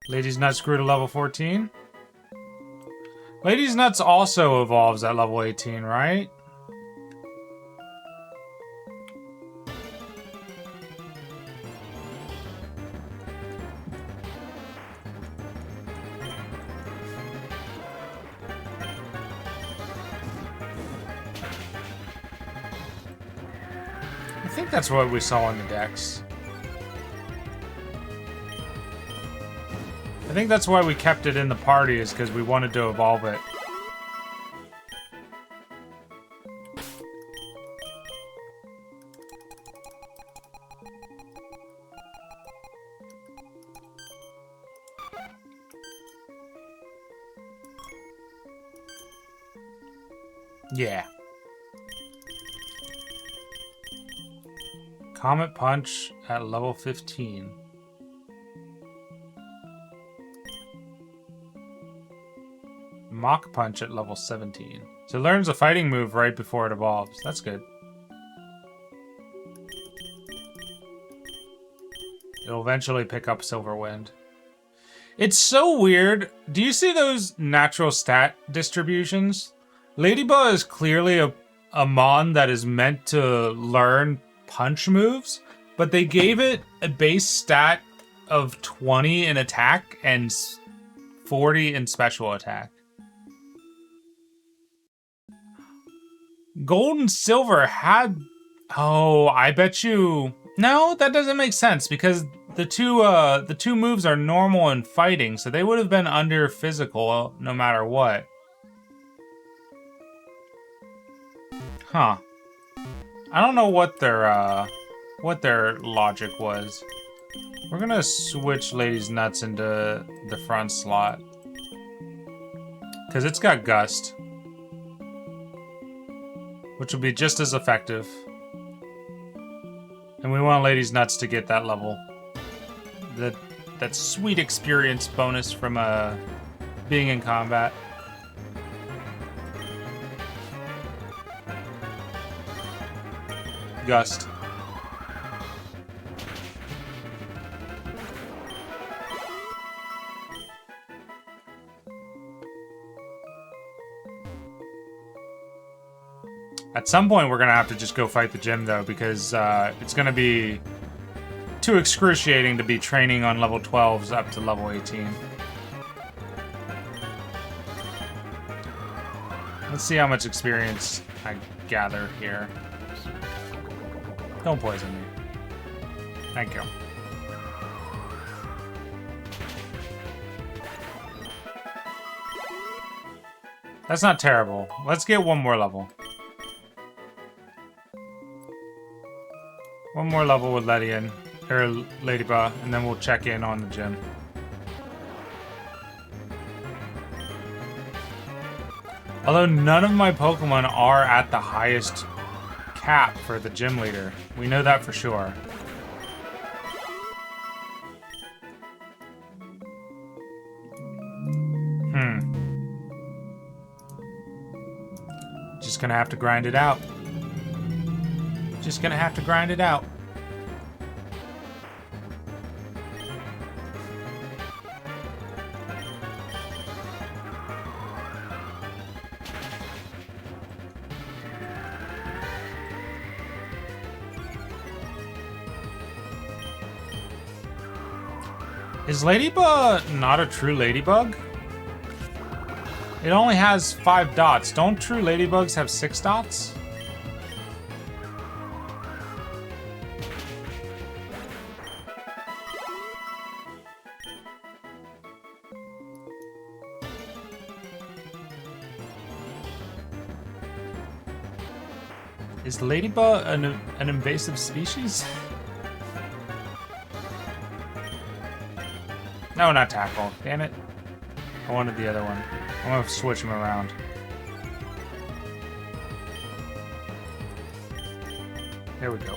Lady's Nuts grew to level 14. Lady's Nuts also evolves at level 18, right? I think that's what we saw in the decks. I think that's why we kept it in the party, is because we wanted to evolve it. Yeah. Comet Punch at level 15. Mach Punch at level 17. So it learns a fighting move right before it evolves. That's good. It'll eventually pick up Silver Wind. It's so weird. Do you see those natural stat distributions? Ladybug is clearly a mon that is meant to learn punch moves, but they gave it a base stat of 20 in attack and 40 in special attack. Gold and Silver had... Oh, I bet you... No, that doesn't make sense, because the two moves are normal in fighting, so they would have been under physical no matter what. Huh. I don't know what their logic was. We're gonna switch Lady's Nuts into the front slot, because it's got Gust, which will be just as effective. And we want Lady's Nuts to get that level. That sweet experience bonus from being in combat. Gust. At some point, we're gonna have to just go fight the gym, though, because it's gonna be too excruciating to be training on level 12s up to level 18. Let's see how much experience I gather here. Don't poison me. Thank you. That's not terrible. Let's get one more level. One more level with Ladybug, and then we'll check in on the gym. Although none of my Pokemon are at the highest cap for the gym leader. We know that for sure. Just gonna have to grind it out. Just gonna have to grind it out. Is Ladybug not a true Ladybug? It only has 5 dots. Don't true Ladybugs have 6 dots? Is ladybug an invasive species? No, not tackle. Damn it. I wanted the other one. I'm gonna switch them around. There we go.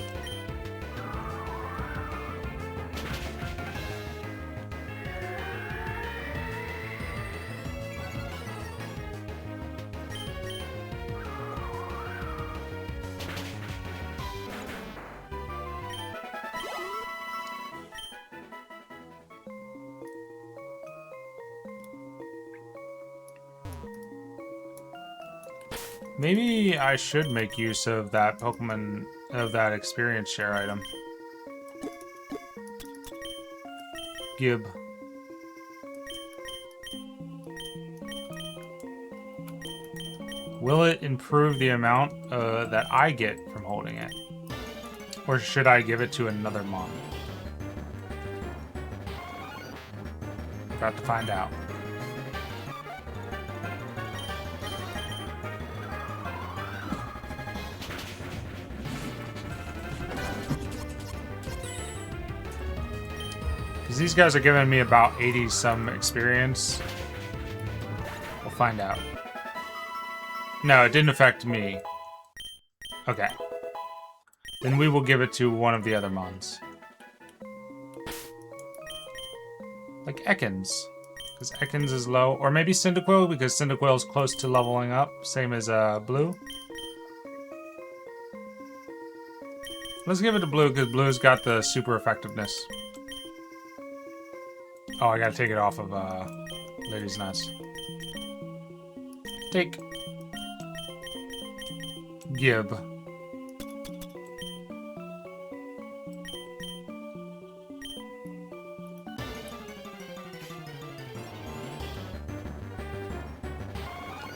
Maybe I should make use of that Pokemon, of that experience share item. Gib. Will it improve the amount that I get from holding it? Or should I give it to another Mon? About to find out. These guys are giving me about 80 some experience. We'll find out. No, it didn't affect me. Okay. Then we will give it to one of the other Mons. Like Ekans. Because Ekans is low. Or maybe Cyndaquil, because Cyndaquil is close to leveling up. Same as Blue. Let's give it to Blue, because Blue's got the super effectiveness. Oh, I gotta take it off of Lady's Nest. Take. Gib.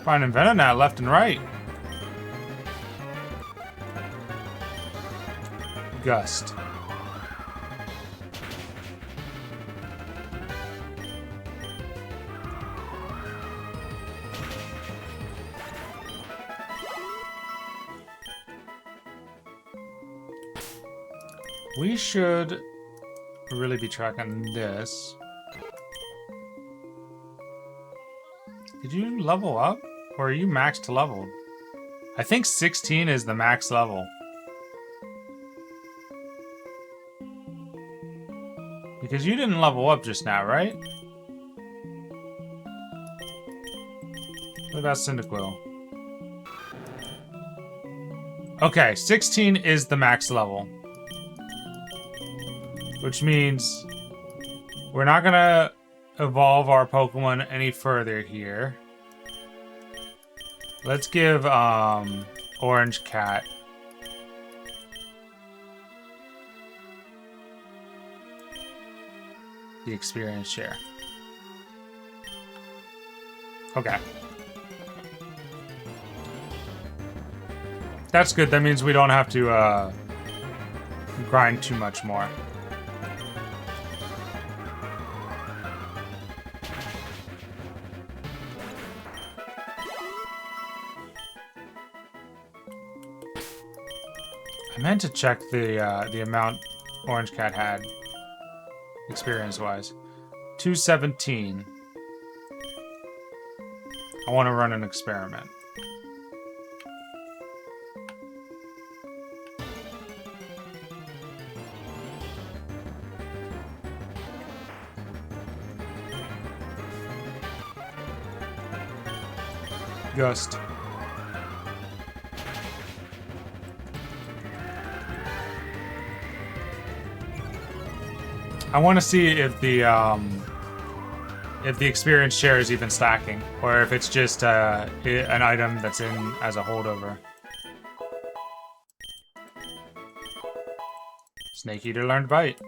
Finding Venonat left and right. Gust. We should really be tracking this. Did you level up? Or are you maxed leveled? I think 16 is the max level. Because you didn't level up just now, right? What about Cyndaquil? Okay, 16 is the max level. Which means we're not gonna evolve our Pokemon any further here. Let's give Orange Cat the experience share. Okay. That's good. That means we don't have to grind too much more. I meant to check the amount Orange Cat had, experience-wise. 217. I want to run an experiment. Gust. I want to see if the experience share is even stacking, or if it's just an item that's in as a holdover. Snake Eater learned Bite.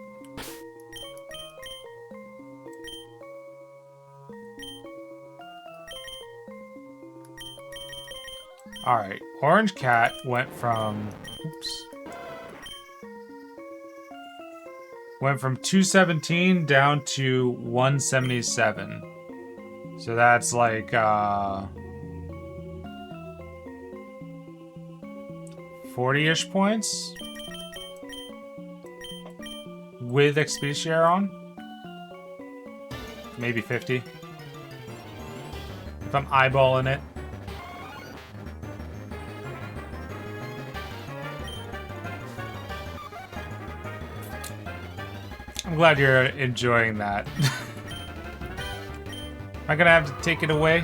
Alright, Orange Cat went from... Oops. Went from 217 down to 177. So that's like, 4 40-ish points with XP share on. Maybe 50. If I'm eyeballing it. I'm glad you're enjoying that. Am I gonna have to take it away?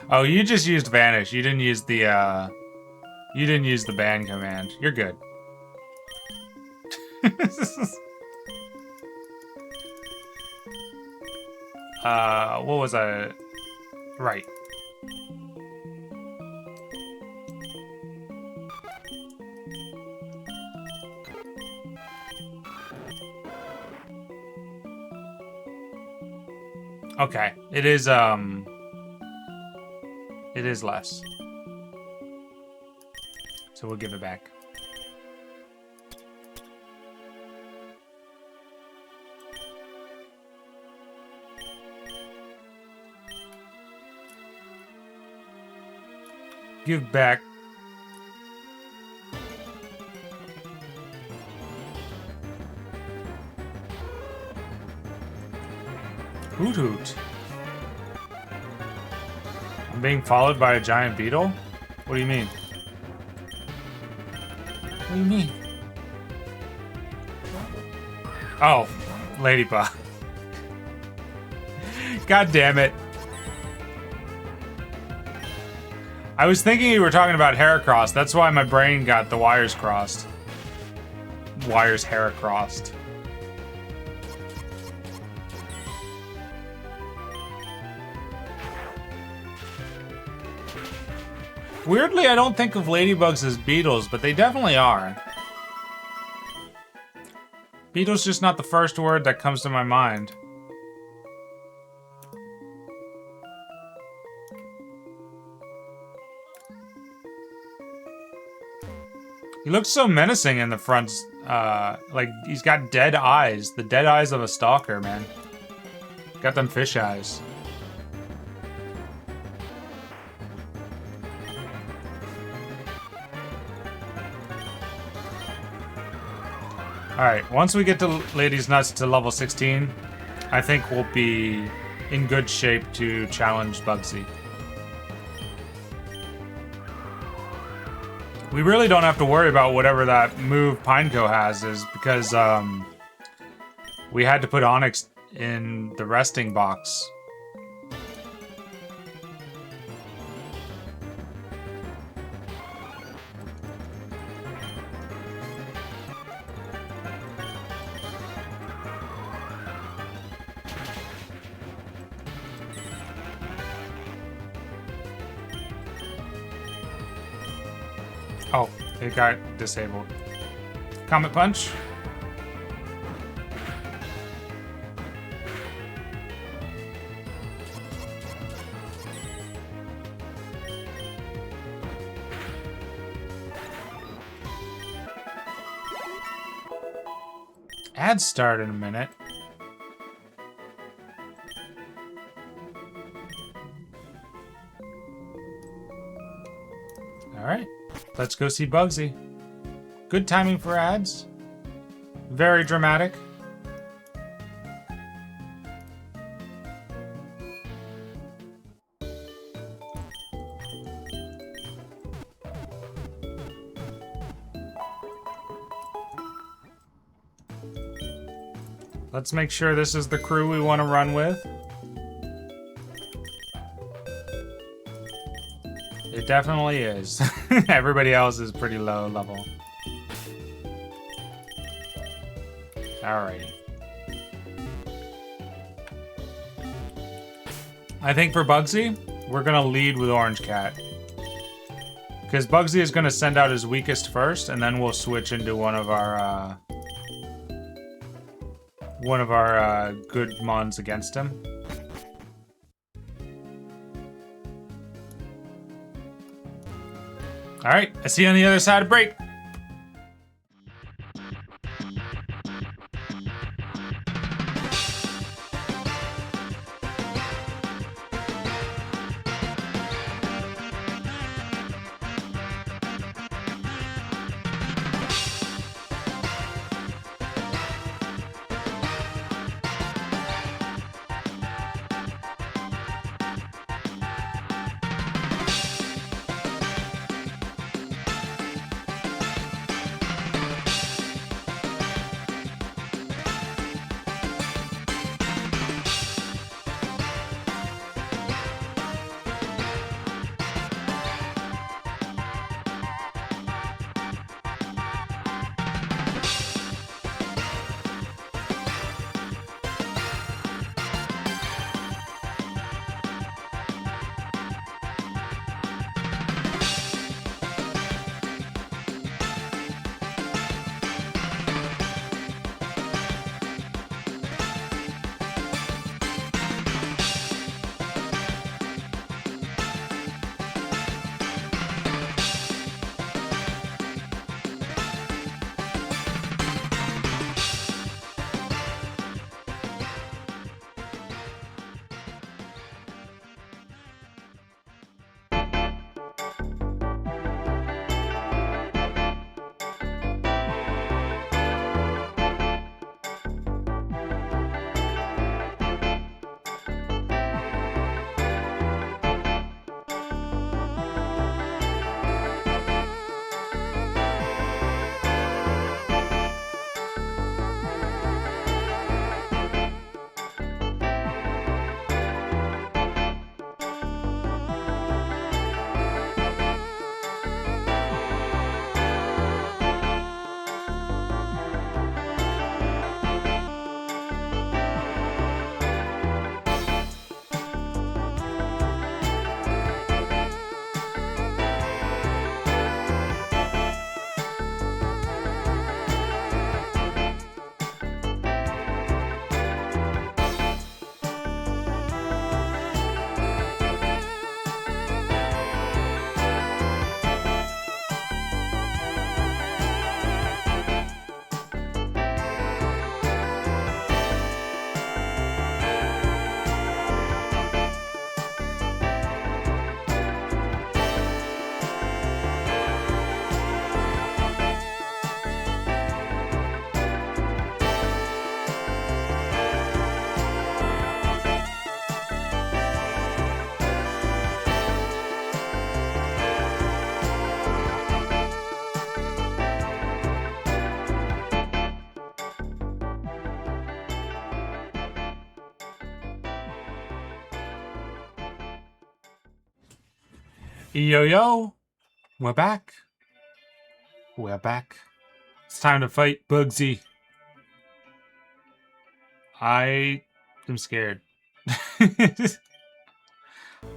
Oh, you just used vanish. You didn't use the ban command. You're good. What was I? Right. Okay. It is less. So we'll give it back. Give back. Hoot hoot. I'm being followed by a giant beetle? What do you mean? What do you mean? Oh, ladybug. God damn it. I was thinking you were talking about Heracross. That's why my brain got the wires crossed. Wires Heracrossed. Weirdly, I don't think of ladybugs as beetles, but they definitely are. Beetle's just not the first word that comes to my mind. He looks so menacing in the front, like he's got dead eyes. The dead eyes of a stalker, man. Got them fish eyes. Alright, once we get to Lady's Nuts to level 16, I think we'll be in good shape to challenge Bugsy. We really don't have to worry about whatever that move Pineco has is because we had to put Onyx in the resting box. Oh, it got disabled. Comet Punch. Ads start in a minute. All right. Let's go see Bugsy. Good timing for ads. Very dramatic. Let's make sure this is the crew we want to run with. It definitely is. Everybody else is pretty low level. Alrighty. I think for Bugsy, we're gonna lead with Orange Cat. Because Bugsy is gonna send out his weakest first, and then we'll switch into one of our good mons against him. All right, I see you on the other side of break. Yo, yo, we're back. We're back. It's time to fight Bugsy. I am scared.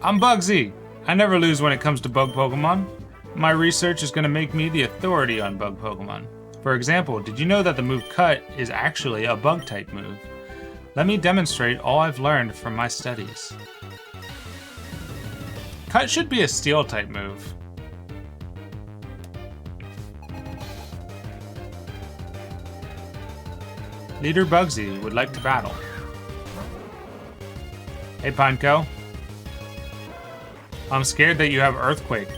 I'm Bugsy. I never lose when it comes to bug Pokemon. My research is going to make me the authority on bug Pokemon. For example, did you know that the move Cut is actually a bug-type move? Let me demonstrate all I've learned from my studies. Cut should be a Steel-type move. Leader Bugsy would like to battle. Hey, Pineco. I'm scared that you have Earthquake.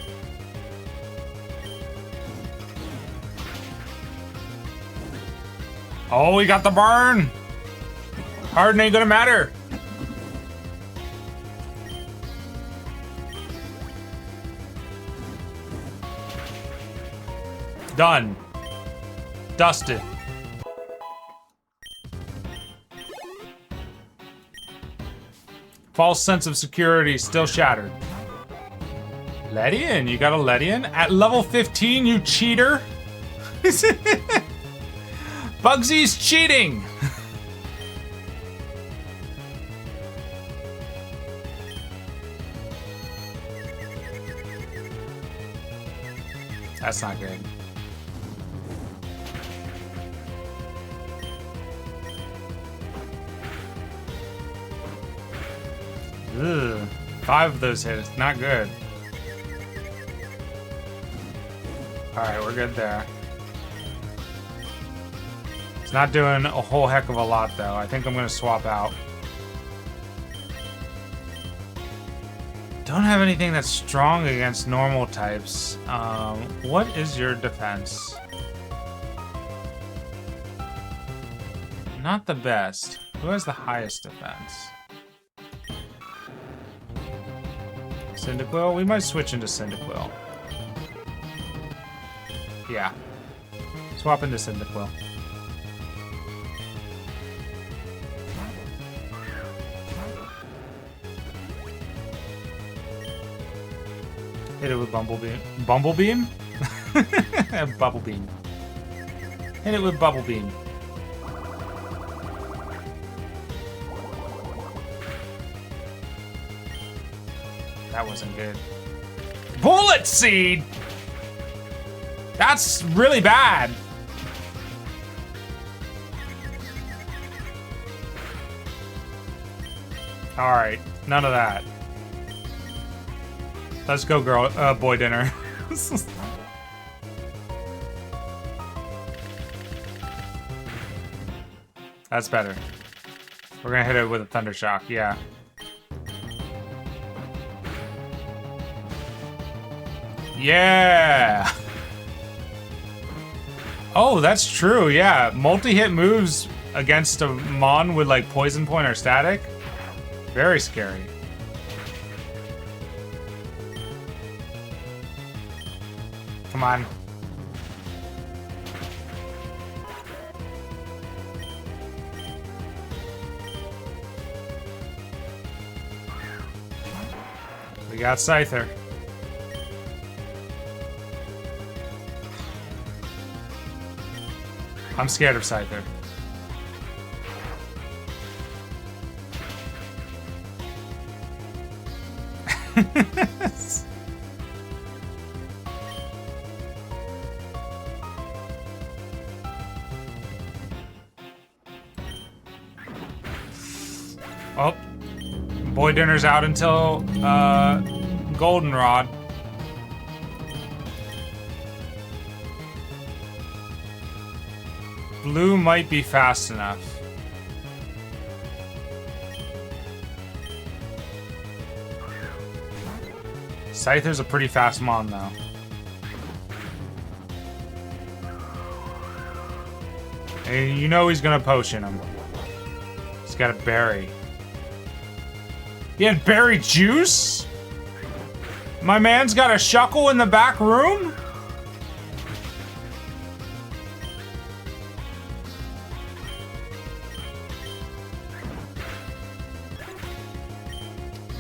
Oh, we got the burn! Harden ain't gonna matter. Done. Dusted. False sense of security still shattered. Ledian, you got a Ledian? At level 15, you cheater? Bugsy's cheating! That's not good. Ugh. 5 of those hits, not good. Alright, we're good there. It's not doing a whole heck of a lot, though. I think I'm going to swap out. Don't have anything that's strong against normal types. What is your defense? Not the best. Who has the highest defense? Cyndaquil? We might switch into Cyndaquil. Yeah. Swap into Cyndaquil. Hit it with Bumblebeam. Bumblebeam? Bubblebeam. Hit it with Bubblebeam. That wasn't good. Bullet Seed! That's really bad. Alright, none of that. Let's go, boy dinner. That's better. We're gonna hit it with a Thunder Shock, yeah. Yeah! Oh, that's true, yeah. Multi-hit moves against a Mon with like Poison Point or Static. Very scary. Come on. We got Scyther. I'm scared of Scyther. Oh, boy dinner's out until Goldenrod. Blue might be fast enough. Scyther's a pretty fast Mon, though. And you know he's gonna potion him. He's got a berry. He had berry juice? My man's got a Shuckle in the back room?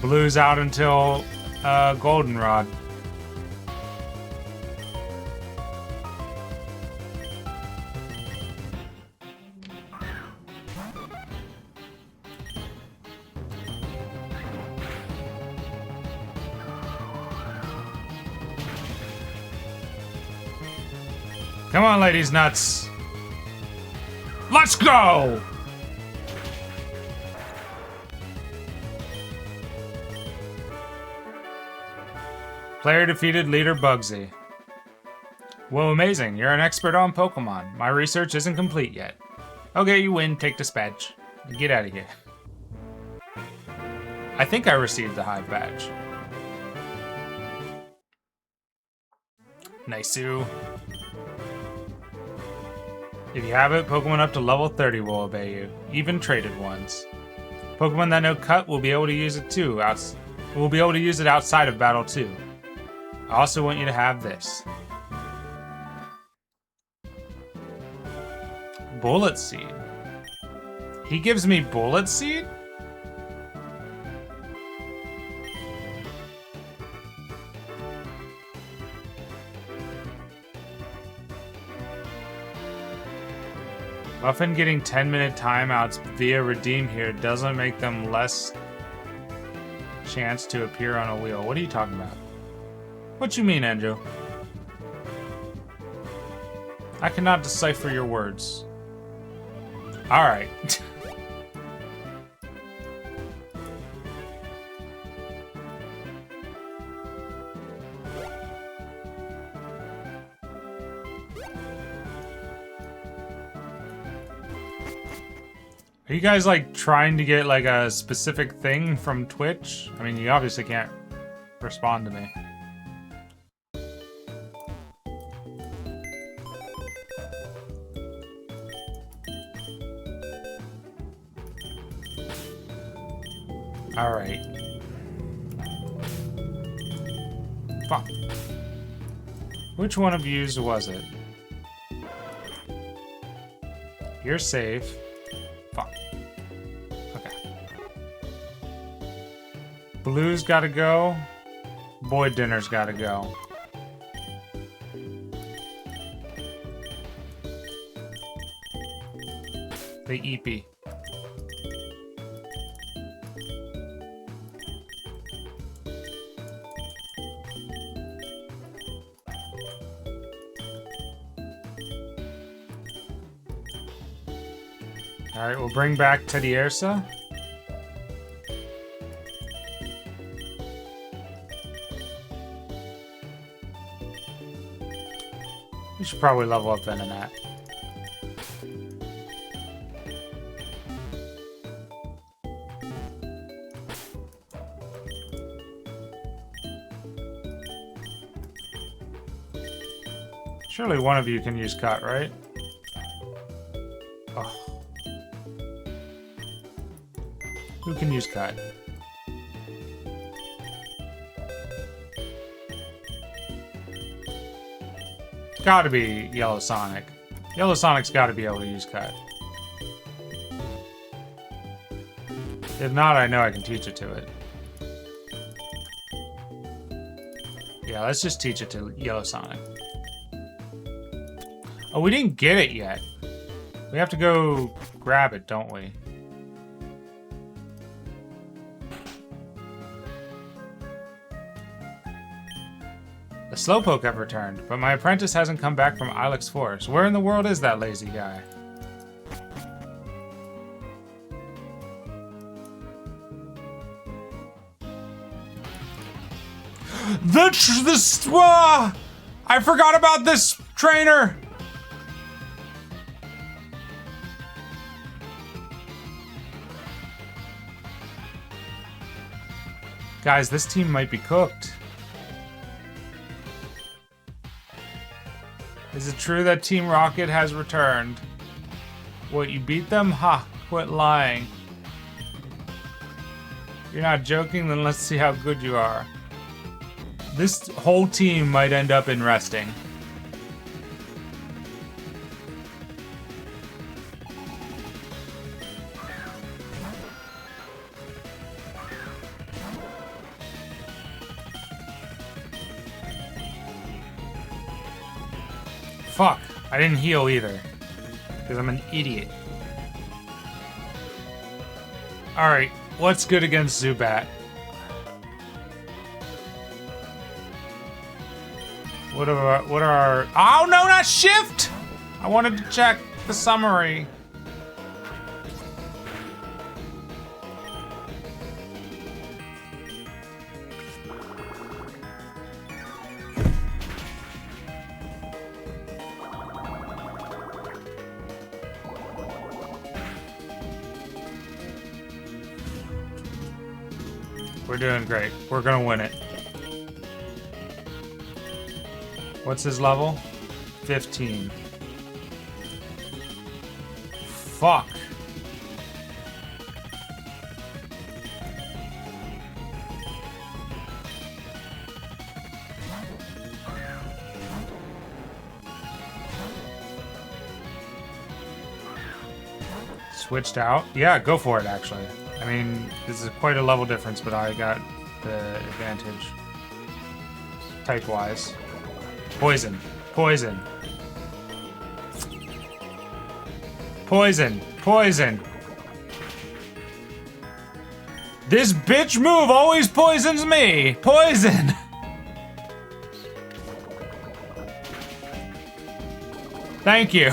Blue's out until Goldenrod. Come on, ladies nuts. Let's go! Player defeated leader Bugsy. Well, amazing. You're an expert on Pokemon. My research isn't complete yet. Okay, you win. Take dispatch. Get out of here. I think I received the Hive badge. Nice-oo. If you have it, Pokemon up to level 30 will obey you. Even traded ones. Pokemon that know Cut will be able to use it too. We'll be able to use it outside of battle too. I also want you to have this. Bullet Seed. He gives me Bullet Seed? Muffin getting 10-minute timeouts via redeem here doesn't make them less chance to appear on a wheel. What are you talking about? What you mean, Andrew? I cannot decipher your words. Alright. Are you guys like trying to get like a specific thing from Twitch? I mean, you obviously can't respond to me. All right. Fuck. Which one of yous was it? You're safe. Fuck. Okay. Blue's gotta go. Boy dinner's gotta go. The EP. Alright, we'll bring back Teddy Ursa. We should probably level up Venonat. Surely one of you can use cut, right? Oh. Who can use cut? Gotta be Yellow Sonic. Yellow Sonic's gotta be able to use cut. If not, I know I can teach it to it. Yeah, let's just teach it to Yellow Sonic. Oh, we didn't get it yet. We have to go grab it, don't we? The Slowpoke have returned, but my apprentice hasn't come back from Ilex Forest. Where in the world is that lazy guy? I forgot about this trainer! Guys, this team might be cooked. Is it true that Team Rocket has returned? What, you beat them? Ha, quit lying. You're not joking? Then let's see how good you are. This whole team might end up in resting. Fuck, I didn't heal either. Because I'm an idiot. Alright, what's good against Zubat? What are our... Oh, no, not shift! I wanted to check the summary. We're doing great. We're gonna win it. What's his level? 15. Fuck. Switched out? Yeah, go for it, actually. I mean, this is quite a level difference, but I got the advantage. Type-wise. Poison. Poison. Poison. Poison. This bitch move always poisons me. Poison. Thank you.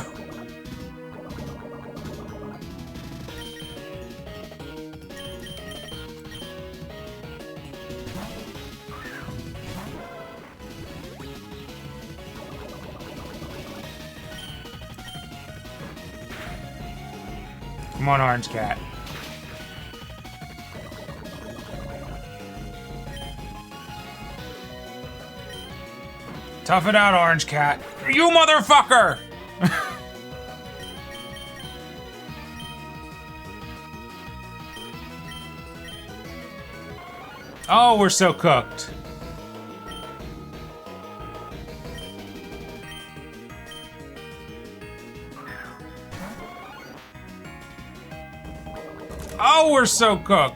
Come on, Orange Cat. Tough it out, Orange Cat. You motherfucker! Oh, we're so cooked. Oh, we're so cooked.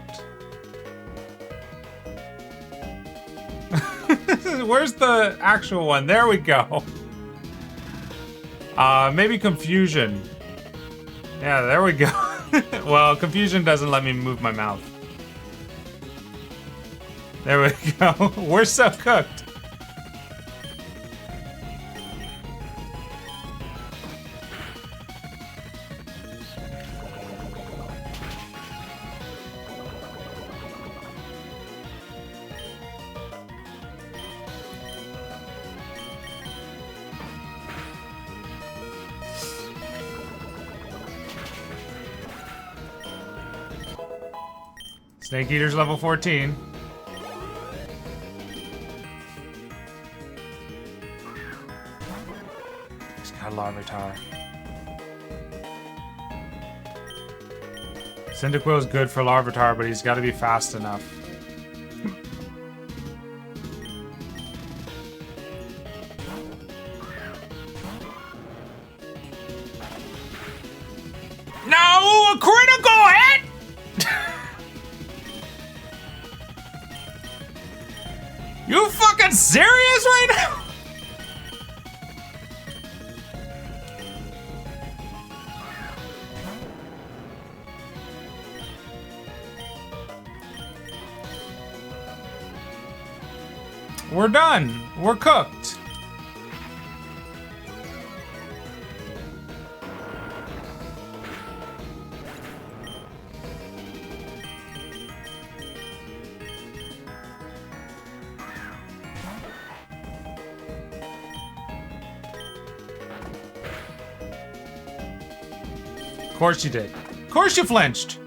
Where's the actual one? There we go. Maybe confusion. Yeah, there we go. Well, confusion doesn't let me move my mouth. There we go. We're so cooked. Snake Eater's level 14. He's got a Larvitar. Cyndaquil's good for Larvitar, but he's got to be fast enough. No! A critical hit! You fucking serious right now? We're done. We're cooked. Of course you did. Of course you flinched.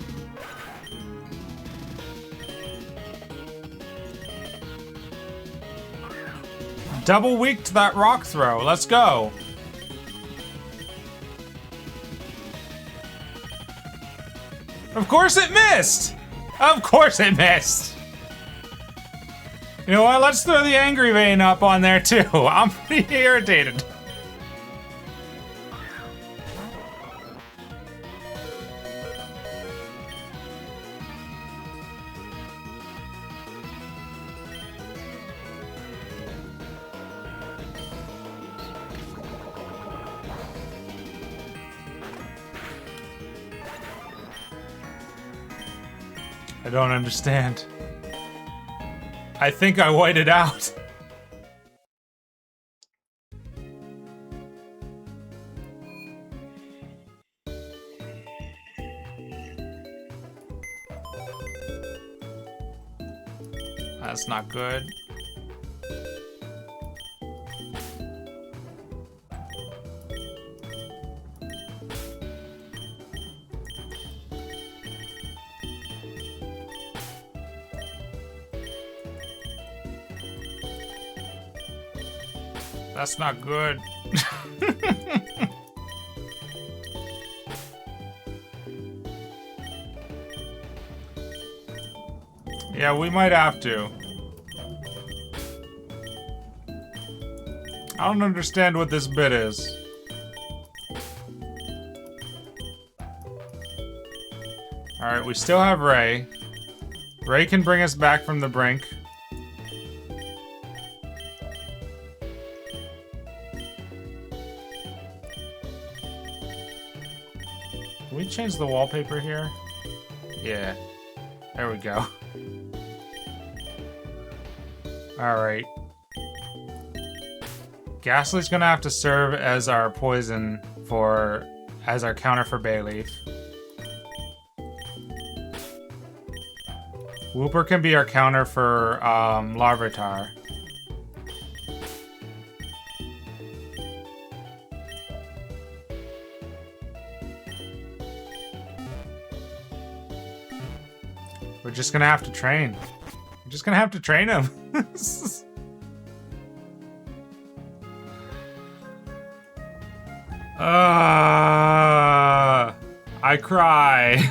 Double weaked that rock throw. Let's go. Of course it missed. Of course it missed. You know what? Let's throw the Angry Vein up on there too. I'm pretty irritated. I don't understand. I think I whited out. That's not good. That's not good. Yeah, we might have to. I don't understand what this bit is. Alright, we still have Ray. Ray can bring us back from the brink. Can we change the wallpaper here? Yeah. There we go. Alright. Ghastly's gonna have to serve as our poison as our counter for Bayleaf. Whooper can be our counter for Larvitar. We're just gonna have to train. We're just gonna have to train him. I cry.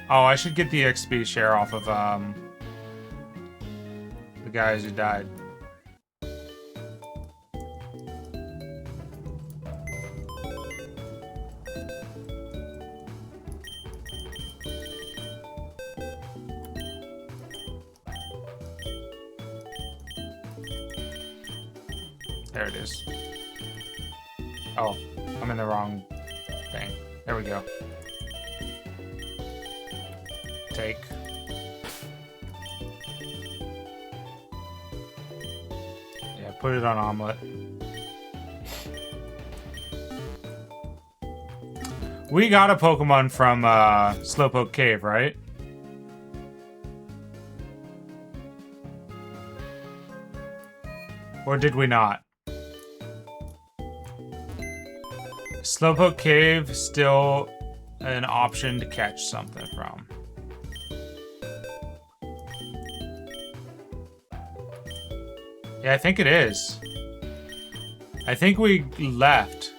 Oh, I should get the XP share off of the guys who died. There it is. Oh, I'm in the wrong thing. There we go. Take. Yeah, put it on omelet. We got a Pokemon from Slowpoke Cave, right? Or did we not? Slowpoke Cave still an option to catch something from. Yeah, I think it is. I think we left.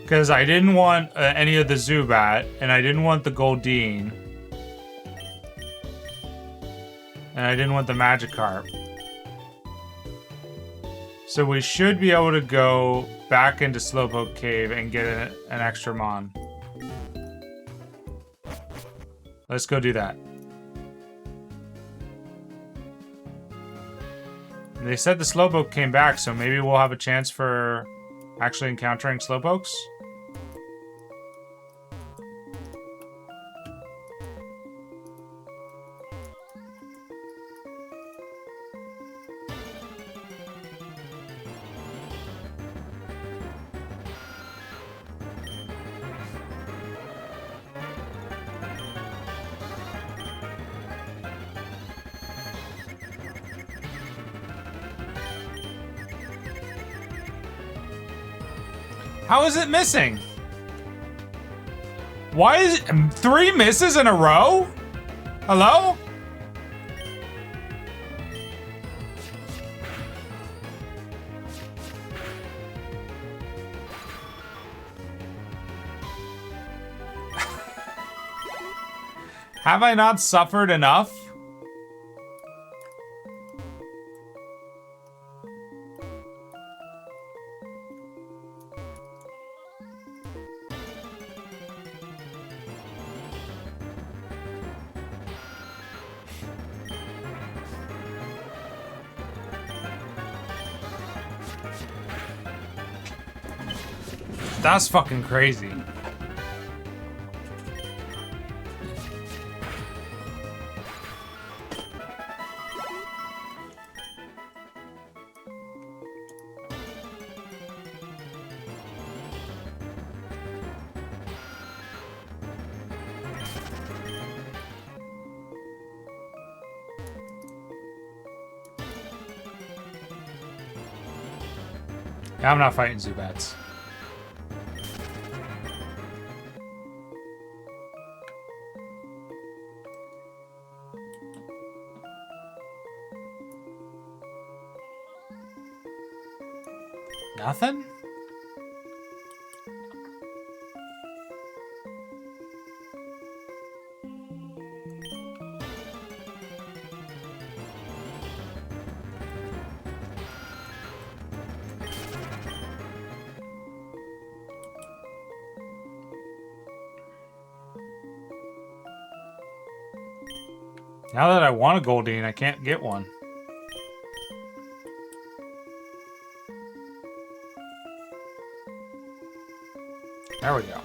Because I didn't want any of the Zubat, and I didn't want the Goldeen. And I didn't want the Magikarp. So we should be able to go back into Slowpoke Cave and get an extra Mon. Let's go do that. They said the Slowpoke came back, so maybe we'll have a chance for actually encountering Slowpokes. How is it missing? Why is it 3 misses in a row? Hello? Have I not suffered enough? That's fucking crazy. Yeah, I'm not fighting Zubats. Nothing? Now that I want a Goldeen, I can't get one. There we go.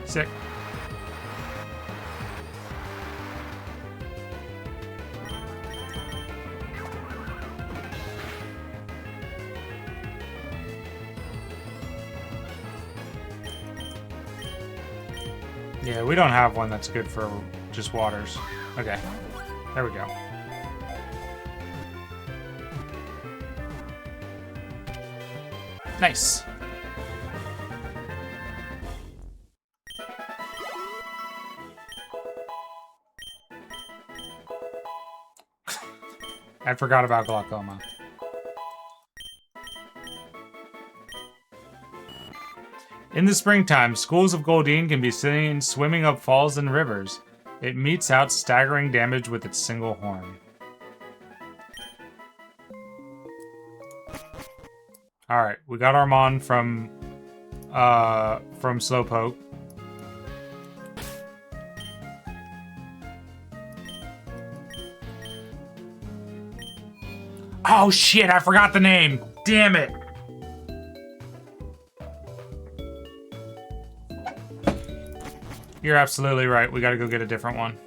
Sick. Yeah, we don't have one that's good for just waters. Okay, there we go. Nice. I forgot about glaucoma. In the springtime, schools of Goldeen can be seen swimming up falls and rivers. It metes out staggering damage with its single horn. Alright, we got Armand from Slowpoke. Oh shit, I forgot the name! Damn it! You're absolutely right, we gotta go get a different one.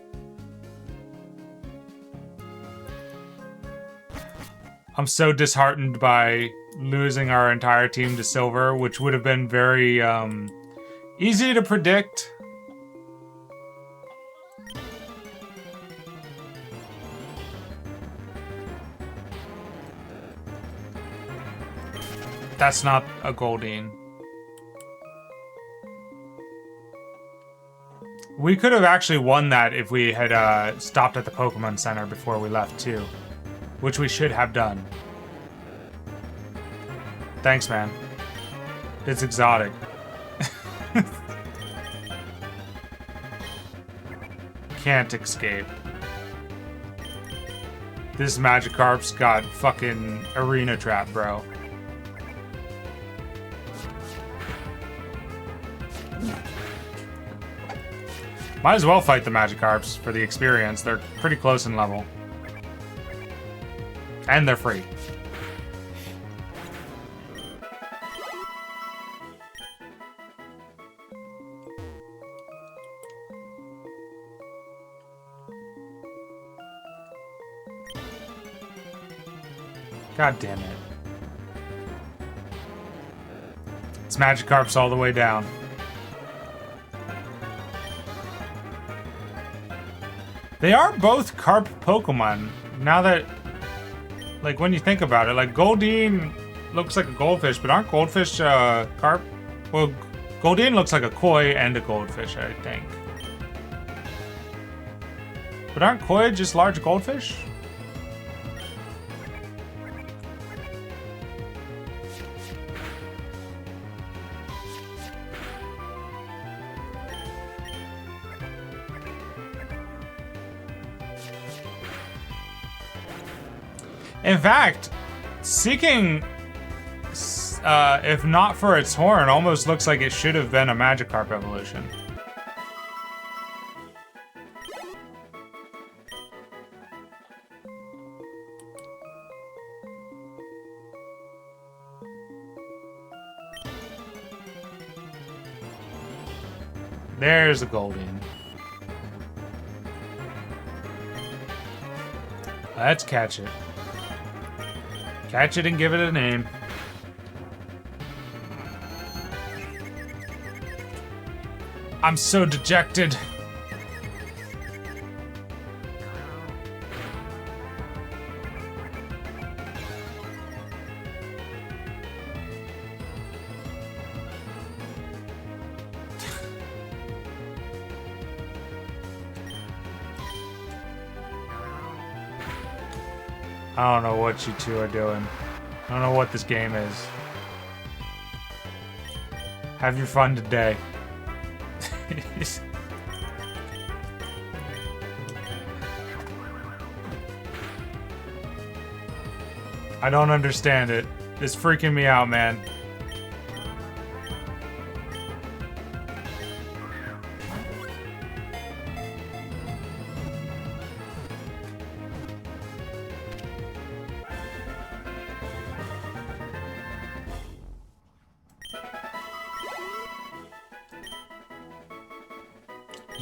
I'm so disheartened by losing our entire team to silver, which would have been very easy to predict. That's not a Goldeen. We could have actually won that if we had stopped at the Pokémon Center before we left too, which we should have done. Thanks, man. It's exotic. Can't escape. This Magikarp's got fucking arena trap, bro. Might as well fight the Magikarps for the experience. They're pretty close in level. And they're free. God damn it. It's Magikarp's all the way down. They are both carp Pokemon. Now that, like, when you think about it, like, Goldeen looks like a goldfish, but aren't goldfish carp? Well, Goldeen looks like a koi and a goldfish, I think. But aren't koi just large goldfish? In fact, Seeking, if not for its horn, almost looks like it should have been a Magikarp evolution. There's a Goldeen. Let's catch it. Catch it and give it a name. I'm so dejected. I don't know what you two are doing. I don't know what this game is. Have your fun today. I don't understand it. It's freaking me out, man.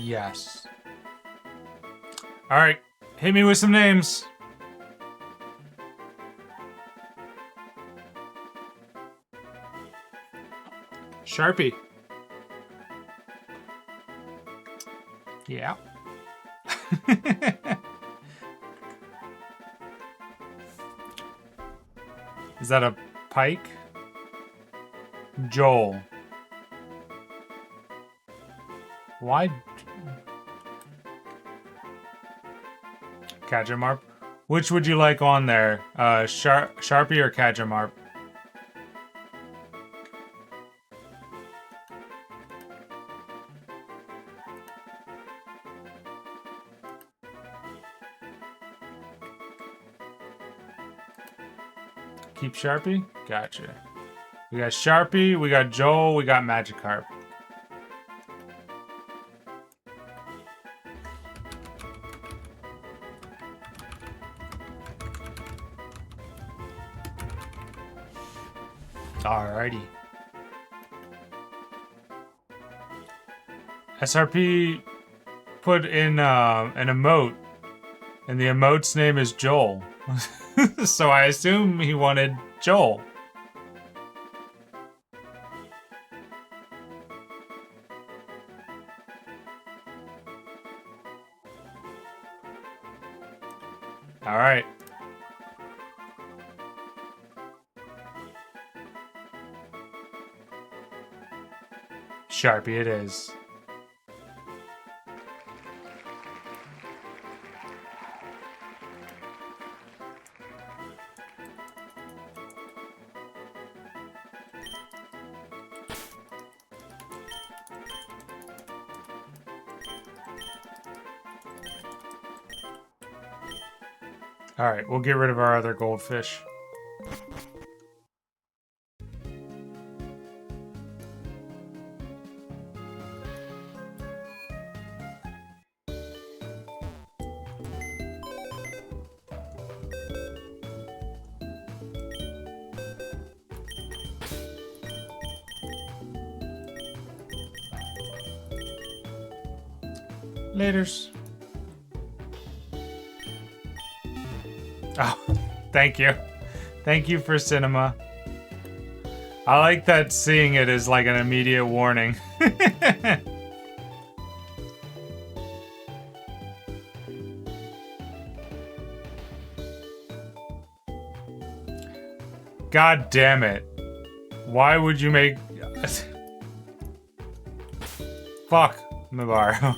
Yes. Alright, hit me with some names. Sharpie. Yeah. Is that a pike? Joel. Why? Kajamarp? Which would you like on there? Sharpie or Kajamarp? Keep Sharpie? Gotcha. We got Sharpie, we got Joel, we got Magikarp. Alrighty. SRP put in an emote, and the emote's name is Joel. So I assume he wanted Joel. All right. Sharpie it is. All right, we'll get rid of our other goldfish. Laters. Oh, thank you. Thank you for cinema. I like that seeing it is like an immediate warning. God damn it. Why would you make... Fuck, Mibaro.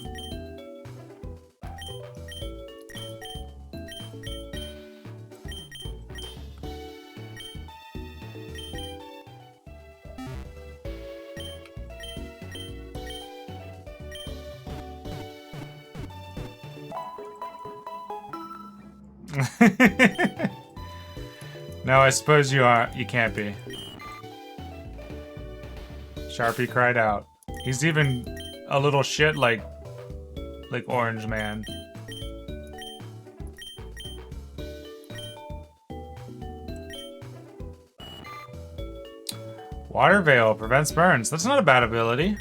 No, I suppose you can't be. Sharpie cried out. He's even a little shit like Orange Man. Water Veil prevents burns. That's not a bad ability.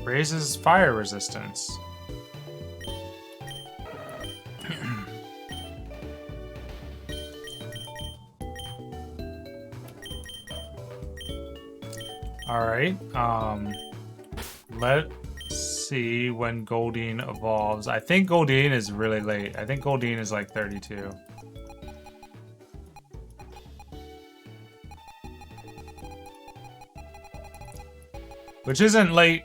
Raises fire resistance. Alright, let's see when Goldeen evolves. I think Goldeen is really late. I think Goldeen is like 32. Which isn't late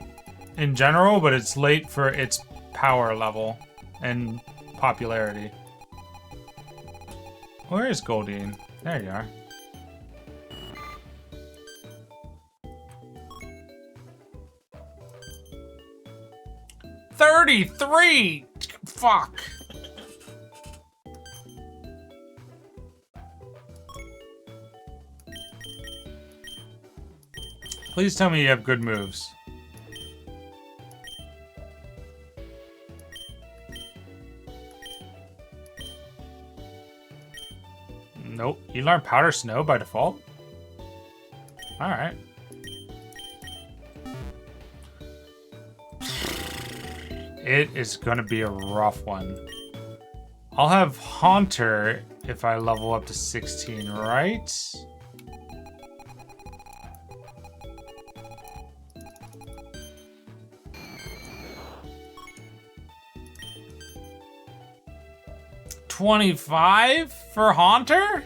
in general, but it's late for its power level and popularity. Where is Goldeen? There you are. $33! Fuck. Please tell me you have good moves. Nope. You learn Powder Snow by default? Alright. It is gonna be a rough one. I'll have Haunter if I level up to 16, right? $25 for Haunter?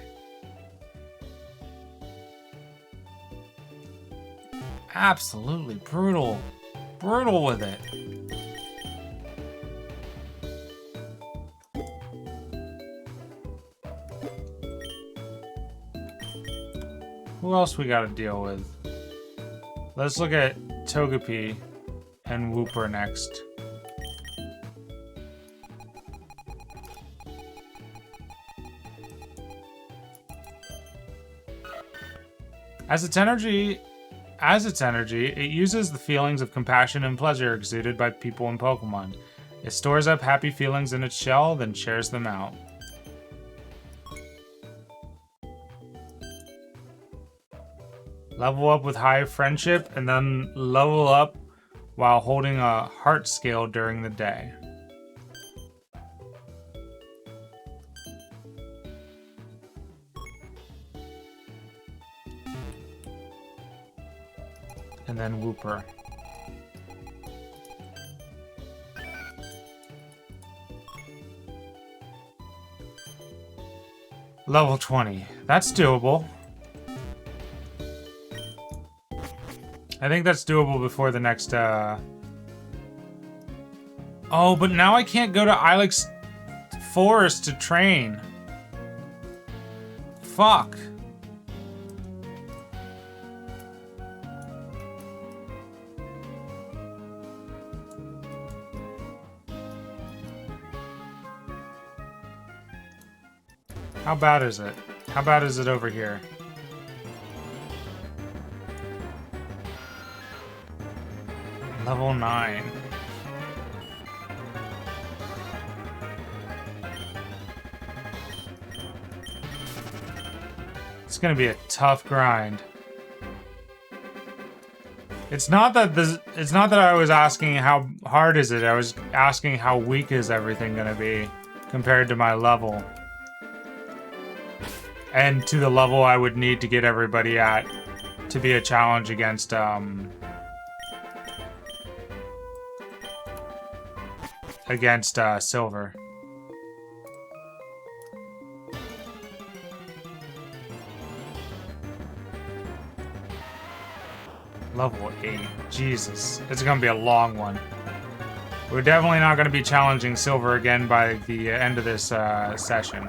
Absolutely brutal. Brutal with it. Who else we gotta deal with? Let's look at Togepi and Wooper next. As its energy, it uses the feelings of compassion and pleasure exuded by people and Pokemon. It stores up happy feelings in its shell, then shares them out. Level up with high friendship, and then level up while holding a heart scale during the day. And then Wooper. Level 20. That's doable. I think that's doable before the next, Oh, but now I can't go to Ilex Forest to train. Fuck. How bad is it? How bad is it over here? Level 9. It's gonna be a tough grind. It's not that I was asking how hard is it. I was asking how weak is everything gonna be compared to my level. And to the level I would need to get everybody at to be a challenge against Silver. Level 8. Jesus. It's gonna be a long one. We're definitely not gonna be challenging Silver again by the end of this session.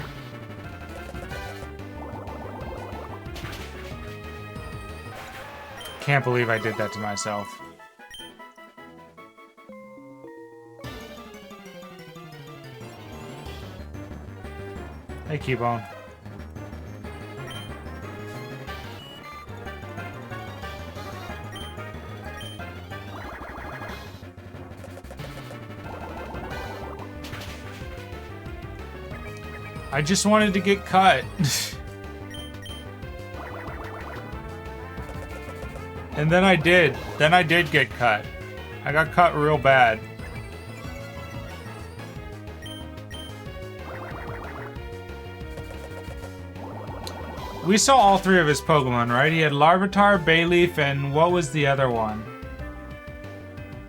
Can't believe I did that to myself. Hey, Cubone. I just wanted to get cut. And then I did. Then I did get cut. I got cut real bad. We saw all three of his Pokemon, right? He had Larvitar, Bayleaf, and what was the other one?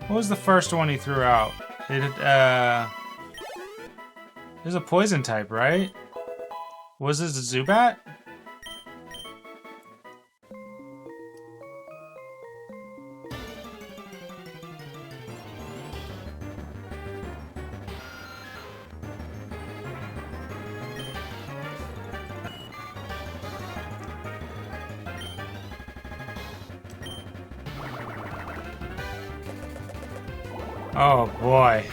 What was the first one he threw out? It was a poison type, right? Was it a Zubat? Oh boy.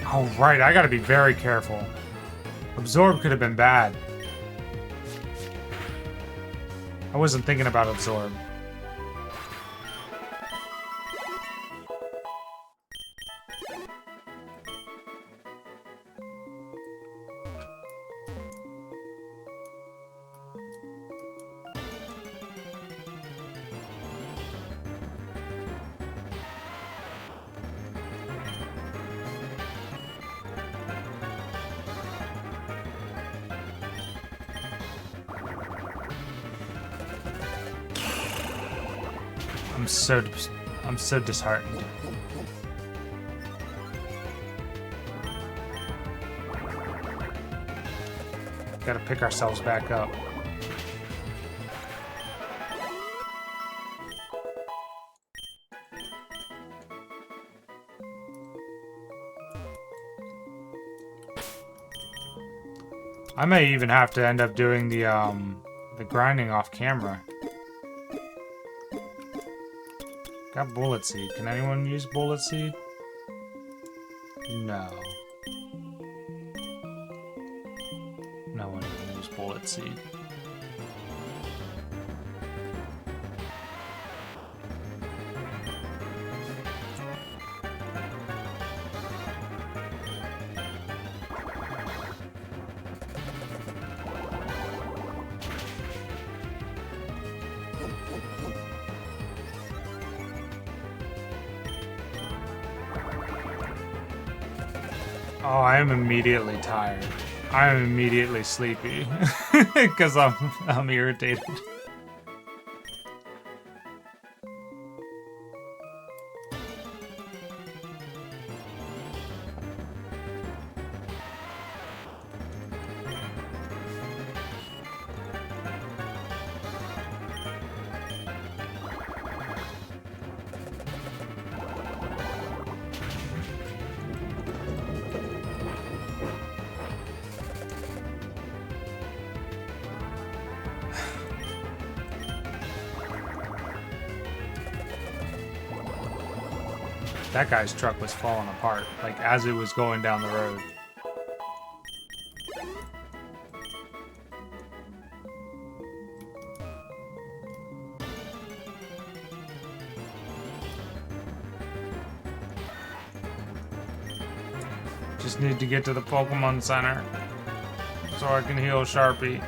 Oh, right, I gotta be very careful. Absorb could have been bad. I wasn't thinking about Absorb. I'm so disheartened. Gotta pick ourselves back up. I may even have to end up doing the grinding off camera. Got Bullet Seed. Can anyone use Bullet Seed? No. No one can use Bullet Seed. Oh, I am immediately tired. I am immediately sleepy because I'm irritated. That guy's truck was falling apart, like as it was going down the road. Just need to get to the Pokémon Center so I can heal Sharpie.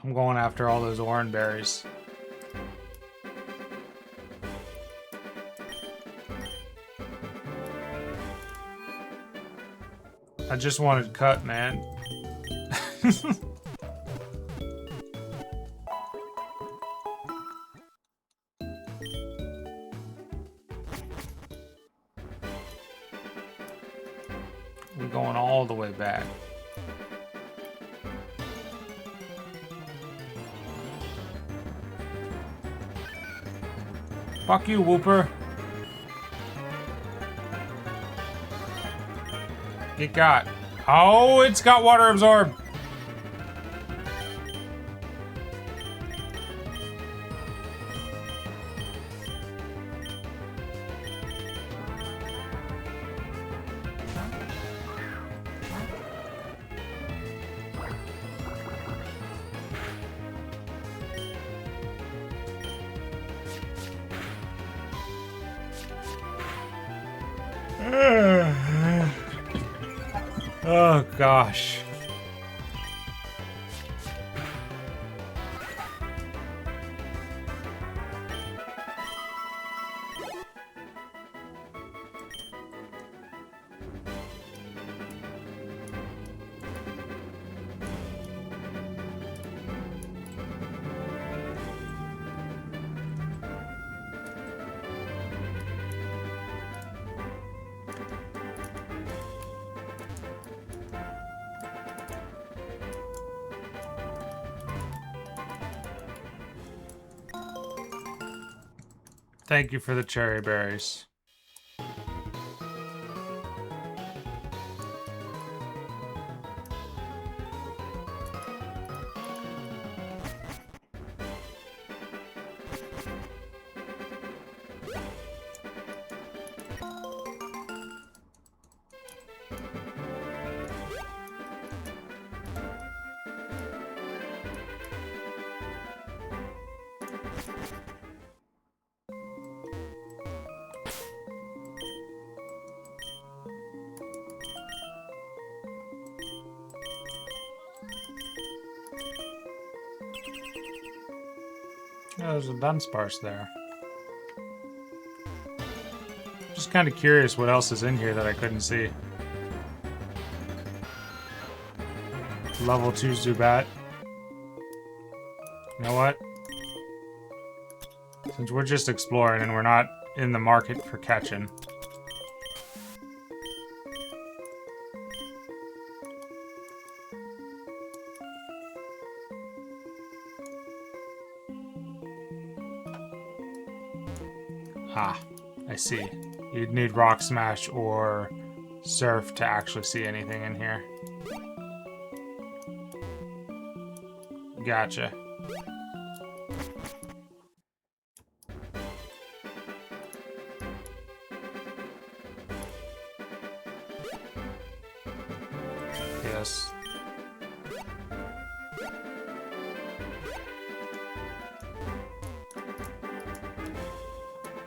I'm going after all those orange berries. I just wanted cut, man. We're going all the way back. Fuck you, Whooper. It got. Oh, it's got water absorb. Oh gosh. Thank you for the cherry berries. Yeah, there's a Dunsparce there. Just kind of curious what else is in here that I couldn't see. Level 2 Zubat. You know what? Since we're just exploring and we're not in the market for catching. Ah, I see. You'd need Rock Smash or Surf to actually see anything in here. Gotcha. Yes.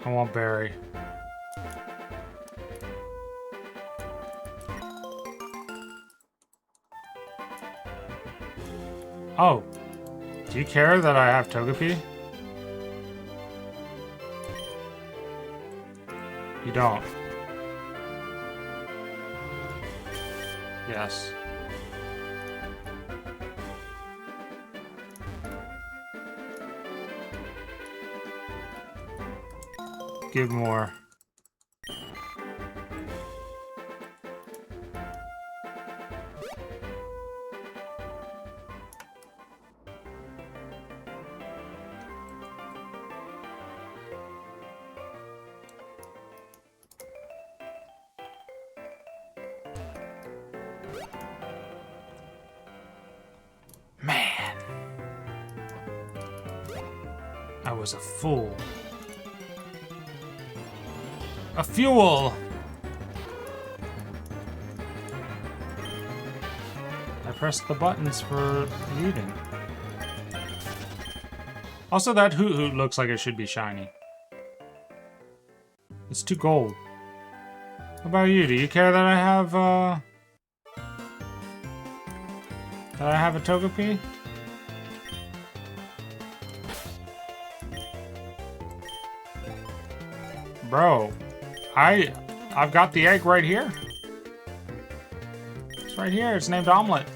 I want berry. Oh. Do you care that I have Togepi? You don't. Yes. Give more. Man. I was a fool. A fuel! I pressed the buttons for leaving. Also, that Hoot Hoot looks like it should be shiny. It's too gold. How about you? Do you care that I have, a Togepi? Bro. I've got the egg right here. It's right here. It's named Omelet.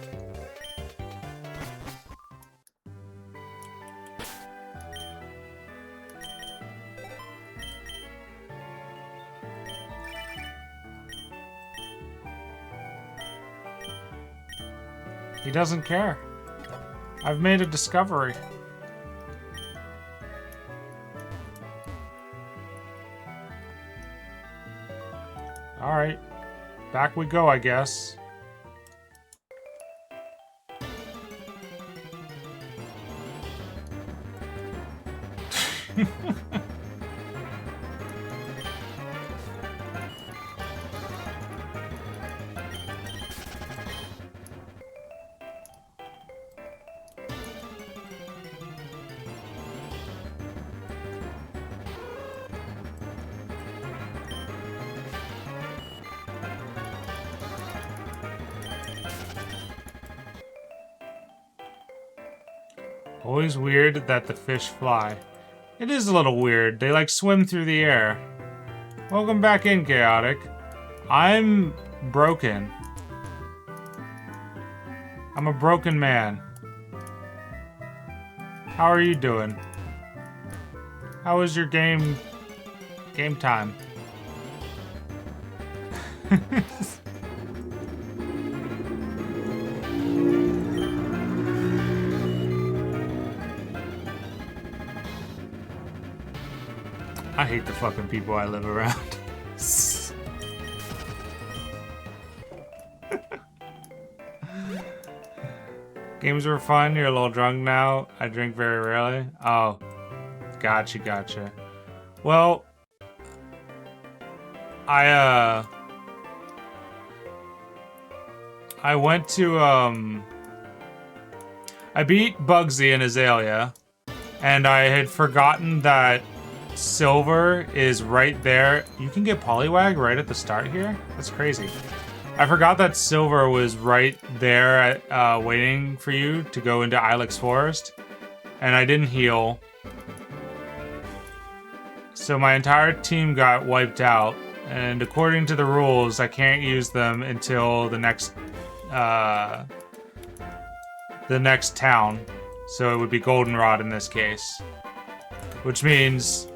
He doesn't care. I've made a discovery. Alright. Back we go, I guess. Always weird that the fish fly. It is a little weird. They like swim through the air. Welcome back in, Chaotic. I'm broken. I'm a broken man. How are you doing? How was your game time? I hate the fucking people I live around. Games were fun. You're a little drunk now. I drink very rarely. Oh, gotcha. Well, I went to I beat Bugsy and Azalea, and I had forgotten that Silver is right there. You can get Poliwag right at the start here? That's crazy. I forgot that Silver was right there at, waiting for you to go into Ilex Forest, and I didn't heal. So my entire team got wiped out, and according to the rules, I can't use them until the next town. So it would be Goldenrod in this case. Which means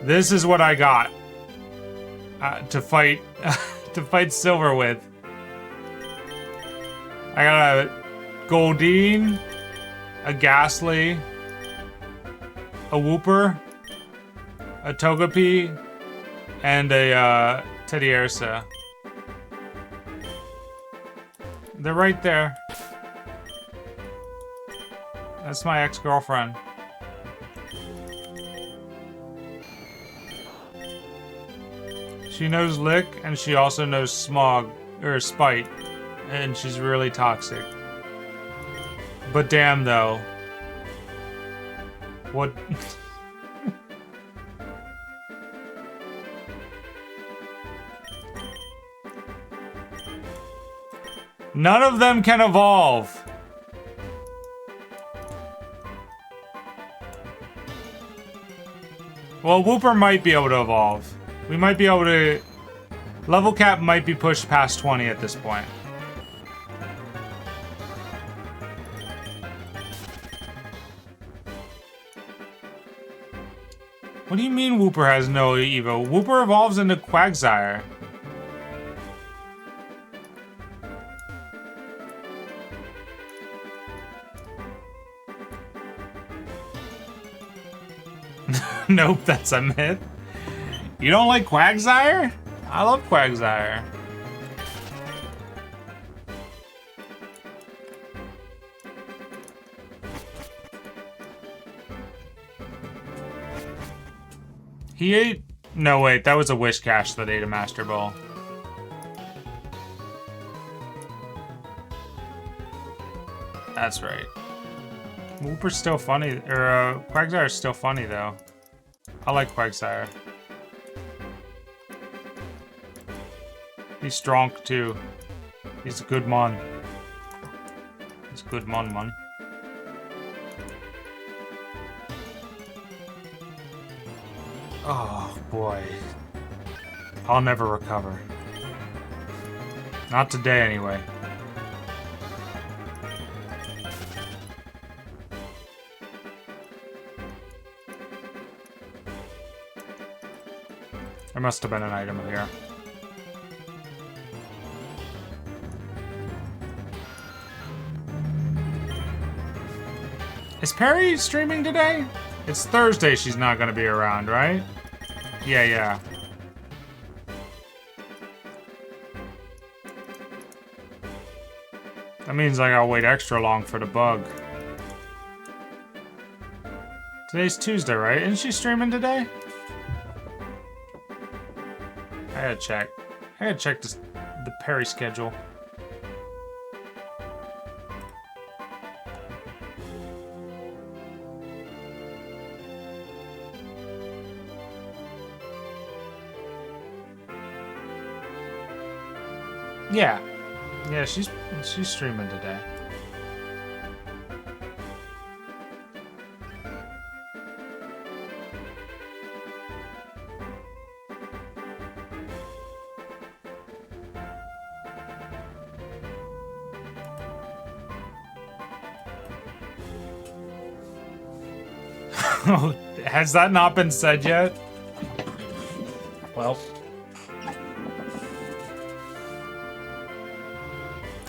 this is what I got to fight to fight Silver with. I got a Goldeen, a Ghastly, a Wooper, a Togepi, and a Teddiursa. They're right there. That's my ex-girlfriend. She knows Lick, and she also knows Smog, or Spite, and she's really toxic. But damn, though. What? None of them can evolve. Well, Wooper might be able to evolve. We might be able to... Level cap might be pushed past 20 at this point. What do you mean Wooper has no Evo? Wooper evolves into Quagsire. Nope, that's a myth. You don't like Quagsire? I love Quagsire. He ate... No, wait, that was a Wish Cache that ate a Master Ball. That's right. Wooper's still funny, or Quagsire's still funny though. I like Quagsire. He's strong too. He's a good mon. He's a good mon. Oh boy. I'll never recover. Not today anyway. There must have been an item here. Is Perry streaming today? It's Thursday, she's not gonna be around, right? Yeah. That means I gotta wait extra long for the bug. Today's Tuesday, right? Isn't she streaming today? I gotta check. I gotta check the Perry schedule. Yeah, she's streaming today. Has that not been said yet? Well,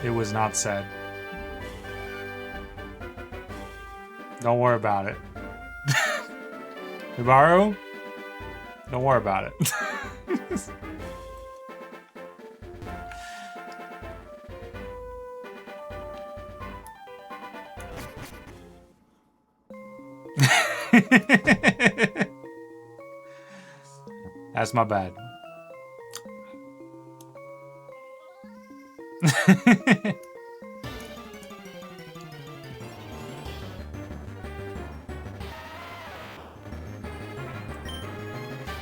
it was not said. Don't worry about it. Hibaru? Don't worry about it. That's my bad.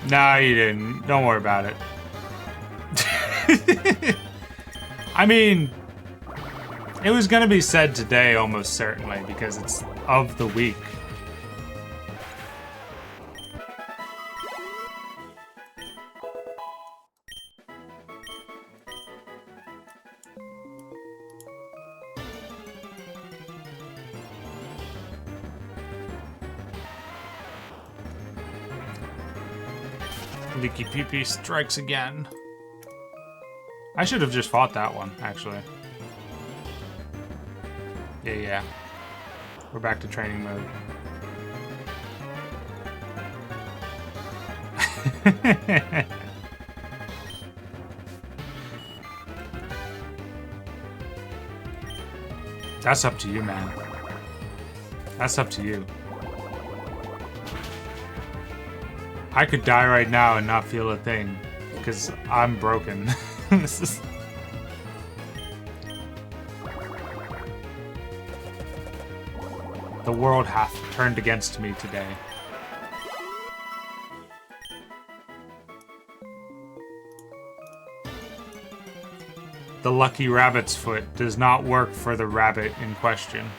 No, you didn't. Don't worry about it. I mean, it was gonna be said today almost certainly because it's of the week. Leaky PP strikes again. I should have just fought that one, actually. Yeah. We're back to training mode. That's up to you, man. That's up to you. I could die right now and not feel a thing, because I'm broken. This is... The world hath turned against me today. The lucky rabbit's foot does not work for the rabbit in question.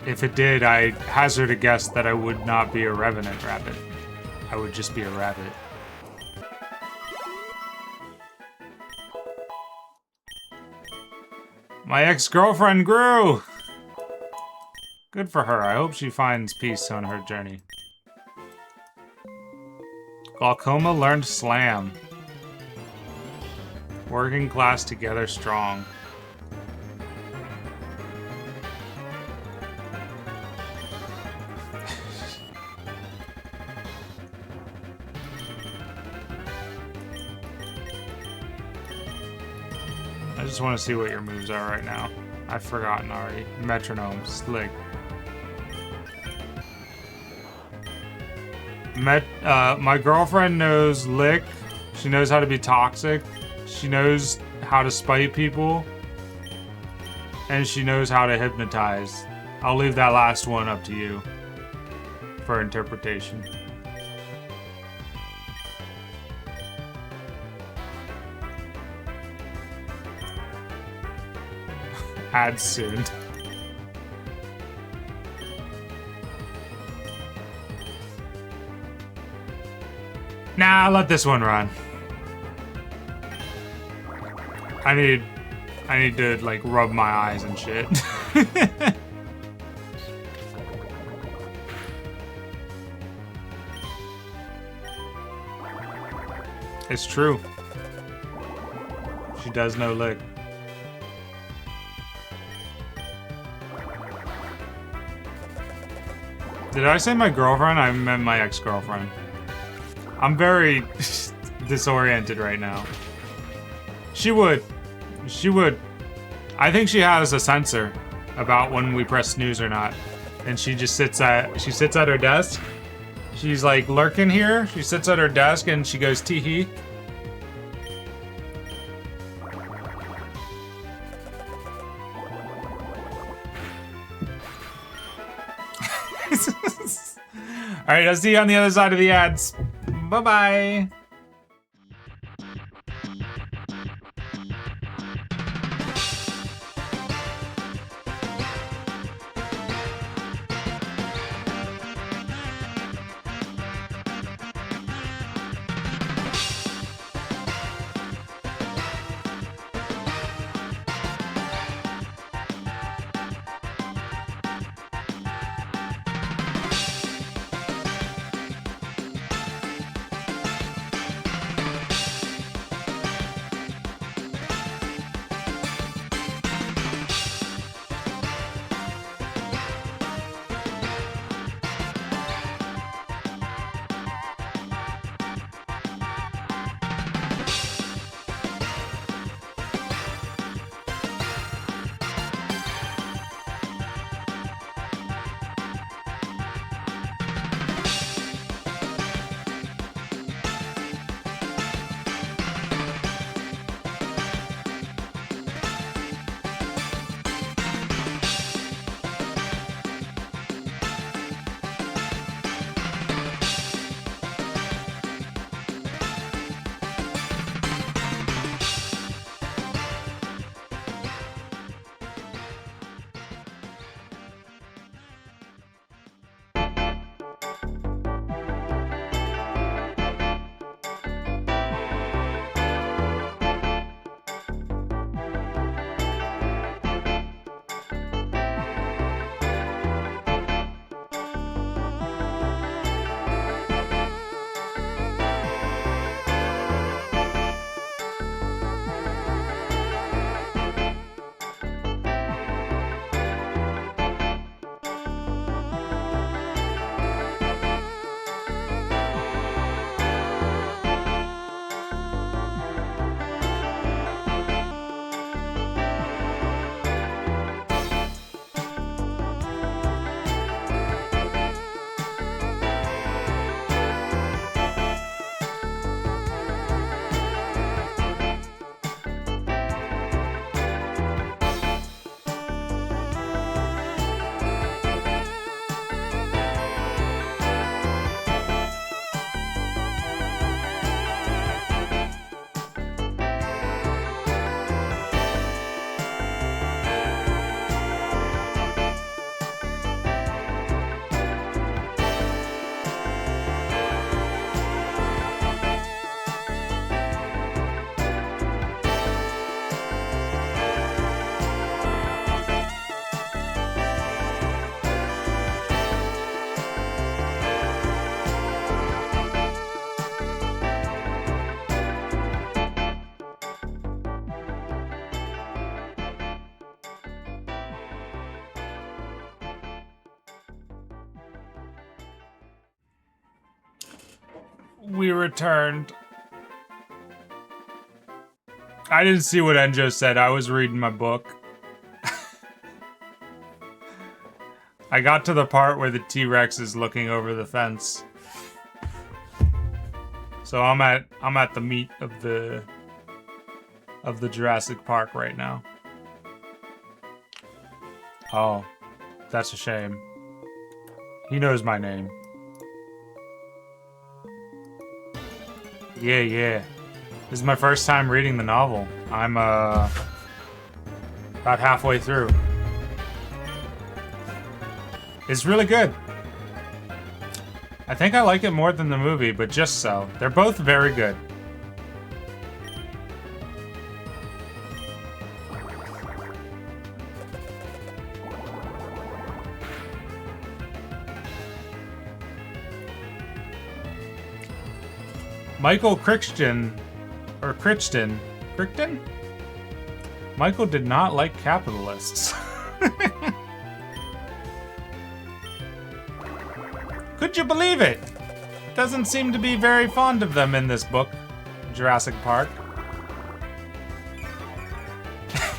If it did, I hazard a guess that I would not be a revenant rabbit. I would just be a rabbit. My ex-girlfriend grew! Good for her. I hope she finds peace on her journey. Glaucoma learned slam. Working class together strong. I just want to see what your moves are right now. I've forgotten already. Metronome, slick. My girlfriend knows lick. She knows how to be toxic. She knows how to spite people. And she knows how to hypnotize. I'll leave that last one up to you for interpretation. Ads soon. Nah, let this one run. I need to like rub my eyes and shit. It's true. She does know lick. Did I say my girlfriend? I meant my ex-girlfriend. I'm very disoriented right now. She would. I think she has a sensor about when we press snooze or not. And she just sits at her desk. She's like lurking here. She sits at her desk and she goes tee-hee. Alright, I'll see you on the other side of the ads. Bye-bye. We returned. I didn't see what Enjo said. I was reading my book. I got to the part where the T-Rex is looking over the fence. So I'm at the meat of the Jurassic Park right now. Oh, that's a shame. He knows my name. Yeah. This is my first time reading the novel. I'm about halfway through. It's really good. I think I like it more than the movie, but just so. They're both very good. Michael Crichton, or Crichton? Michael did not like capitalists. Could you believe it? Doesn't seem to be very fond of them in this book, Jurassic Park.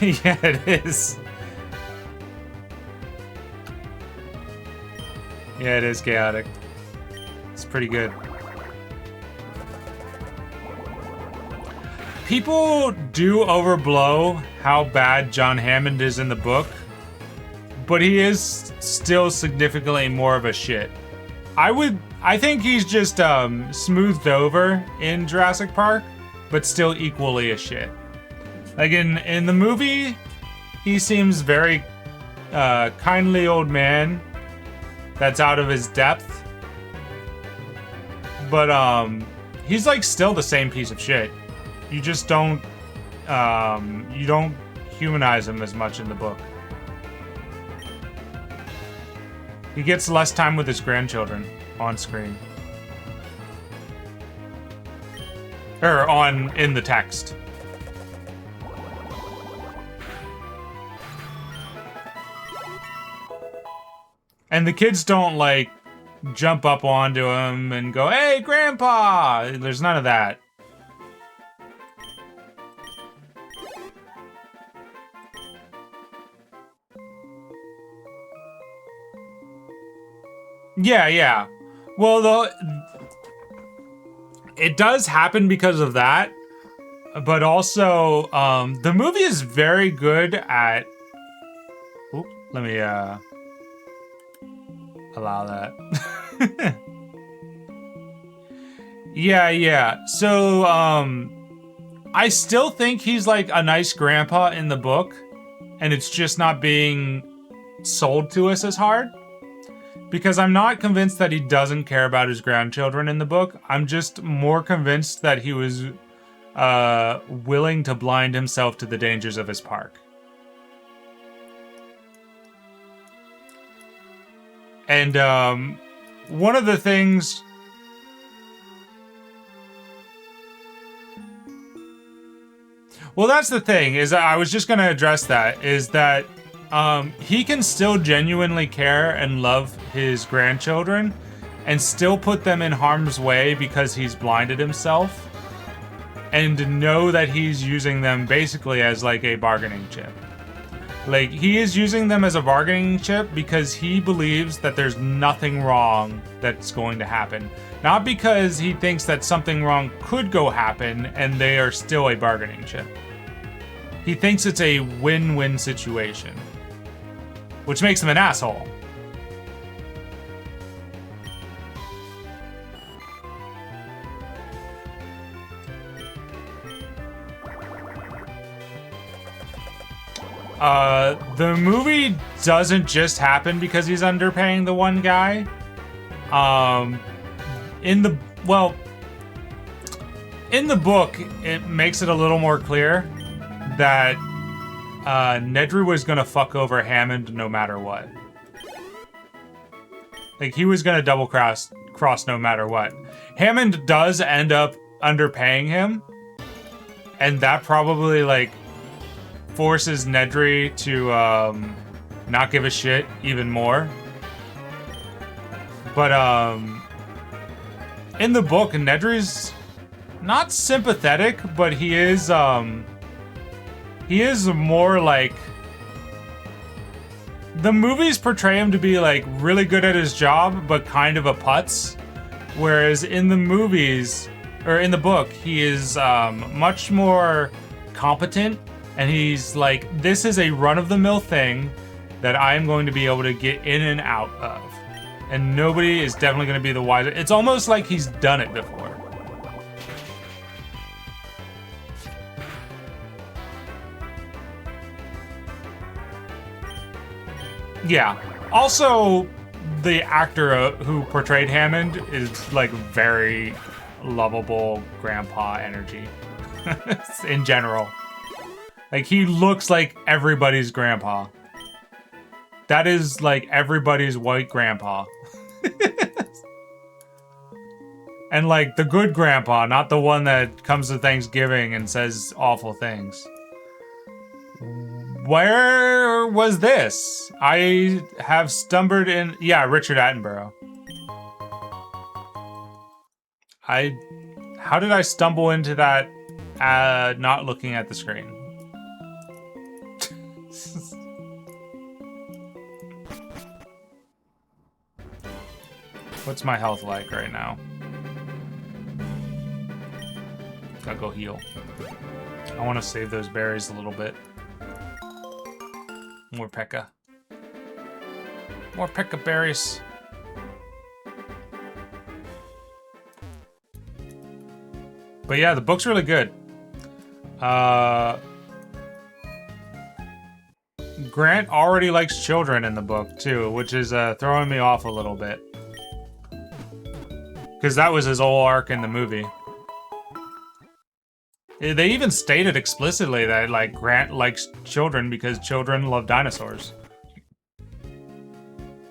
Yeah, it is. Yeah, it is chaotic. It's pretty good. People do overblow how bad John Hammond is in the book, but he is still significantly more of a shit. I think he's just smoothed over in Jurassic Park, but still equally a shit. Like in the movie, he seems very kindly old man that's out of his depth. But he's like still the same piece of shit. You just don't humanize him as much in the book. He gets less time with his grandchildren on screen. Or in the text. And the kids don't like jump up onto him and go, "Hey, Grandpa!" There's none of that. Yeah. Well, it does happen because of that, but also the movie is very good at. Oop, let me allow that. Yeah. So I still think he's like a nice grandpa in the book, and it's just not being sold to us as hard. Because I'm not convinced that he doesn't care about his grandchildren in the book. I'm just more convinced that he was willing to blind himself to the dangers of his park. And one of the things... Well, that's the thing, is I was just going to address that, is that he can still genuinely care and love his grandchildren and still put them in harm's way because he's blinded himself, and know that he's using them basically as like a bargaining chip. Like, he is using them as a bargaining chip because he believes that there's nothing wrong that's going to happen. Not because he thinks that something wrong could go happen and they are still a bargaining chip. He thinks it's a win-win situation, which makes him an asshole. The movie doesn't just happen because he's underpaying the one guy. In the book, it makes it a little more clear that Nedry was gonna fuck over Hammond no matter what. Like, he was gonna double cross no matter what. Hammond does end up underpaying him, and that probably like forces Nedry to not give a shit even more. But in the book, Nedry's not sympathetic, but he is more like, the movies portray him to be like really good at his job, but kind of a putz. Whereas in the movies, or in the book, he is much more competent, and he's like, this is a run-of-the-mill thing that I'm going to be able to get in and out of. And nobody is definitely going to be the wiser. It's almost like he's done it before. Yeah. Also, the actor who portrayed Hammond is like very lovable grandpa energy in general. Like, he looks like everybody's grandpa. That is like everybody's white grandpa. And like the good grandpa, not the one that comes to Thanksgiving and says awful things. Where was this? I have stumbled in... Yeah, Richard Attenborough. How did I stumble into that not looking at the screen? What's my health like right now? Gotta go heal. I want to save those berries a little bit. More P.E.K.K.A. More P.E.K.K.A. berries. But yeah, the book's really good. Grant already likes children in the book, too, which is throwing me off a little bit. Because that was his whole arc in the movie. They even stated explicitly that, like, Grant likes children because children love dinosaurs.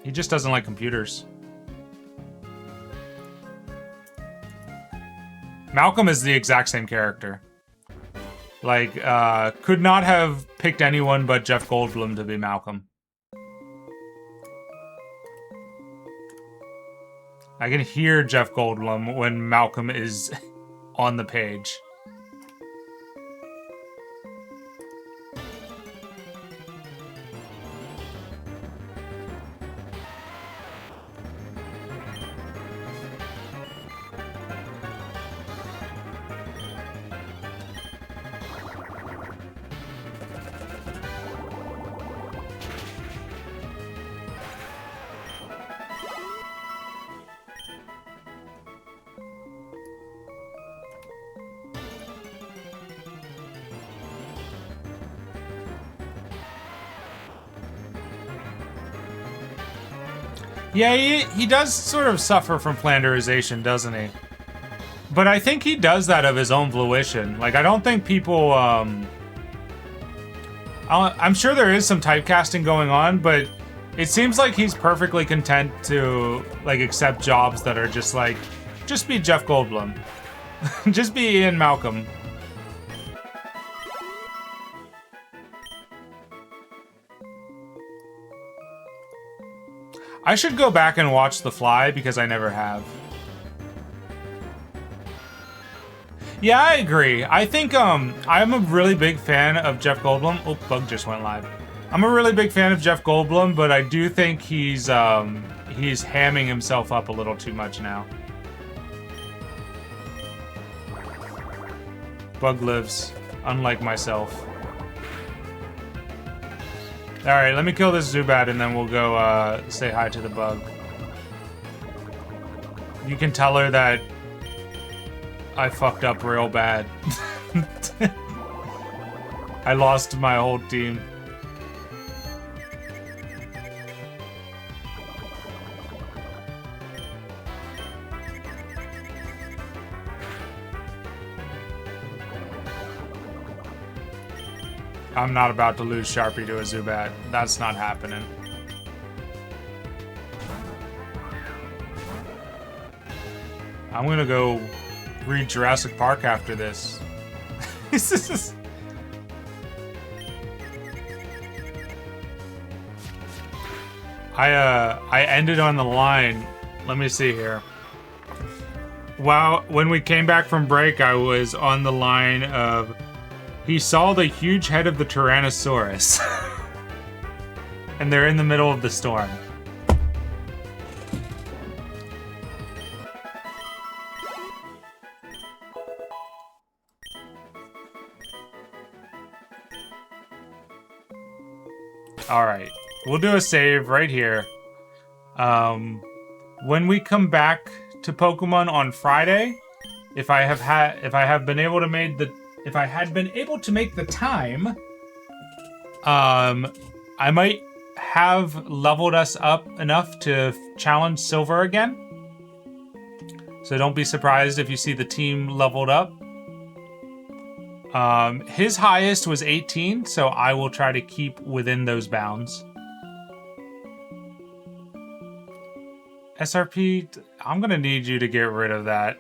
He just doesn't like computers. Malcolm is the exact same character. Like, could not have picked anyone but Jeff Goldblum to be Malcolm. I can hear Jeff Goldblum when Malcolm is on the page. Yeah, he does sort of suffer from flanderization, doesn't he? But I think he does that of his own volition. Like, I don't think people, I'm sure there is some typecasting going on, but it seems like he's perfectly content to, like, accept jobs that are just like, just be Jeff Goldblum. Just be Ian Malcolm. I should go back and watch The Fly because I never have. Yeah, I agree. I think I'm a really big fan of Jeff Goldblum. Oh, bug just went live. I'm a really big fan of Jeff Goldblum, but I do think he's hamming himself up a little too much now. Bug lives, unlike myself. Alright, let me kill this Zubat and then we'll go say hi to the bug. You can tell her that I fucked up real bad. I lost my whole team. I'm not about to lose Sharpie to a Zubat. That's not happening. I'm gonna go read Jurassic Park after this. I ended on the line. Let me see here. Well, when we came back from break, I was on the line of, he saw the huge head of the Tyrannosaurus. And they're in the middle of the storm. Alright, we'll do a save right here. When we come back to Pokemon on Friday, if I had been able to make the time, I might have leveled us up enough to challenge Silver again. So don't be surprised if you see the team leveled up. His highest was 18, so I will try to keep within those bounds. SRP, I'm gonna need you to get rid of that.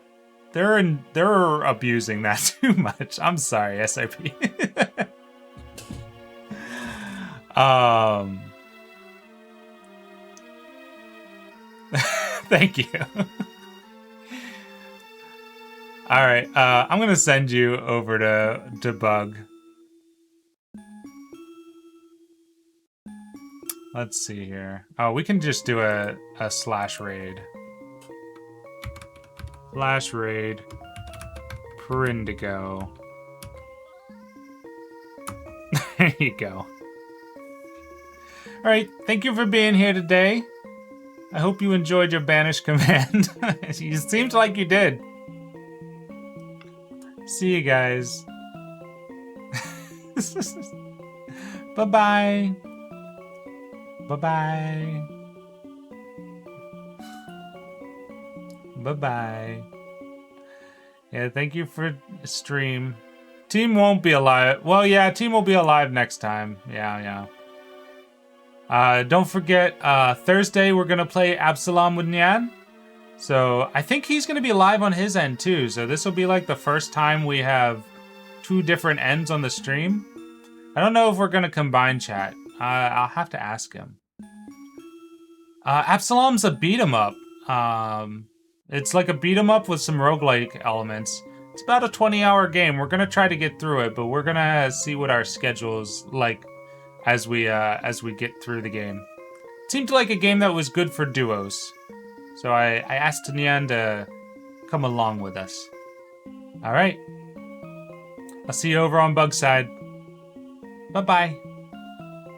They're abusing that too much. I'm sorry, SRP. Thank you. All right, I'm gonna send you over to Bug. Let's see here. Oh, we can just do a slash raid. Slash raid. Perindigo. There you go. All right, thank you for being here today. I hope you enjoyed your banish command. You seemed like you did. See you guys. Bye-bye. Bye-bye. Bye-bye. Yeah, thank you for stream. Team won't be alive. Well, yeah, team will be alive next time. Yeah. Don't forget, Thursday we're gonna play Absalom with Nyan. So I think he's gonna be live on his end too. So this will be like the first time we have two different ends on the stream. I don't know if we're gonna combine chat. I'll have to ask him. Absalom's a beat 'em up. It's like a beat 'em up with some roguelike elements. It's about a 20-hour game. We're gonna try to get through it, but we're gonna see what our schedule's like as we get through the game. It seemed like a game that was good for duos. So I asked Nyan to come along with us. All right. I'll see you over on Bugside. Bye-bye.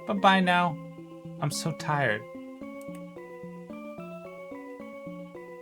Bye-bye now. I'm so tired.